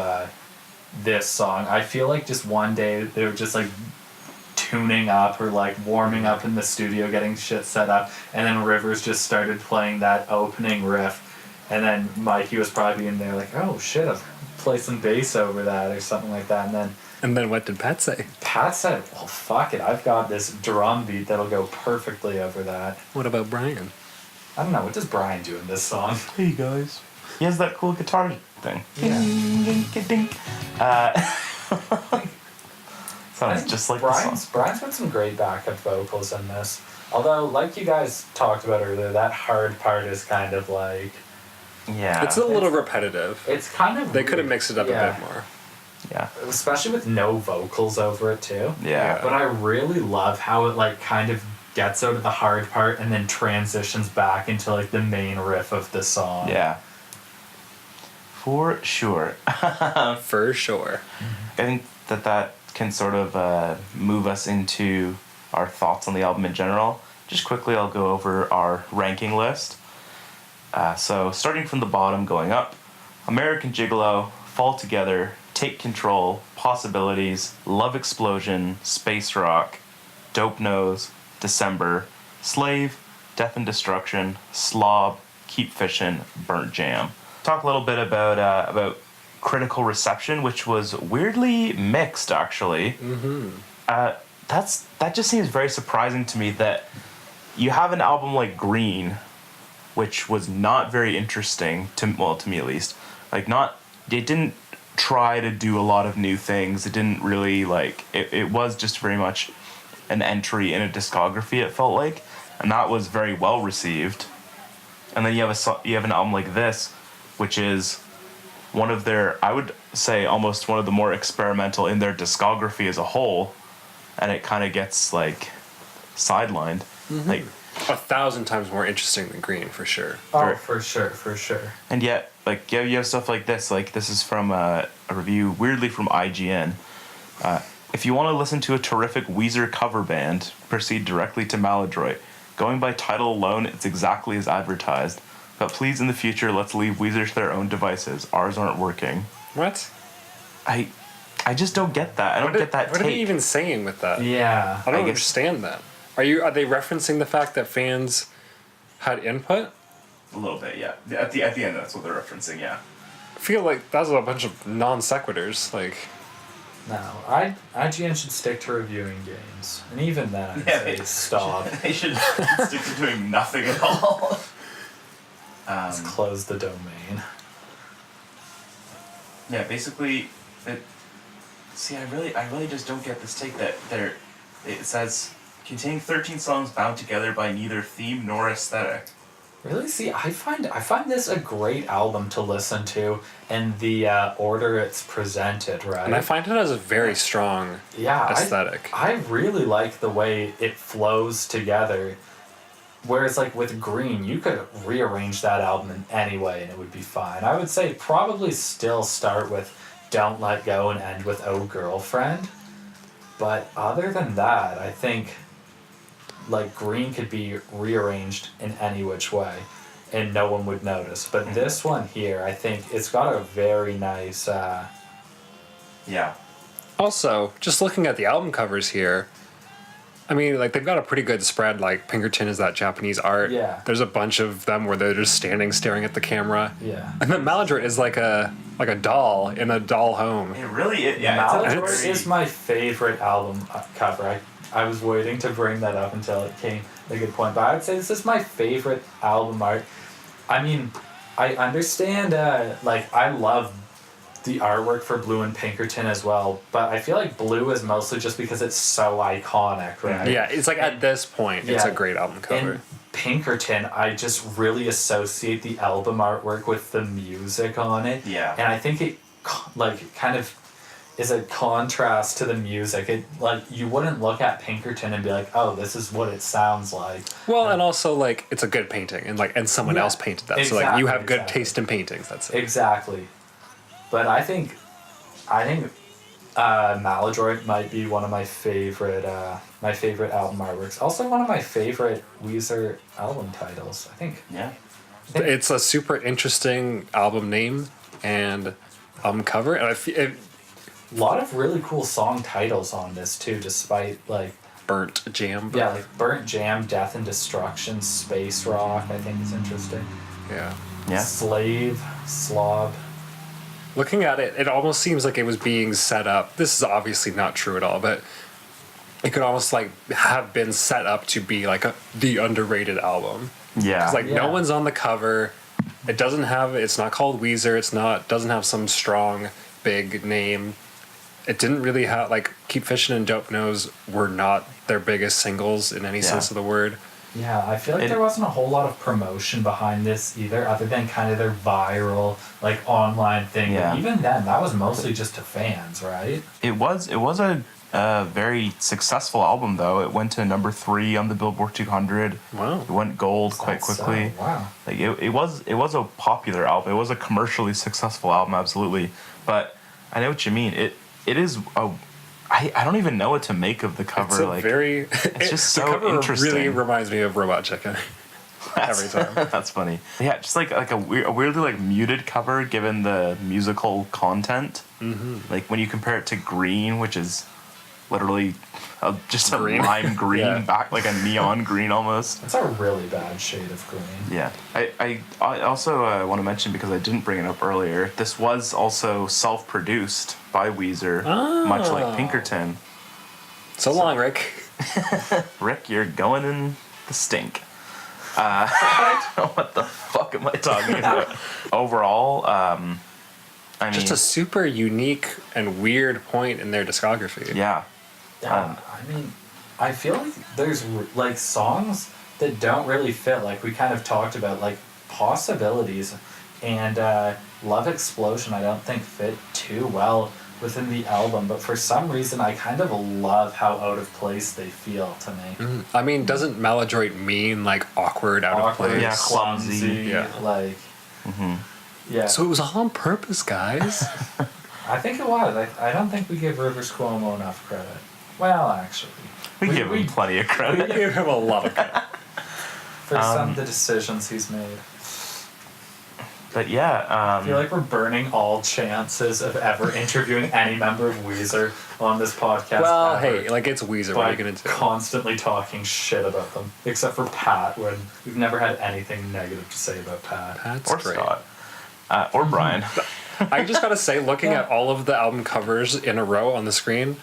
this song. I feel like just one day they were just like tuning up or like warming up in the studio, getting shit set up, and then Rivers just started playing that opening riff, and then Mikey was probably in there like, oh shit, I'll play some bass over that or something like that, and then what did Pat say? Pat said, well fuck it, I've got this drum beat that'll go perfectly over that. What about Brian? I don't know, what does Brian do in this song? Hey guys. He has that cool guitar thing. Yeah. Sounds just like the song. Brian's got some great backup vocals in this. Although, like you guys talked about earlier, that hard part is kind of like... Yeah. It's a little repetitive. It's kind of... They could have mixed it up a bit more. Yeah. Especially with no vocals over it, too. Yeah. But I really love how it, like, kind of gets out of the hard part and then transitions back into, like, the main riff of the song. Yeah. For sure. For sure. I think that can sort of move us into our thoughts on the album in general. Just quickly, I'll go over our ranking list. So starting from the bottom, going up, American Gigolo, Fall Together, Take Control, Possibilities, Love Explosion, Space Rock, Dope Nose, December, Slave, Death and Destruction, Slob, Keep Fishin', Burnt Jam. Talk a little bit about critical reception, which was weirdly mixed, actually. Mm-hmm. That just seems very surprising to me that you have an album like Green, which was not very interesting to me at least. Like, it didn't try to do a lot of new things. It didn't really it was just very much an entry in a discography, it felt like, and that was very well received. And then you have an album like this, which is one of their, I would say, almost one of the more experimental in their discography as a whole, and it kind of gets sidelined. Mm-hmm. 1,000 times more interesting than Green, for sure. Oh, for sure. And yet, you have stuff like this. This is from a review, weirdly from IGN. If you want to listen to a terrific Weezer cover band, proceed directly to Maladroit. Going by title alone, it's exactly as advertised. But please, in the future, let's leave Weezer to their own devices. Ours aren't working. What? I just don't get that. I don't get that What take. are they even saying with that? Yeah. I don't guess- understand that. Are they referencing the fact that fans had input? A little bit, yeah. At the end, that's what they're referencing, yeah. I feel like that's a bunch of non sequiturs. No, IGN should stick to reviewing games, and even then, I'd say stop. They should stick to doing nothing at all. Let's close the domain. Yeah, basically, I really just don't get this take that it says containing 13 songs bound together by neither theme nor aesthetic. Really? See, I find this a great album to listen to in the order it's presented, right? And I find it has a very strong aesthetic. I really like the way it flows together. Whereas, with Green, you could rearrange that album in any way and it would be fine. I would say probably still start with Don't Let Go and end with Oh Girlfriend. But other than that, I think Green could be rearranged in any which way and no one would notice. But this one here, I think it's got a very nice Yeah. Also, just looking at the album covers here, I mean, they've got a pretty good spread. Pinkerton is that Japanese art. Yeah. There's a bunch of them where they're just staring at the camera. Yeah. And then Maladroit is like a doll in a doll home. It really is. Yeah, Maladroit is my favorite album cover. I was waiting to bring that up until it came a good point. But I would say this is my favorite album art. I mean, I understand, I love the artwork for Blue and Pinkerton as well, but I feel like Blue is mostly just because it's so iconic, right? Yeah, it's at this point, it's a great album cover. In Pinkerton, I just really associate the album artwork with the music on it. Yeah. And I think it kind of is a contrast to the music. It you wouldn't look at Pinkerton and be like, oh, this is what it sounds like. Well, and also it's a good painting, and someone else painted that, so you have good taste in paintings. That's it. Exactly. But I think Maladroit might be one of my favorite album artworks. Also, one of my favorite Weezer album titles. I think. Yeah. It's a super interesting album name and album cover, and a lot of really cool song titles on this too, despite Burnt Jam. Burnt Jam, Death and Destruction, Space Rock. I think is interesting. Yeah. Yeah. Slave, Slob. Looking at it, it almost seems like it was being set up. This is obviously not true at all, but it could almost have been set up to be the underrated album. Yeah. It's no one's on the cover. It doesn't have. It's not called Weezer. Doesn't have some strong big name. It didn't really have Keep Fishin' and Dope Nose were not their biggest singles in any sense of the word. Yeah, I feel like there wasn't a whole lot of promotion behind this either, other than kind of their viral, online thing. Yeah. But even then, that was mostly just to fans, right? It was a very successful album, though. It went to number 3 on the Billboard 200. Wow. It went gold quite quickly. Wow. It was a popular album. It was a commercially successful album, absolutely. But I know what you mean. It is a. I don't even know what to make of the cover. It's just so the cover interesting. Really reminds me of Robot Chicken. Every time. That's funny. Yeah, just like a weirdly like muted cover given the musical content. Mm-hmm. Like when you compare it to Green, which is literally just green. A lime green back, like a neon green almost. It's a really bad shade of green. Yeah. I also want to mention, because I didn't bring it up earlier, this was also self-produced by Weezer, much like Pinkerton. So long, Rick. Rick, you're going in the stink. What the fuck am I talking about? Overall, I mean, just a super unique and weird point in their discography. Yeah. Yeah, I mean, I feel like there's like songs that don't really fit. Like we kind of talked about, like Possibilities and Love Explosion. I don't think fit too well within the album, but for some reason I kind of love how out of place they feel to me. I mean, doesn't Maladroit mean like awkward, out of place? Yeah, clumsy. Like. Mm-hmm. Yeah. So it was all on purpose, guys. I think it was. I don't think we give Rivers Cuomo enough credit. Well, actually. We give him plenty of credit. We give him a lot of credit. For some of the decisions he's made. But yeah. I feel like we're burning all chances of ever interviewing any member of Weezer on this podcast. Well, ever, hey, like it's Weezer. What are you going to do? Constantly talking shit about them. Except for Pat, when we've never had anything negative to say about Pat. Pat's or great. Scott. Or Brian. I just gotta say, looking at all of the album covers in a row on the screen,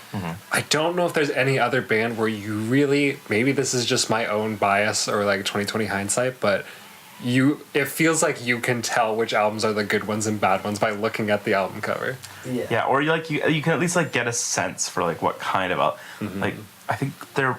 I don't know if there's any other band where you really, maybe this is just my own bias or like 2020 hindsight, but it feels like you can tell which albums are the good ones and bad ones by looking at the album cover. Yeah. Yeah, or you can at least like get a sense for like what kind of like I think they're,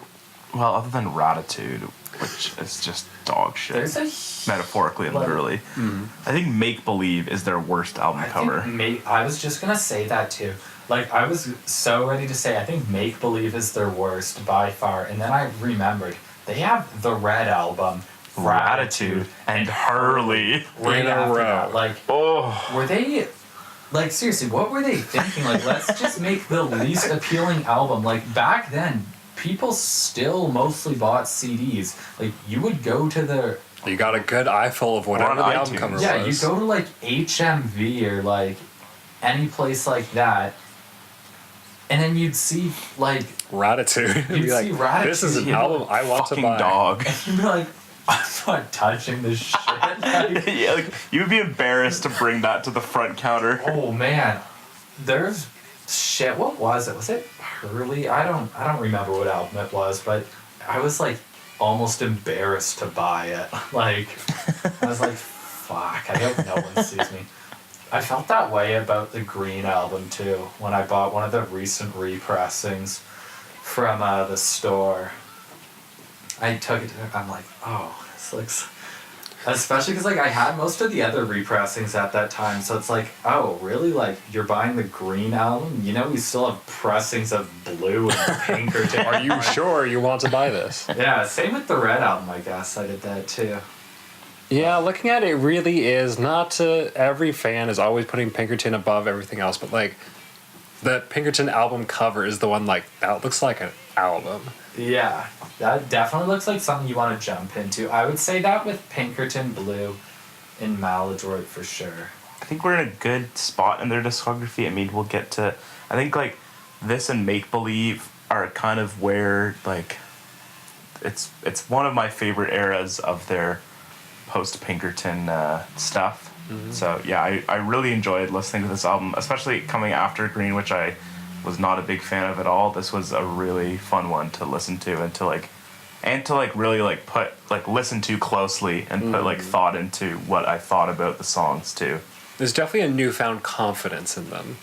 well, other than Ratitude, which is just dog shit. There's a metaphorically and literally. I think Make Believe is their worst album cover. I was just gonna say that too. Like I was so ready to say I think Make Believe is their worst by far, and then I remembered they have the Red album, Ratitude, and Hurley right in a after row. that. Like, were they? Like seriously, what were they thinking? Like, let's just make the least appealing album. Like back then, people still mostly bought CDs. Like you would go to the. You got a good eye full of whatever the album iTunes. cover was. Yeah, you go to like HMV or like any place like that, and then you'd see like Ratitude. You'd You'd be like, see Ratitude, this is an you know, album I want to fucking buy. dog. you'd be like, I'm not touching this shit. Like, Yeah, like you would be embarrassed to bring that to the front counter. oh man, there's shit. What was it? Was it Hurley? I don't remember what album it was, but I was like almost embarrassed to buy it. Like I was like, fuck, I hope no one sees me. I felt that way about the Green album too when I bought one of the recent repressings from the store. I took it. I'm like, oh, this looks. Especially because like I had most of the other repressings at that time, so it's like, oh, really? Like you're buying the Green album? You know, we still have pressings of Blue and Pinkerton. Are you sure you want to buy this? Yeah, same with the Red album. I guess I did that too. Yeah, looking at it really is not to every fan is always putting Pinkerton above everything else, but like the Pinkerton album cover is the one like that looks like an album. Yeah, that definitely looks like something you want to jump into. I would say that with Pinkerton, Blue, and Maladroit for sure. I think we're in a good spot in their discography. I mean, we'll get to. I think like this and Make Believe are kind of where like it's one of my favorite eras of their post Pinkerton stuff. So yeah, I really enjoyed listening to this album, especially coming after Green, which I was not a big fan of at all. This was a really fun one to listen to and to really like put like listen to closely and put like thought into what I thought about the songs too. There's definitely a newfound confidence in them.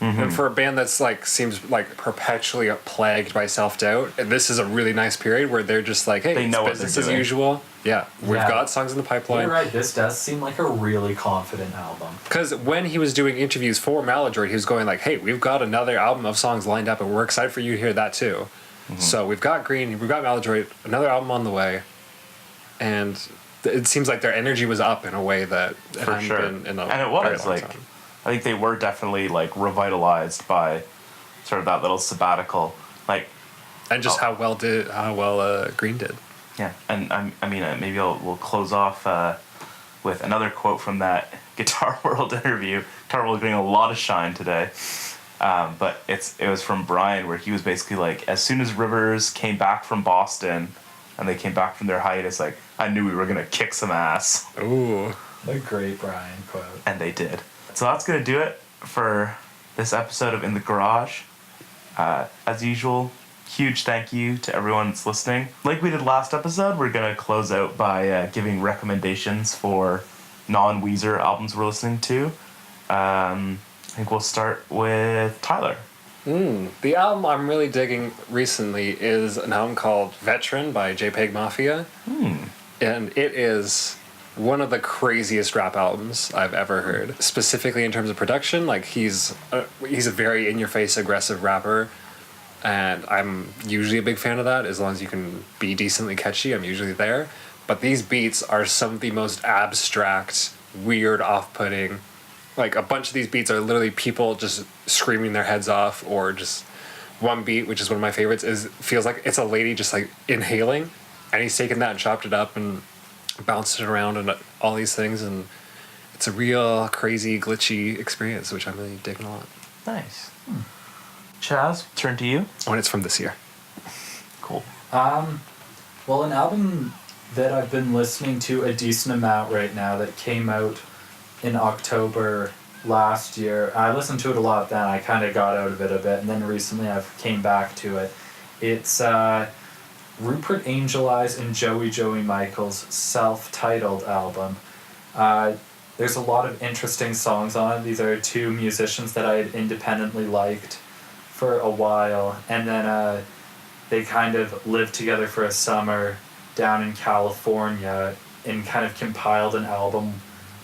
And for a band that's like seems like perpetually plagued by self-doubt, and this is a really nice period where they're just like, hey, They know it's what business they're as doing. usual. Yeah, we've Yeah. got songs in the pipeline. You're right, this does seem like a really confident album. Because when he was doing interviews for Maladroit, he was going like, hey, we've got another album of songs lined up and we're excited for you to hear that too. So we've got Green, we've got Maladroit, another album on the way. And it seems like their energy was up in a way that it For hadn't sure. been in a And it very was long like time. I think they were definitely like revitalized by sort of that little sabbatical, like. And just how well Green did. Yeah, and maybe we'll close off with another quote from that Guitar World interview. Guitar World getting a lot of shine today, but it was from Brian, where he was basically like, as soon as Rivers came back from Boston, and they came back from their hiatus, like, I knew we were gonna kick some ass. Ooh, a great Brian quote. And they did. So that's gonna do it for this episode of In the Garage. As usual, huge thank you to everyone that's listening. Like we did last episode, we're going to close out by giving recommendations for non-Weezer albums we're listening to. I think we'll start with Tyler. The album I'm really digging recently is an album called Veteran by JPEG Mafia. And it is one of the craziest rap albums I've ever heard. Specifically in terms of production, like he's a very in-your-face aggressive rapper. And I'm usually a big fan of that. As long as you can be decently catchy, I'm usually there. But these beats are some of the most abstract, weird, off-putting. Like, a bunch of these beats are literally people just screaming their heads off, or just one beat, which is one of my favorites, feels like it's a lady just, like, inhaling. And he's taken that and chopped it up and bounced it around and all these things. And it's a real crazy, glitchy experience, which I'm really digging a lot. Nice. Chaz, turn to you. Oh, and it's from this year. Cool. Well, an album that I've been listening to a decent amount right now that came out in October last year. I listened to it a lot then. I kind of got out of it a bit, and then recently I've came back to it. It's Rupert Angel Eyes and Joey Michael's self-titled album. There's a lot of interesting songs on it. These are two musicians that I had independently liked for a while, and then they kind of lived together for a summer down in California and kind of compiled an album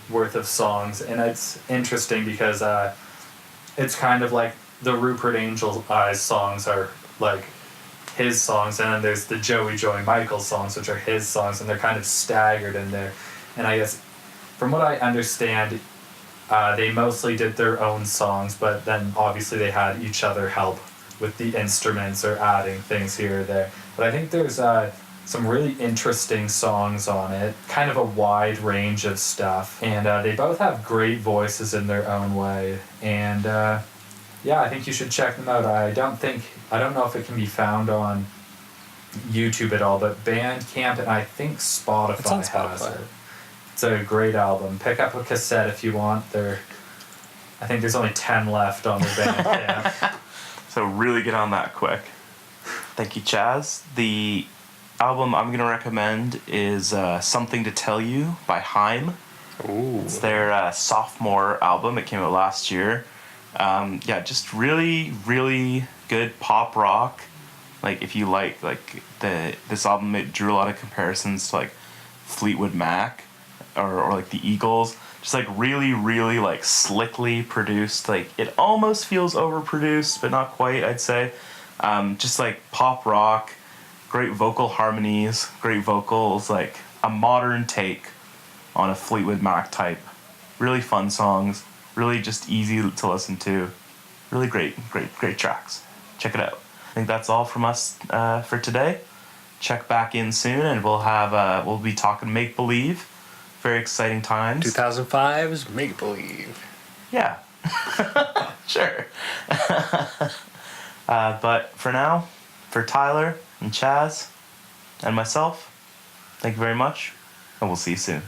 worth of songs. And it's interesting because it's kind of like the Rupert Angel Eyes songs are like his songs, and then there's the Joey Michael songs, which are his songs, and they're kind of staggered in there. And I guess from what I understand, they mostly did their own songs, but then obviously they had each other help with the instruments or adding things here or there. But I think there's some really interesting songs on it, kind of a wide range of stuff. And they both have great voices in their own way. And yeah, I think you should check them out. I don't know if it can be found on YouTube at all, but Bandcamp and I think Spotify has it. It's a great album. Pick up a cassette if you want. I think there's only 10 left on the Bandcamp. So really get on that quick. Thank you, Chaz. The album I'm going to recommend is Something to Tell You by Haim. Ooh. It's their sophomore album. It came out last year. Yeah, just really, really good pop rock. Like, if you like this album, it drew a lot of comparisons to like Fleetwood Mac or like the Eagles. Just like really, really like slickly produced. Like, it almost feels overproduced, but not quite, I'd say. Just like pop rock, great vocal harmonies, great vocals, like a modern take on a Fleetwood Mac type. Really fun songs, really just easy to listen to. Really great tracks. Check it out. I think that's all from us for today. Check back in soon, and we'll be talking Make Believe. Very exciting times. 2005's Make Believe. Yeah. Sure. But for now, for Tyler and Chaz and myself, thank you very much, and we'll see you soon.